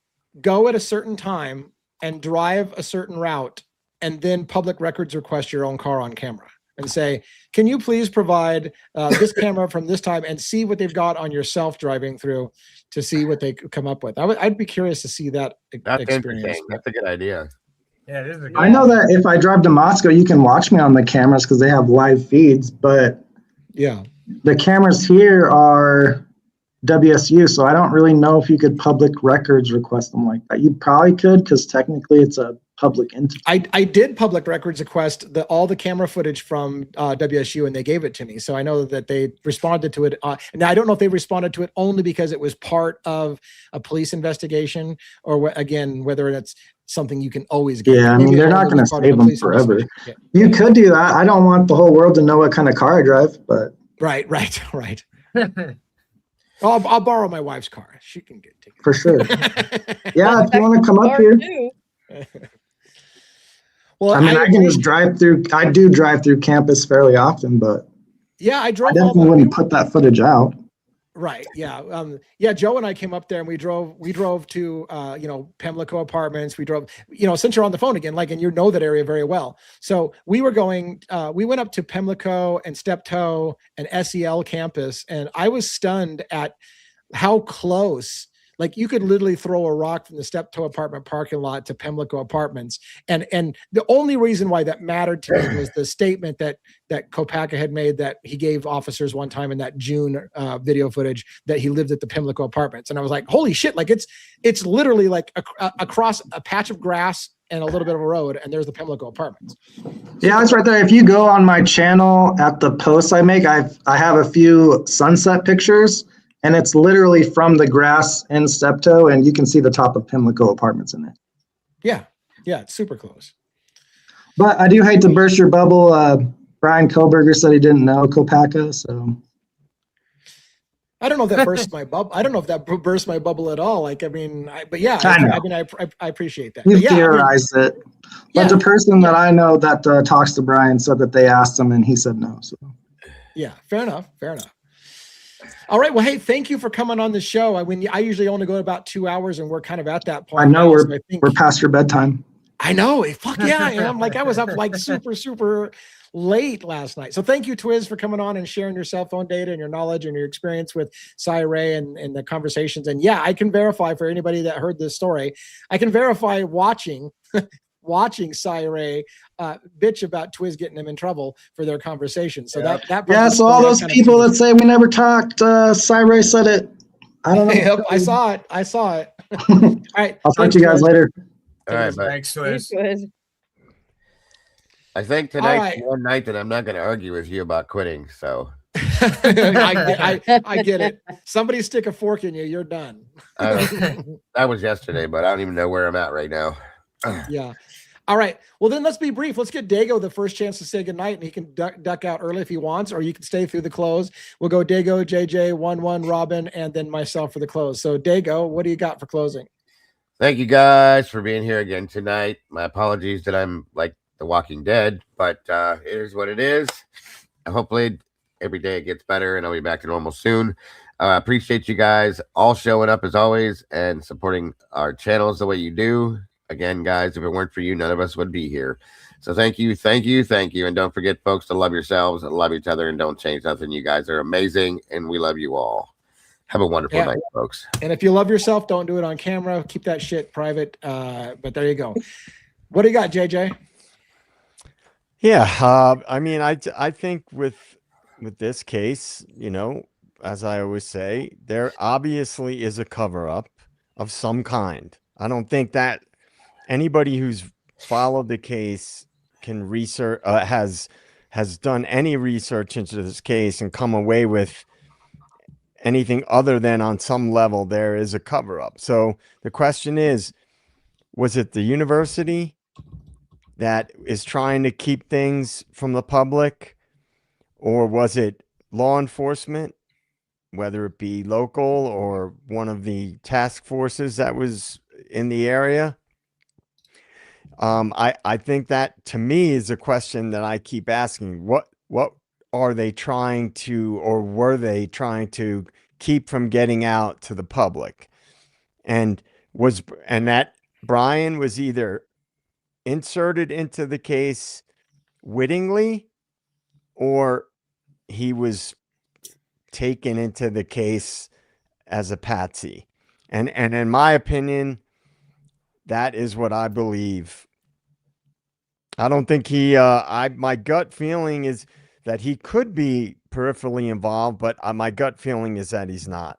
go at a certain time and drive a certain route and then public records request your own car on camera and say, can you please provide this camera from this time, and see what they've got on yourself driving through to see what they come up with? I'd be curious to see that experience.
That's a good idea.
Yeah, it is.
I know that if I drive to Moscow, you can watch me on the cameras because they have live feeds, but the cameras here are WSU, so I don't really know if you could public records request them like that. You probably could, because technically it's a public entity.
I did public records request all the camera footage from WSU, and they gave it to me. So I know that they responded to it. Now I don't know if they responded to it only because it was part of a police investigation, or whether it's something you can always get.
Yeah, I mean, they're not going to save them forever. You could do that. I don't want the whole world to know what kind of car I drive, but
right. I'll borrow my wife's car. She can take it.
For sure. Yeah, if you want to come up here. Well, I mean, I can just drive through. I do drive through campus fairly often, but
I
definitely wouldn't put that footage out.
Right. Yeah. Joe and I came up there and we drove to, Pimlico Apartments. We drove, since you're on the phone again, and you know that area very well. So we went up to Pimlico and Steptoe and SEL campus. And I was stunned at how close, you could literally throw a rock from the Steptoe apartment parking lot to Pimlico Apartments. And the only reason why that mattered to me was the statement that Kopaka had made, that he gave officers one time in that June video footage, that he lived at the Pimlico Apartments. And I was like, holy shit, it's literally across a patch of grass and a little bit of a road, and there's the Pimlico Apartments.
Yeah, it's right there. If you go on my channel at the posts I make, I have a few sunset pictures, and it's literally from the grass in Steptoe, and you can see the top of Pimlico Apartments in it.
Yeah, it's super close.
But I do hate to burst your bubble. Brian Kohberger said he didn't know Kopaka, so.
I don't know if that burst my bubble. I don't know if that burst my bubble at all. I appreciate that.
You theorized it. But the person that I know that talks to Brian said that they asked him and he said no. So.
Yeah, fair enough. All right. Well, hey, thank you for coming on the show. I mean, I usually only go about 2 hours, and we're kind of at that point.
I know we're past your bedtime.
I know. Fuck yeah, I am. I was up super, super late last night. So thank you, Twiz, for coming on and sharing your cell phone data and your knowledge and your experience with Cy Ray and the conversations. And I can verify, for anybody that heard this story, I can verify watching watching Cy-Ray bitch about Twiz getting him in trouble for their conversation. So that
so all those people that say we never talked, Cy-Ray said it. I don't know.
Yep, I saw it. All right.
I'll talk to you guys later.
All right,
thanks, Twiz.
I think tonight's one night that I'm not going to argue with you about quitting. So
I get it. Somebody stick a fork in you, you're done.
That was yesterday, but I don't even know where I'm at right now.
Yeah. All right. Well, then let's be brief. Let's get Dago the first chance to say goodnight, and he can duck out early if he wants, or you can stay through the close. We'll go Dago, JJ, 1-1, Robin, and then myself for the close. So Dago, what do you got for closing?
Thank you guys for being here again tonight. My apologies that I'm like The Walking Dead, but it is what it is. Hopefully every day it gets better and I'll be back to normal soon. I appreciate you guys all showing up as always and supporting our channels the way you do. Again, guys, if it weren't for you, none of us would be here. So thank you. And don't forget, folks, to love yourselves and love each other and don't change nothing. You guys are amazing and we love you all. Have a wonderful night, folks.
And if you love yourself, don't do it on camera. Keep that shit private. But there you go. What do you got, JJ?
Yeah, I mean, I think with this case, you know, as I always say, there obviously is a cover-up of some kind. I don't think that anybody who's followed the case can research has done any research into this case and come away with anything other than on some level there is a cover-up. So the question is, was it the university that is trying to keep things from the public, or was it law enforcement, whether it be local or one of the task forces that was in the area? I think that, to me, is a question that I keep asking. What are they trying to, or were they trying to keep from getting out to the public? And that Brian was either inserted into the case wittingly, or he was taken into the case as a patsy. And in my opinion, that is what I believe. I don't think my gut feeling is that he could be peripherally involved, but my gut feeling is that he's not.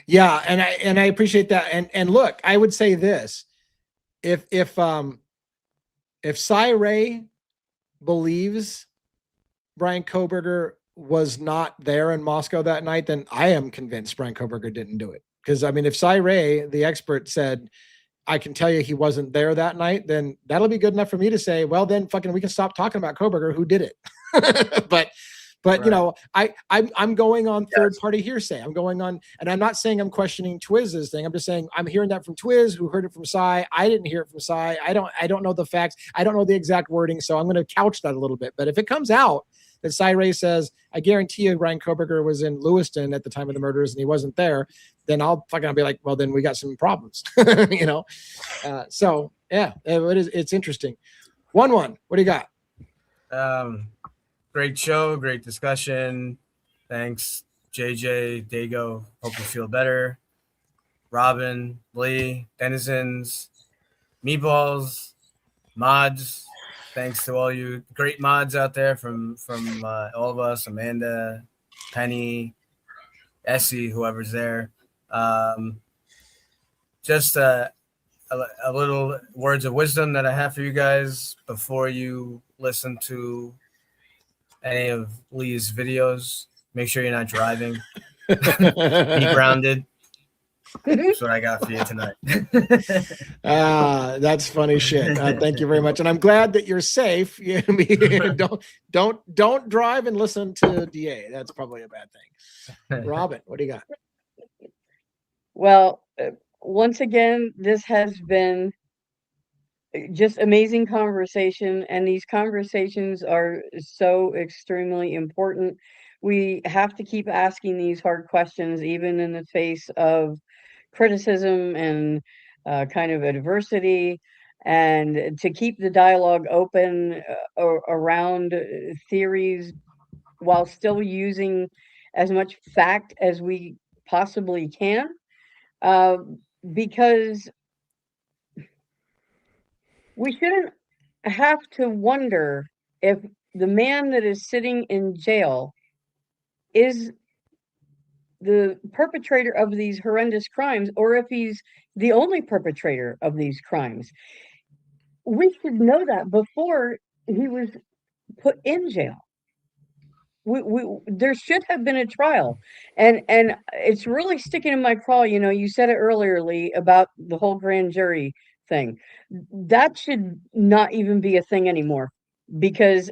Yeah, and I appreciate that. And look, I would say this: if Cy-Ray believes Brian Kohberger was not there in Moscow that night, then I am convinced Brian Kohberger didn't do it. Because I mean, if Cy-Ray, the expert, said, I can tell you he wasn't there that night, then that'll be good enough for me to say, well, then fucking we can stop talking about Kohberger, who did it. but right. You know, I'm going on third-party hearsay. I'm going on, and I'm not saying I'm questioning Twiz's thing. I'm just saying I'm hearing that from Twiz, who heard it from Cy. I didn't hear it from Cy. I don't know the facts. I don't know the exact wording, so I'm going to couch that a little bit. But if it comes out that Cy-Ray says, I guarantee you Brian Kohberger was in Lewiston at the time of the murders and he wasn't there, then I'll be like, well, then we got some problems, you know? So yeah, it's interesting. 1-1, what do you got?
Great show, great discussion. Thanks, JJ, Dago. Hope you feel better. Robin, Lee, denizens, meatballs, mods. Thanks to all you great mods out there from all of us, Amanda, Penny, Essie, whoever's there. Just a little words of wisdom that I have for you guys before you listen to any of Lee's videos. Make sure you're not driving. Be grounded. That's what I got for you tonight.
That's funny shit. Thank you very much, and I'm glad that you're safe. Don't drive and listen to DA. That's probably a bad thing. Robin, what do you got?
Well, once again, this has been just amazing conversation, and these conversations are so extremely important. We have to keep asking these hard questions, even in the face of criticism and kind of adversity, and to keep the dialogue open around theories while still using as much fact as we possibly can, because we shouldn't have to wonder if the man that is sitting in jail is the perpetrator of these horrendous crimes, or if he's the only perpetrator of these crimes. We should know that before he was put in jail. There should have been a trial, and it's really sticking in my craw. You know, you said it earlier, Lee, about the whole grand jury thing. That should not even be a thing anymore, because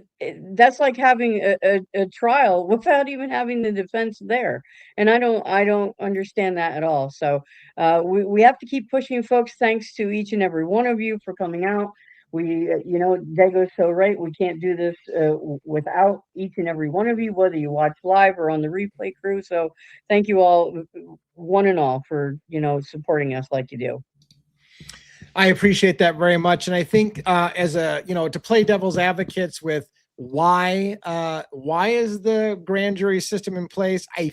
that's like having a trial without even having the defense there, and I don't understand that at all. So we have to keep pushing, folks. Thanks to each and every one of you for coming out. We, you know, Dago's so right. We can't do this without each and every one of you, whether you watch live or on the replay crew. So thank you all, one and all, for, you know, supporting us like you do.
I appreciate that very much. And I think as a, you know, to play devil's advocates with why is the grand jury system in place? I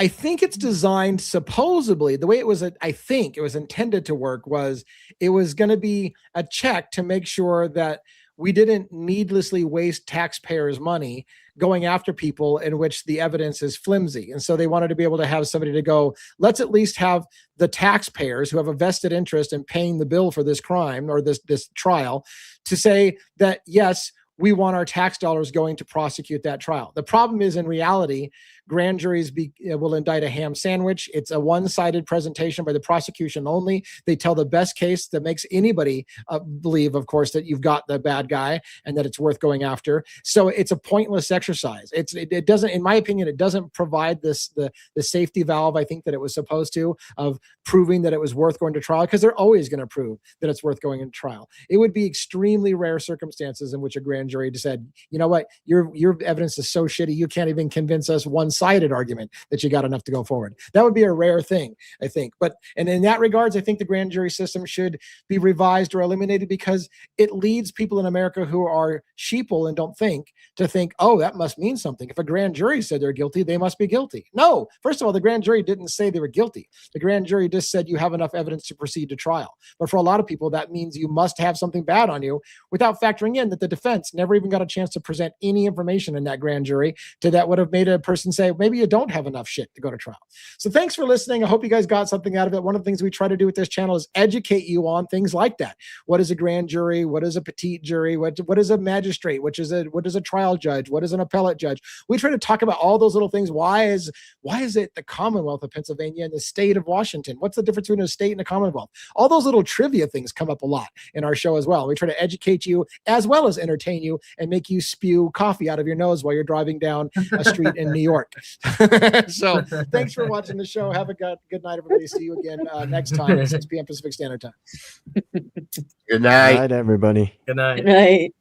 think it's designed, supposedly, the way it was, I think it was intended to work, was it was going to be a check to make sure that we didn't needlessly waste taxpayers' money going after people in which the evidence is flimsy. And so they wanted to be able to have somebody to go, let's at least have the taxpayers who have a vested interest in paying the bill for this crime or this trial to say that, yes, we want our tax dollars going to prosecute that trial. The problem is, in reality, grand juries will indict a ham sandwich. It's a one-sided presentation by the prosecution only. They tell the best case that makes anybody believe, of course, that you've got the bad guy and that it's worth going after. So it's a pointless exercise. It doesn't, in my opinion, it doesn't provide the safety valve I think that it was supposed to, of proving that it was worth going to trial, because they're always going to prove that it's worth going into trial. It would be extremely rare circumstances in which a grand jury said, you know what, your evidence is so shitty, you can't even convince us one-sided argument that you got enough to go forward. That would be a rare thing, I think. And in that regards, I think the grand jury system should be revised or eliminated, because it leads people in America who are sheeple and don't think to think, oh, that must mean something. If a grand jury said they're guilty, they must be guilty. No, first of all, the grand jury didn't say they were guilty. The grand jury just said you have enough evidence to proceed to trial. But for a lot of people, that means you must have something bad on you, without factoring in that the defense never even got a chance to present any information in that grand jury that would have made a person say, maybe you don't have enough shit to go to trial. So thanks for listening. I hope you guys got something out of it. One of the things we try to do with this channel is educate you on things like that. What is a grand jury? What is a petite jury? What is a magistrate? What is a trial judge? What is an appellate judge? We try to talk about all those little things. Why is it the Commonwealth of Pennsylvania and the state of Washington? What's the difference between a state and a Commonwealth? All those little trivia things come up a lot in our show as well. We try to educate you as well as entertain you and make you spew coffee out of your nose while you're driving down a street in New York. So thanks for watching the show. Have a good night, everybody. See you again next time at 6 p.m. Pacific Standard Time.
Good night.
Good night, everybody.
Good night.
Good night.